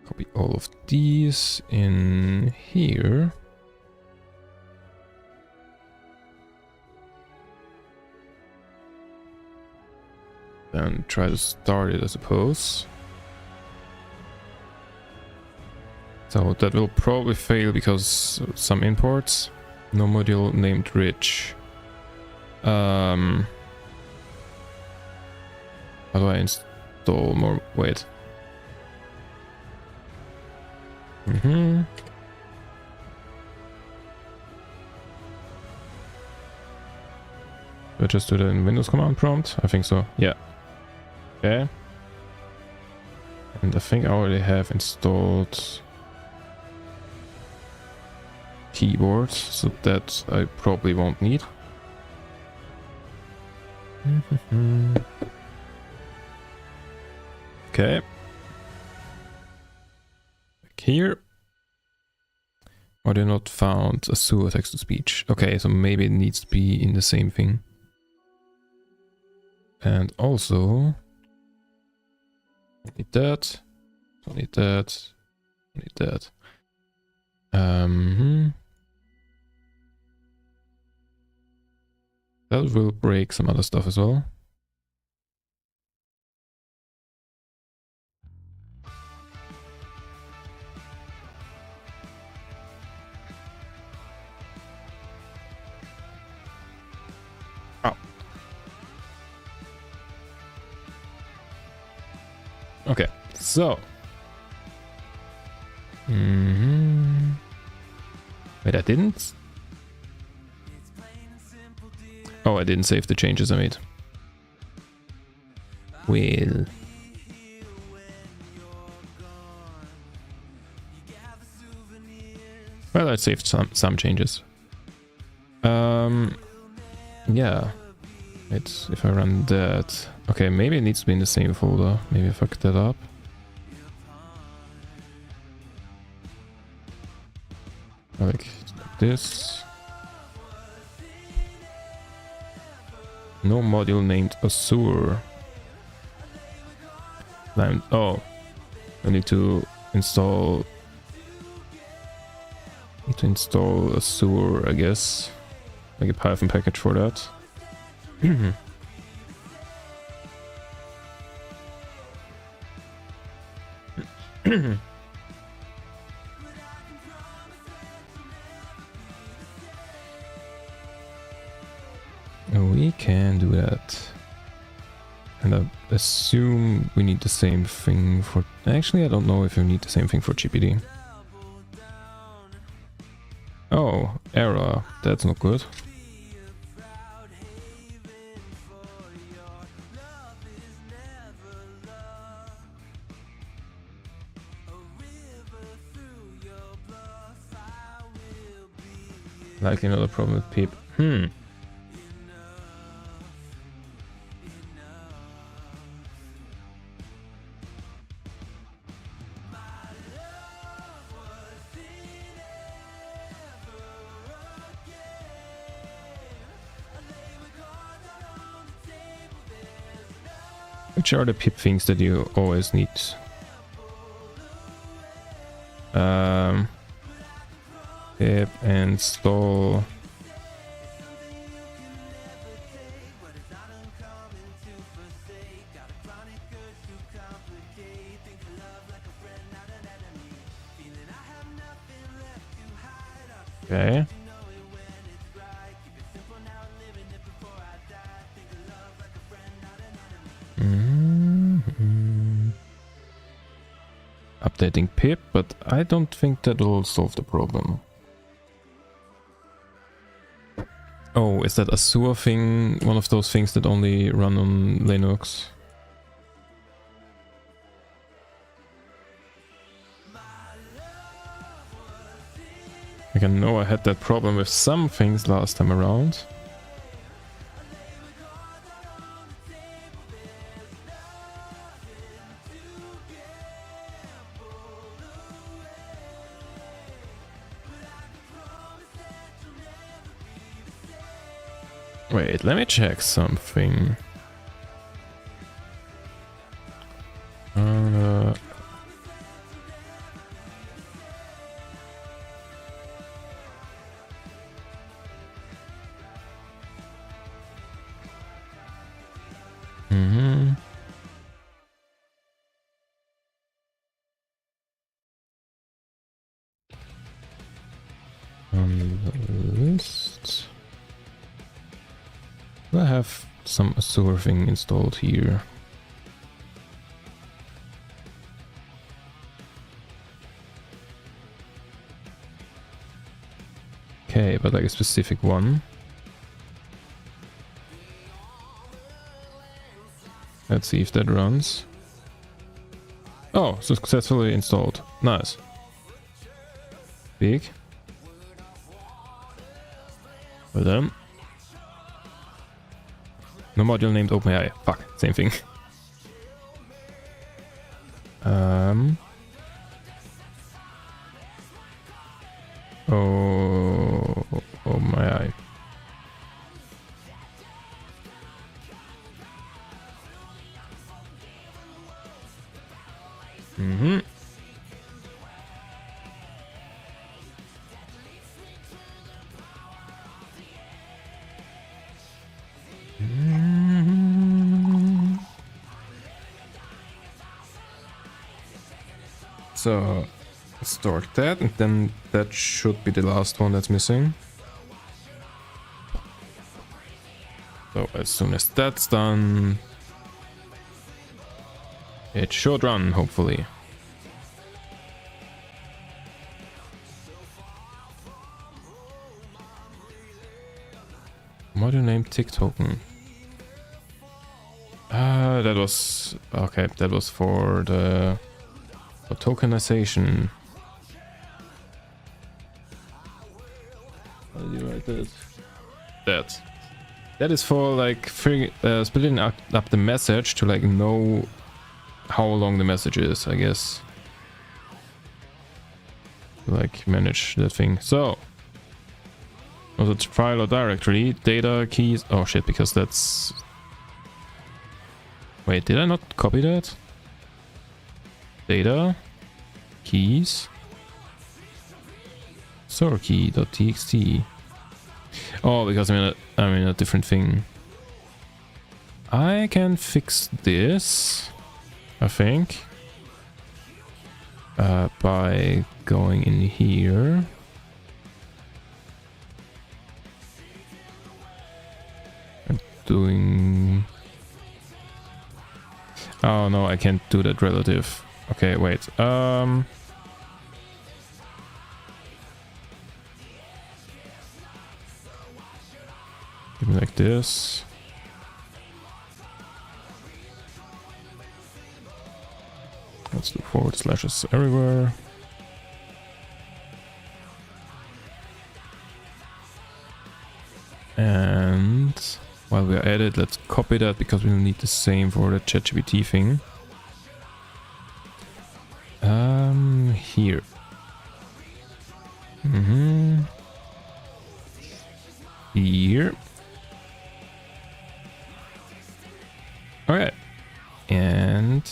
B: Copy all of these in here. And try to start it, I suppose. So that will probably fail because some imports. No module named rich. How do I install more? Wait. Do I just do that in Windows command prompt? I think so. Yeah. Okay. And I think I already have installed keyboard, so that I probably won't need. Okay. Back here. Audio not found, a sewer text to speech. Okay, so maybe it needs to be in the same thing. And also, don't need that, don't need that, don't need that. That will break some other stuff as well. Oh. Okay, so. Wait, I didn't? Oh, I didn't save the changes I made. Well. Well, I saved some changes. Yeah. It's if I run that. Okay, maybe it needs to be in the same folder. Maybe I fucked that up. Like this. No module named Azure. Oh, I need to install. Azure, I guess. Like a Python package for that. We can do that. And I assume we need the same thing for... Actually, I don't know if we need the same thing for GPD. Oh, error. That's not good. Likely another problem with pip. Which are the pip things that you always need? Pip install. Okay. Updating pip, but I don't think that will solve the problem. Oh, is that Azure thing one of those things that only run on Linux? Like I know I had that problem with some things last time around. Wait, let me check something. On the list. I have some Azure thing installed here. Okay, but like a specific one. Let's see if that runs. Oh, successfully installed. Nice. Big. Well done. No module named OpenAI. Fuck, same thing. Oh my eye. So start that, and then that should be the last one that's missing. So as soon as that's done, it should run, hopefully. Module name tick token. That was okay. That was for the tokenization. How did you write that? That is for like splitting up the message to like know how long the message is, I guess. Like manage that thing. So was it file or directory? Data keys. Oh shit, because that's. Wait, did I not copy that? Data keys. Store key.txt. Oh, because I'm in a different thing. I can fix this, I think, by going in here. And doing. Oh no, I can't do that relative. Okay, wait. Give me like this. Let's do forward slashes everywhere. And while we're at it, let's copy that because we will need the same for the ChatGPT thing. Here. Here. Okay. And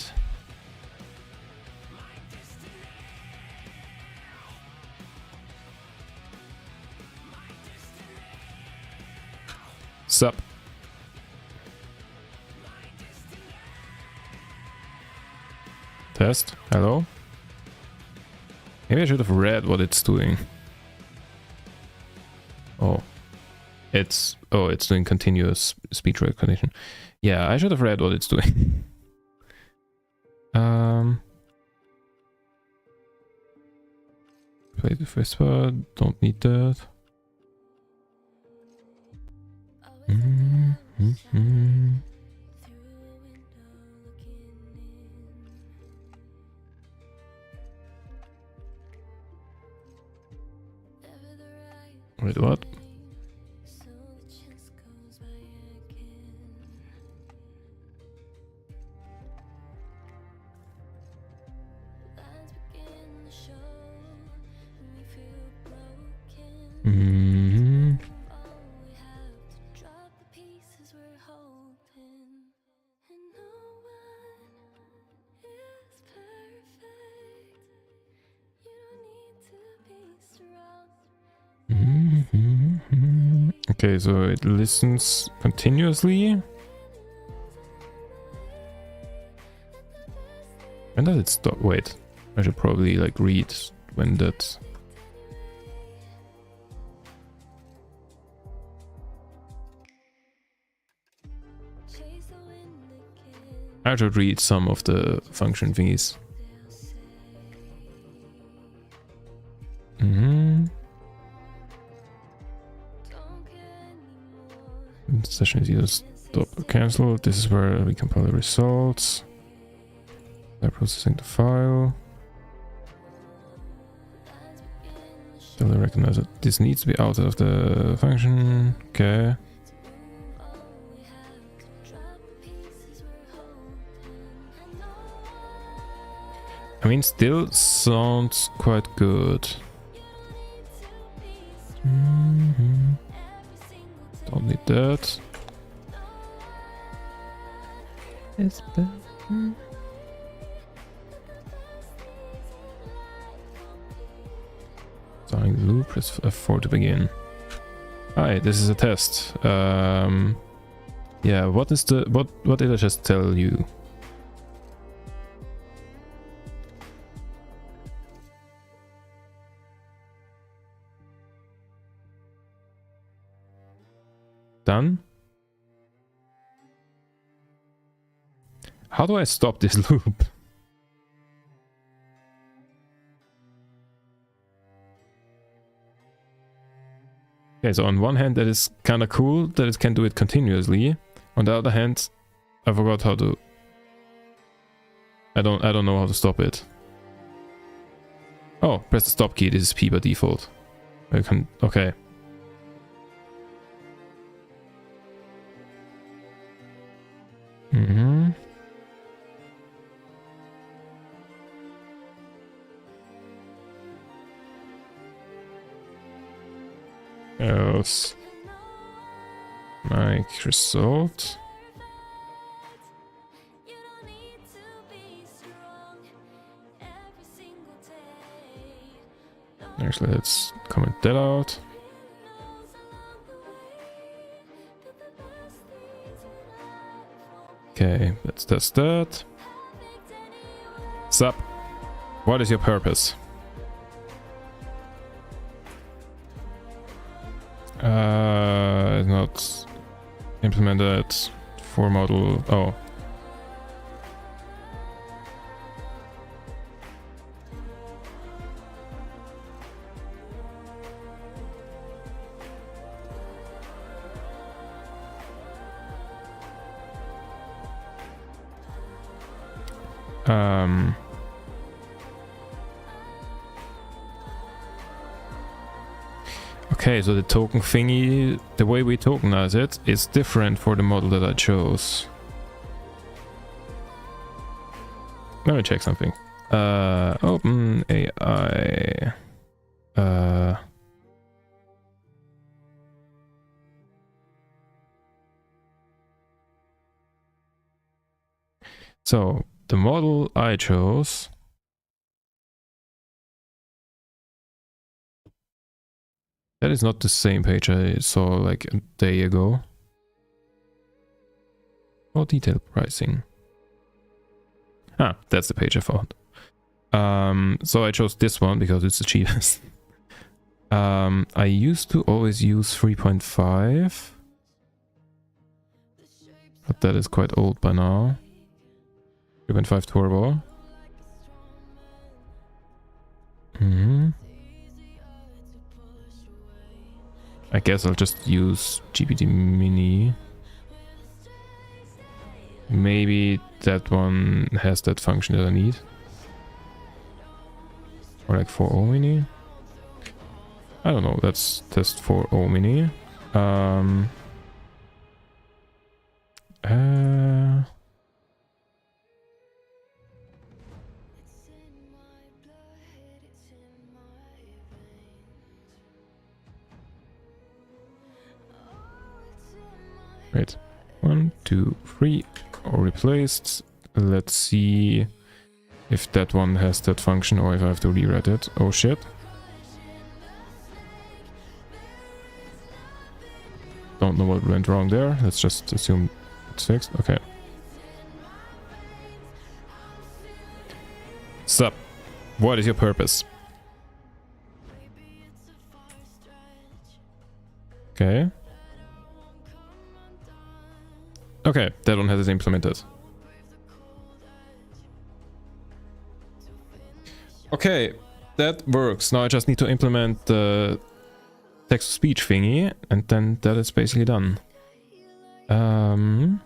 B: sup. Test. Hello. Maybe I should have read what it's doing. Oh. It's doing continuous speech recognition. Yeah, I should have read what it's doing. Play the first word, don't need that. Wait, what? Okay, so it listens continuously. When does it stop? Wait, I should probably like read when that. I should read some of the function thingies. Session is either stop or cancel. This is where we compile the results. They're processing the file. Then they recognize that this needs to be out of the function. Okay. I mean, still sounds quite good. Don't need that. It's better. Starting the loop, press F4 to begin. Hi, this is a test. Yeah, what did I just tell you? Done? How do I stop this loop? Okay, so on one hand that is kind of cool that it can do it continuously. On the other hand, I forgot how to... I don't know how to stop it. Oh, press the stop key. This is P by default. I can... Okay. Mm-hmm. Else. Like result. Actually, let's comment that out. Okay, let's test that. Sup? What is your purpose? Not implemented for model. Oh. Okay, so the token thingy, the way we tokenize it is different for the model that I chose. Let me check something. Open AI. So the model I chose. That is not the same page I saw like a day ago. More detailed pricing. Ah, that's the page I found. So I chose this one because it's the cheapest. I used to always use 3.5. But that is quite old by now. 3.5 turbo. I guess I'll just use GPT Mini. Maybe that one has that function that I need. Or like 4.0 Mini. I don't know, let's test 4.0 Mini. Wait, 1, 2, 3, or replaced. Let's see if that one has that function or if I have to rewrite it. Oh shit. Don't know what went wrong there. Let's just assume it's fixed. Okay. Sup? What is your purpose? Okay. Okay, that one has it implemented. Okay, that works. Now I just need to implement the text-to-speech thingy, and then that is basically done. Oh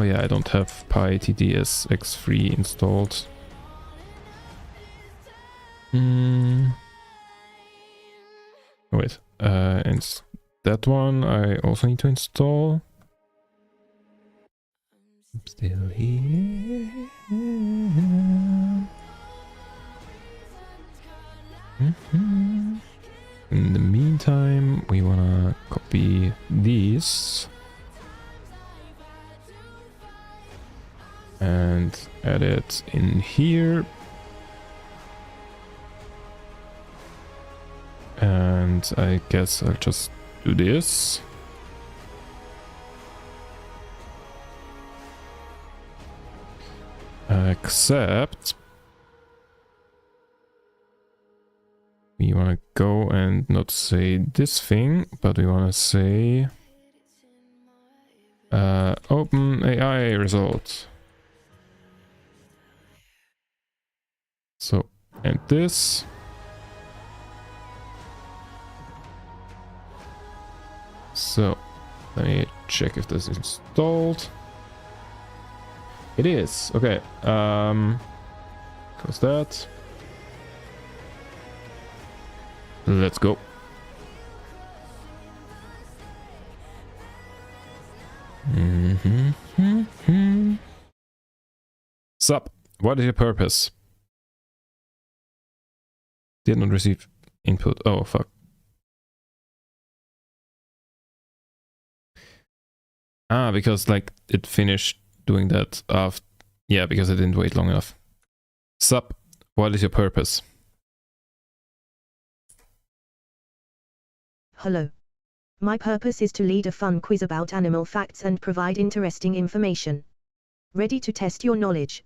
B: yeah, I don't have PyTDS X3 installed. Wait, and that one I also need to install. I'm still here. In the meantime, we wanna copy these and add it in here. And I guess I'll just do this. Except we want to go and not say this thing, but we want to say open AI result. So, and this. So, let me check if this is installed. It is. Okay. Close that. Let's go. Sup? What is your purpose? Did not receive input. Oh, fuck. Ah, because like it finished doing that after. Yeah, because I didn't wait long enough. Sup? What is your purpose?
G: Hello. My purpose is to lead a fun quiz about animal facts and provide interesting information. Ready to test your knowledge?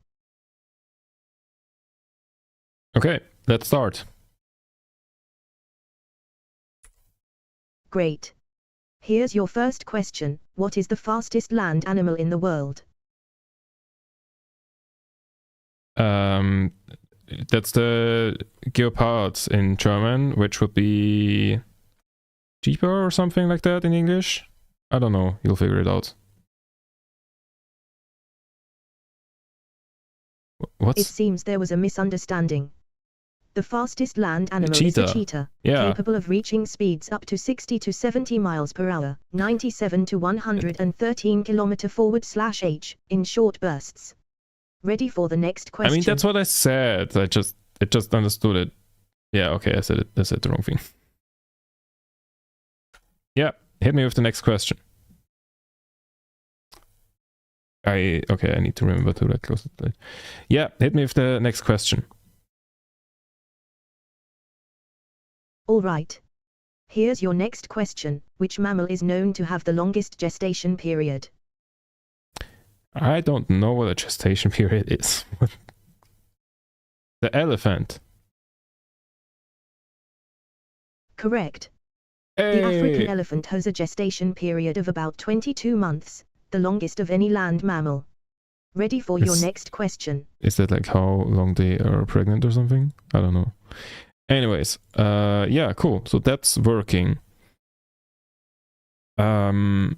B: Okay, let's start.
G: Great. Here's your first question. What is the fastest land animal in the world?
B: That's the Geopard in German, which would be cheaper or something like that in English. I don't know. You'll figure it out. What's
G: It seems there was a misunderstanding. The fastest land animal is a cheetah,
B: Yeah.
G: capable of reaching speeds up to 60 to 70 miles per hour, 97 to 113 km/h, in short bursts. Ready for the next question?
B: I mean, that's what I said. I just understood it. Yeah, okay, I said the wrong thing. Yeah, hit me with the next question. I need to remember to close it. Yeah, hit me with the next question.
G: All right. Here's your next question. Which mammal is known to have the longest gestation period?
B: I don't know what a gestation period is. The elephant.
G: Correct.
B: Hey!
G: The African elephant has a gestation period of about 22 months, the longest of any land mammal. Ready for your next question?
B: Is that like how long they are pregnant or something? I don't know. Anyways, yeah, cool. So that's working. I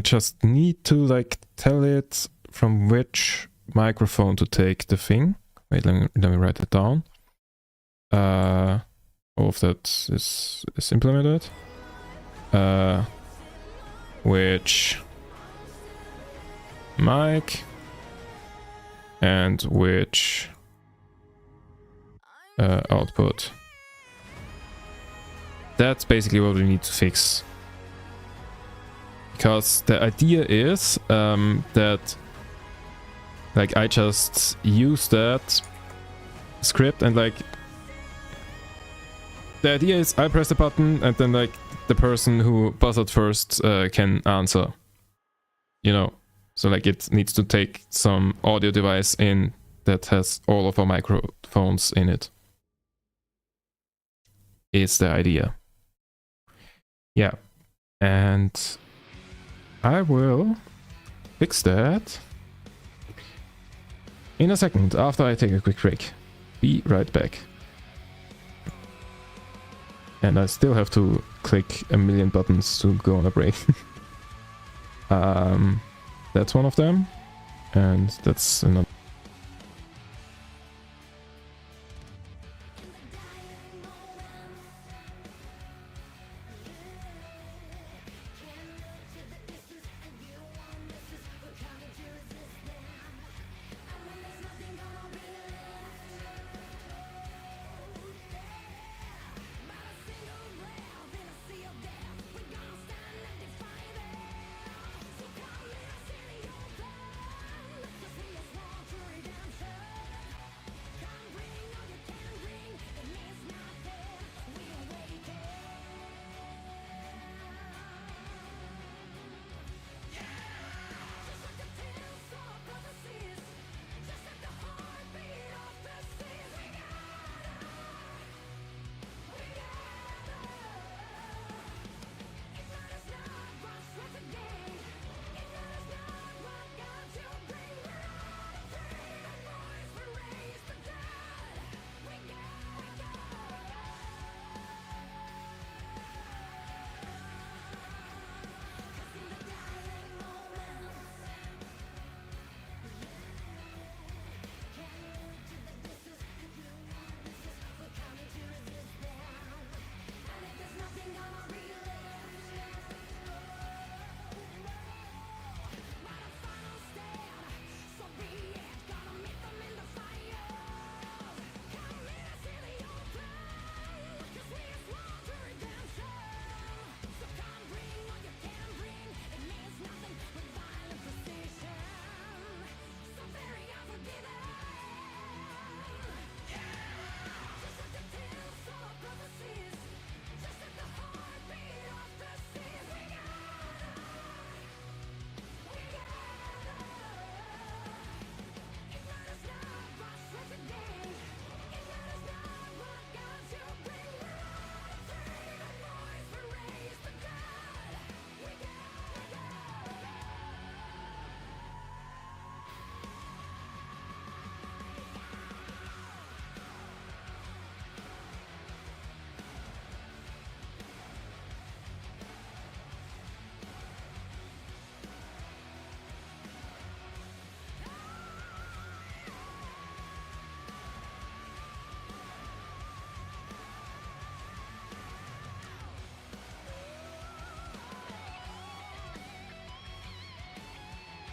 B: just need to like tell it from which microphone to take the thing. Wait, let me write it down. All of that is implemented. Which mic and which output. That's basically what we need to fix. Because the idea is that like I just use that script and like the idea is I press the button and then like the person who buzzed first can answer. You know, so like it needs to take some audio device in that has all of our microphones in it. Is the idea. Yeah, and I will fix that in a second after I take a quick break. Be right back. And I still have to click a million buttons to go on a break. That's one of them, and that's another.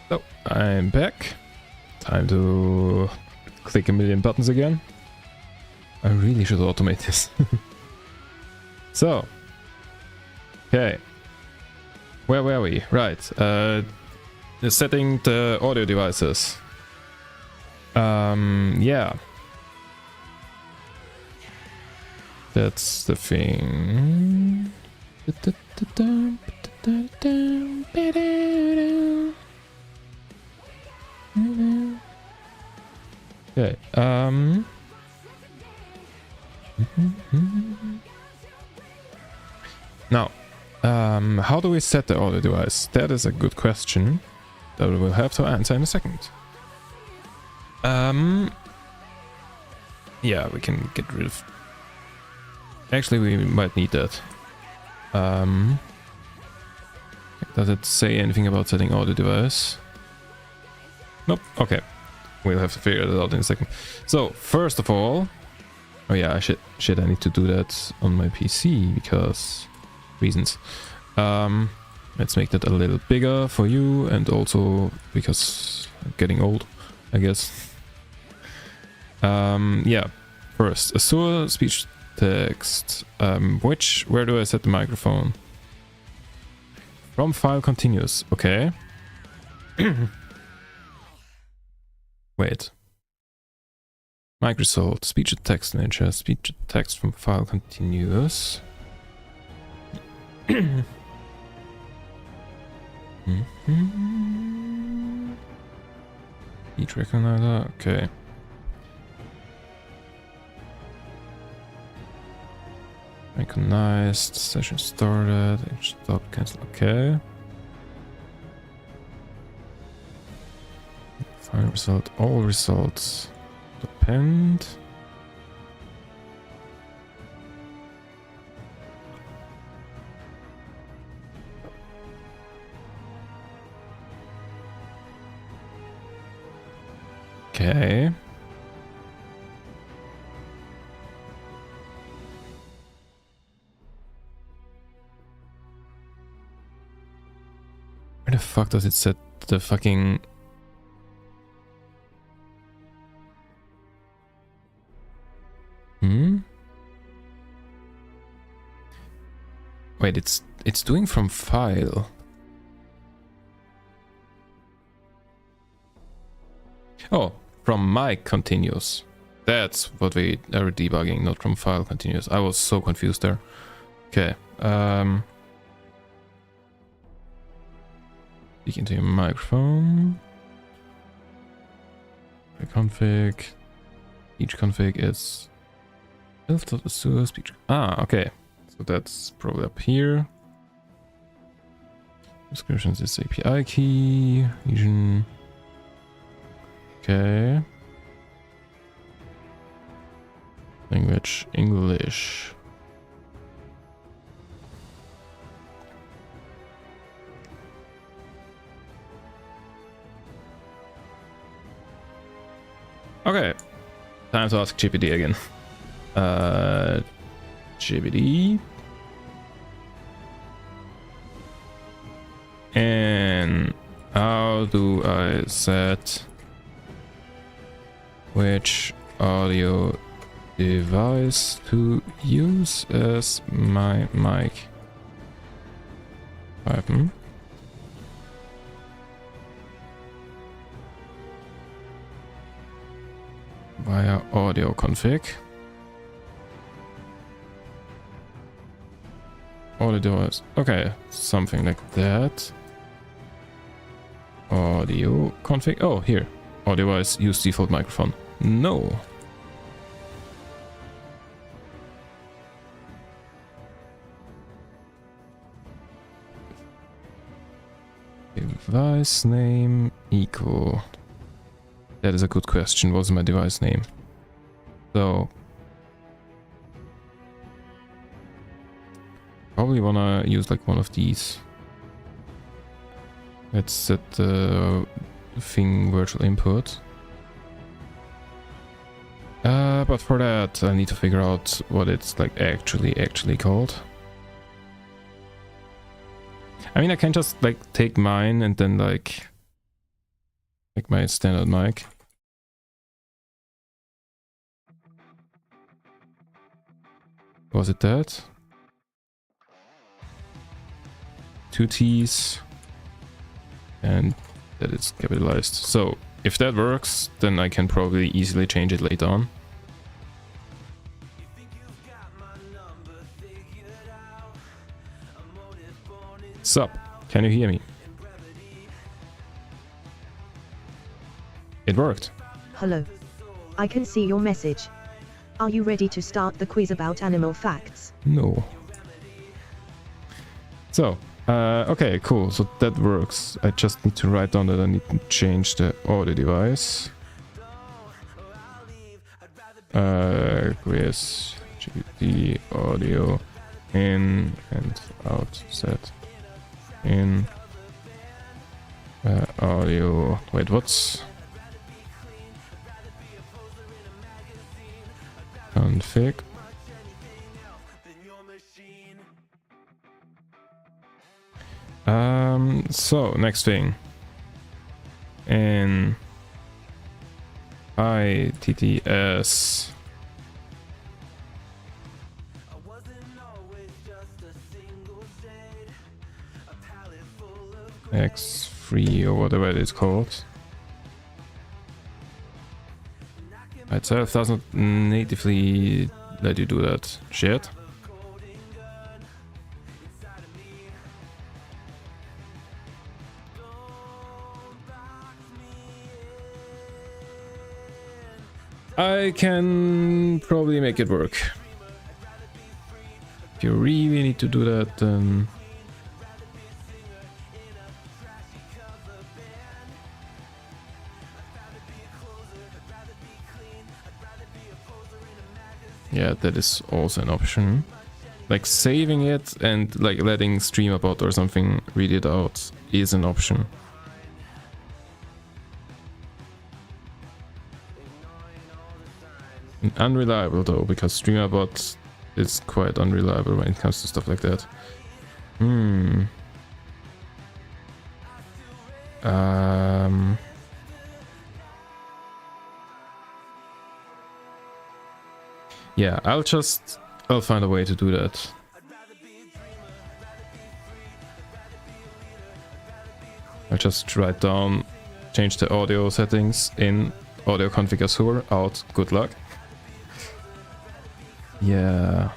B: So, I'm back. Time to click a million buttons again. I really should automate this. So, okay. Where were we? Right. Setting the audio devices. Yeah. That's the thing. Okay. Now, how do we set the audio device? That is a good question that we will have to answer in a second. Yeah, we can get rid of... Actually, we might need that. Does it say anything about setting audio device? Nope. Okay. We'll have to figure that out in a second. So, first of all... Oh yeah, shit, I need to do that on my PC because... reasons. Let's make that a little bigger for you and also because I'm getting old, I guess. Yeah. First, Azure speech text. Where do I set the microphone? From file continuous. Okay. Wait. Microsoft speech to text manager. Speech to text from file continuous. Speech recognizer. Okay. Recognized, session started, stop, cancel, okay. Final result, all results depend. Okay. Where the fuck does it set the fucking... Wait, it's doing from file. Oh, from mic continuous. That's what we are debugging, not from file continuous. I was so confused there. Okay. Speak into your microphone. Config. Each config is speech. Ah, okay. So that's probably up here. Descriptions is API key. Region. Okay. Language English. Okay. Time to ask GPT again. GPT. And how do I set which audio device to use as my mic? Via audio config. Audio device. Okay, something like that. Audio config. Oh, here. Audio device use default microphone. No. Device name equal. That is a good question. What's my device name? So probably wanna use like one of these. Let's set the thing virtual input. But for that I need to figure out what it's like actually called. I mean, I can just like take mine and then like like my standard mic. Was it that? 2 T's. And that it's capitalized. So if that works, then I can probably easily change it later on. Sup? Can you hear me? It worked.
G: Hello. I can see your message. Are you ready to start the quiz about animal facts?
B: No. So, okay, cool. So that works. I just need to write down that I need to change the audio device. Quiz GPT audio in and out set in audio. Wait, what's config? So next thing in ITTS X3 or whatever it is called. Itself doesn't natively let you do that shit. I can probably make it work. If you really need to do that, then yeah, that is also an option. Like saving it and like letting StreamerBot or something read it out is an option. Unreliable though, because StreamerBot is quite unreliable when it comes to stuff like that. Yeah, I'll find a way to do that. I'll just write down, change the audio settings in audio config Azure, out, good luck. Yeah.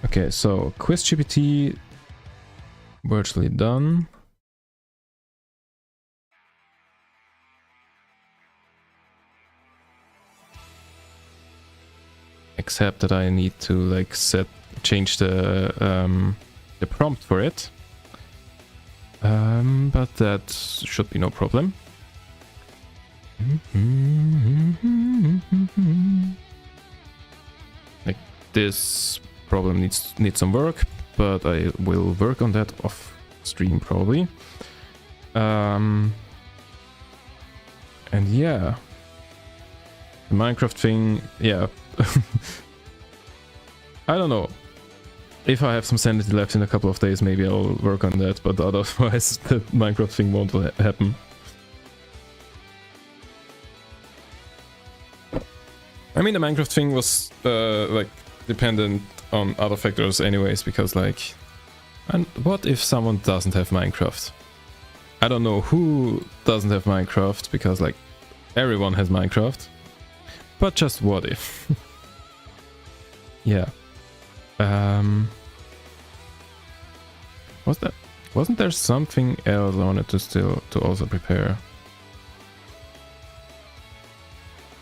B: Okay, so quiz GPT virtually done. Except that I need to like change the prompt for it. But that should be no problem. Like this problem needs some work, but I will work on that off stream probably. And yeah, the Minecraft thing, yeah. I don't know. If I have some sanity left in a couple of days, maybe I'll work on that, but otherwise the Minecraft thing won't happen. I mean, the Minecraft thing was like dependent on other factors anyways, because like, and what if someone doesn't have Minecraft? I don't know who doesn't have Minecraft, because like everyone has Minecraft, but just what if? Yeah. Wasn't there something else I wanted to also prepare?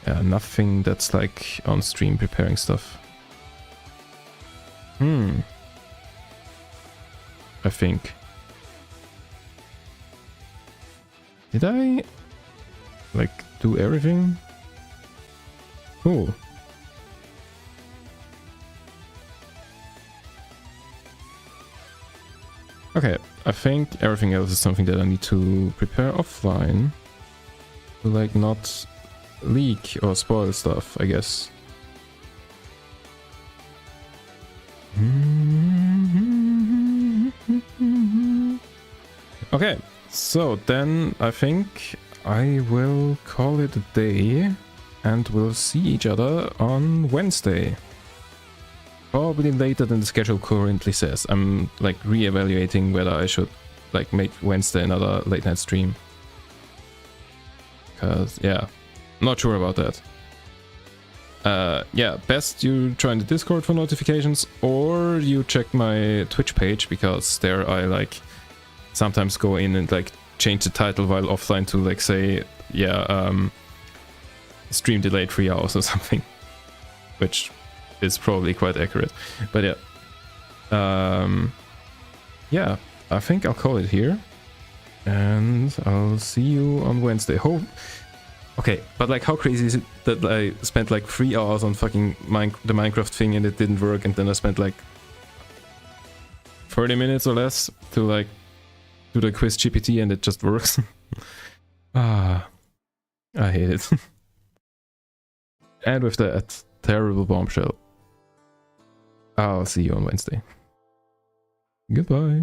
B: Yeah, nothing that's like on stream preparing stuff. I think. Did I like do everything? Cool. Okay, I think everything else is something that I need to prepare offline to like not leak or spoil stuff, I guess. Okay, so then I think I will call it a day and we'll see each other on Wednesday. Probably later than the schedule currently says. I'm like re-evaluating whether I should like make Wednesday another late night stream. Cause yeah, not sure about that. Yeah, best you join the Discord for notifications or you check my Twitch page because there I like sometimes go in and like change the title while offline to like say, yeah, stream delayed 3 hours or something, which is probably quite accurate. But yeah, yeah, I think I'll call it here, and I'll see you on Wednesday. Okay, but like how crazy is it that I spent like 3 hours on fucking the Minecraft thing and it didn't work, and then I spent like 30 minutes or less to like do the quiz GPT and it just works. Ah, I hate it. And with that terrible bombshell, I'll see you on Wednesday. Goodbye.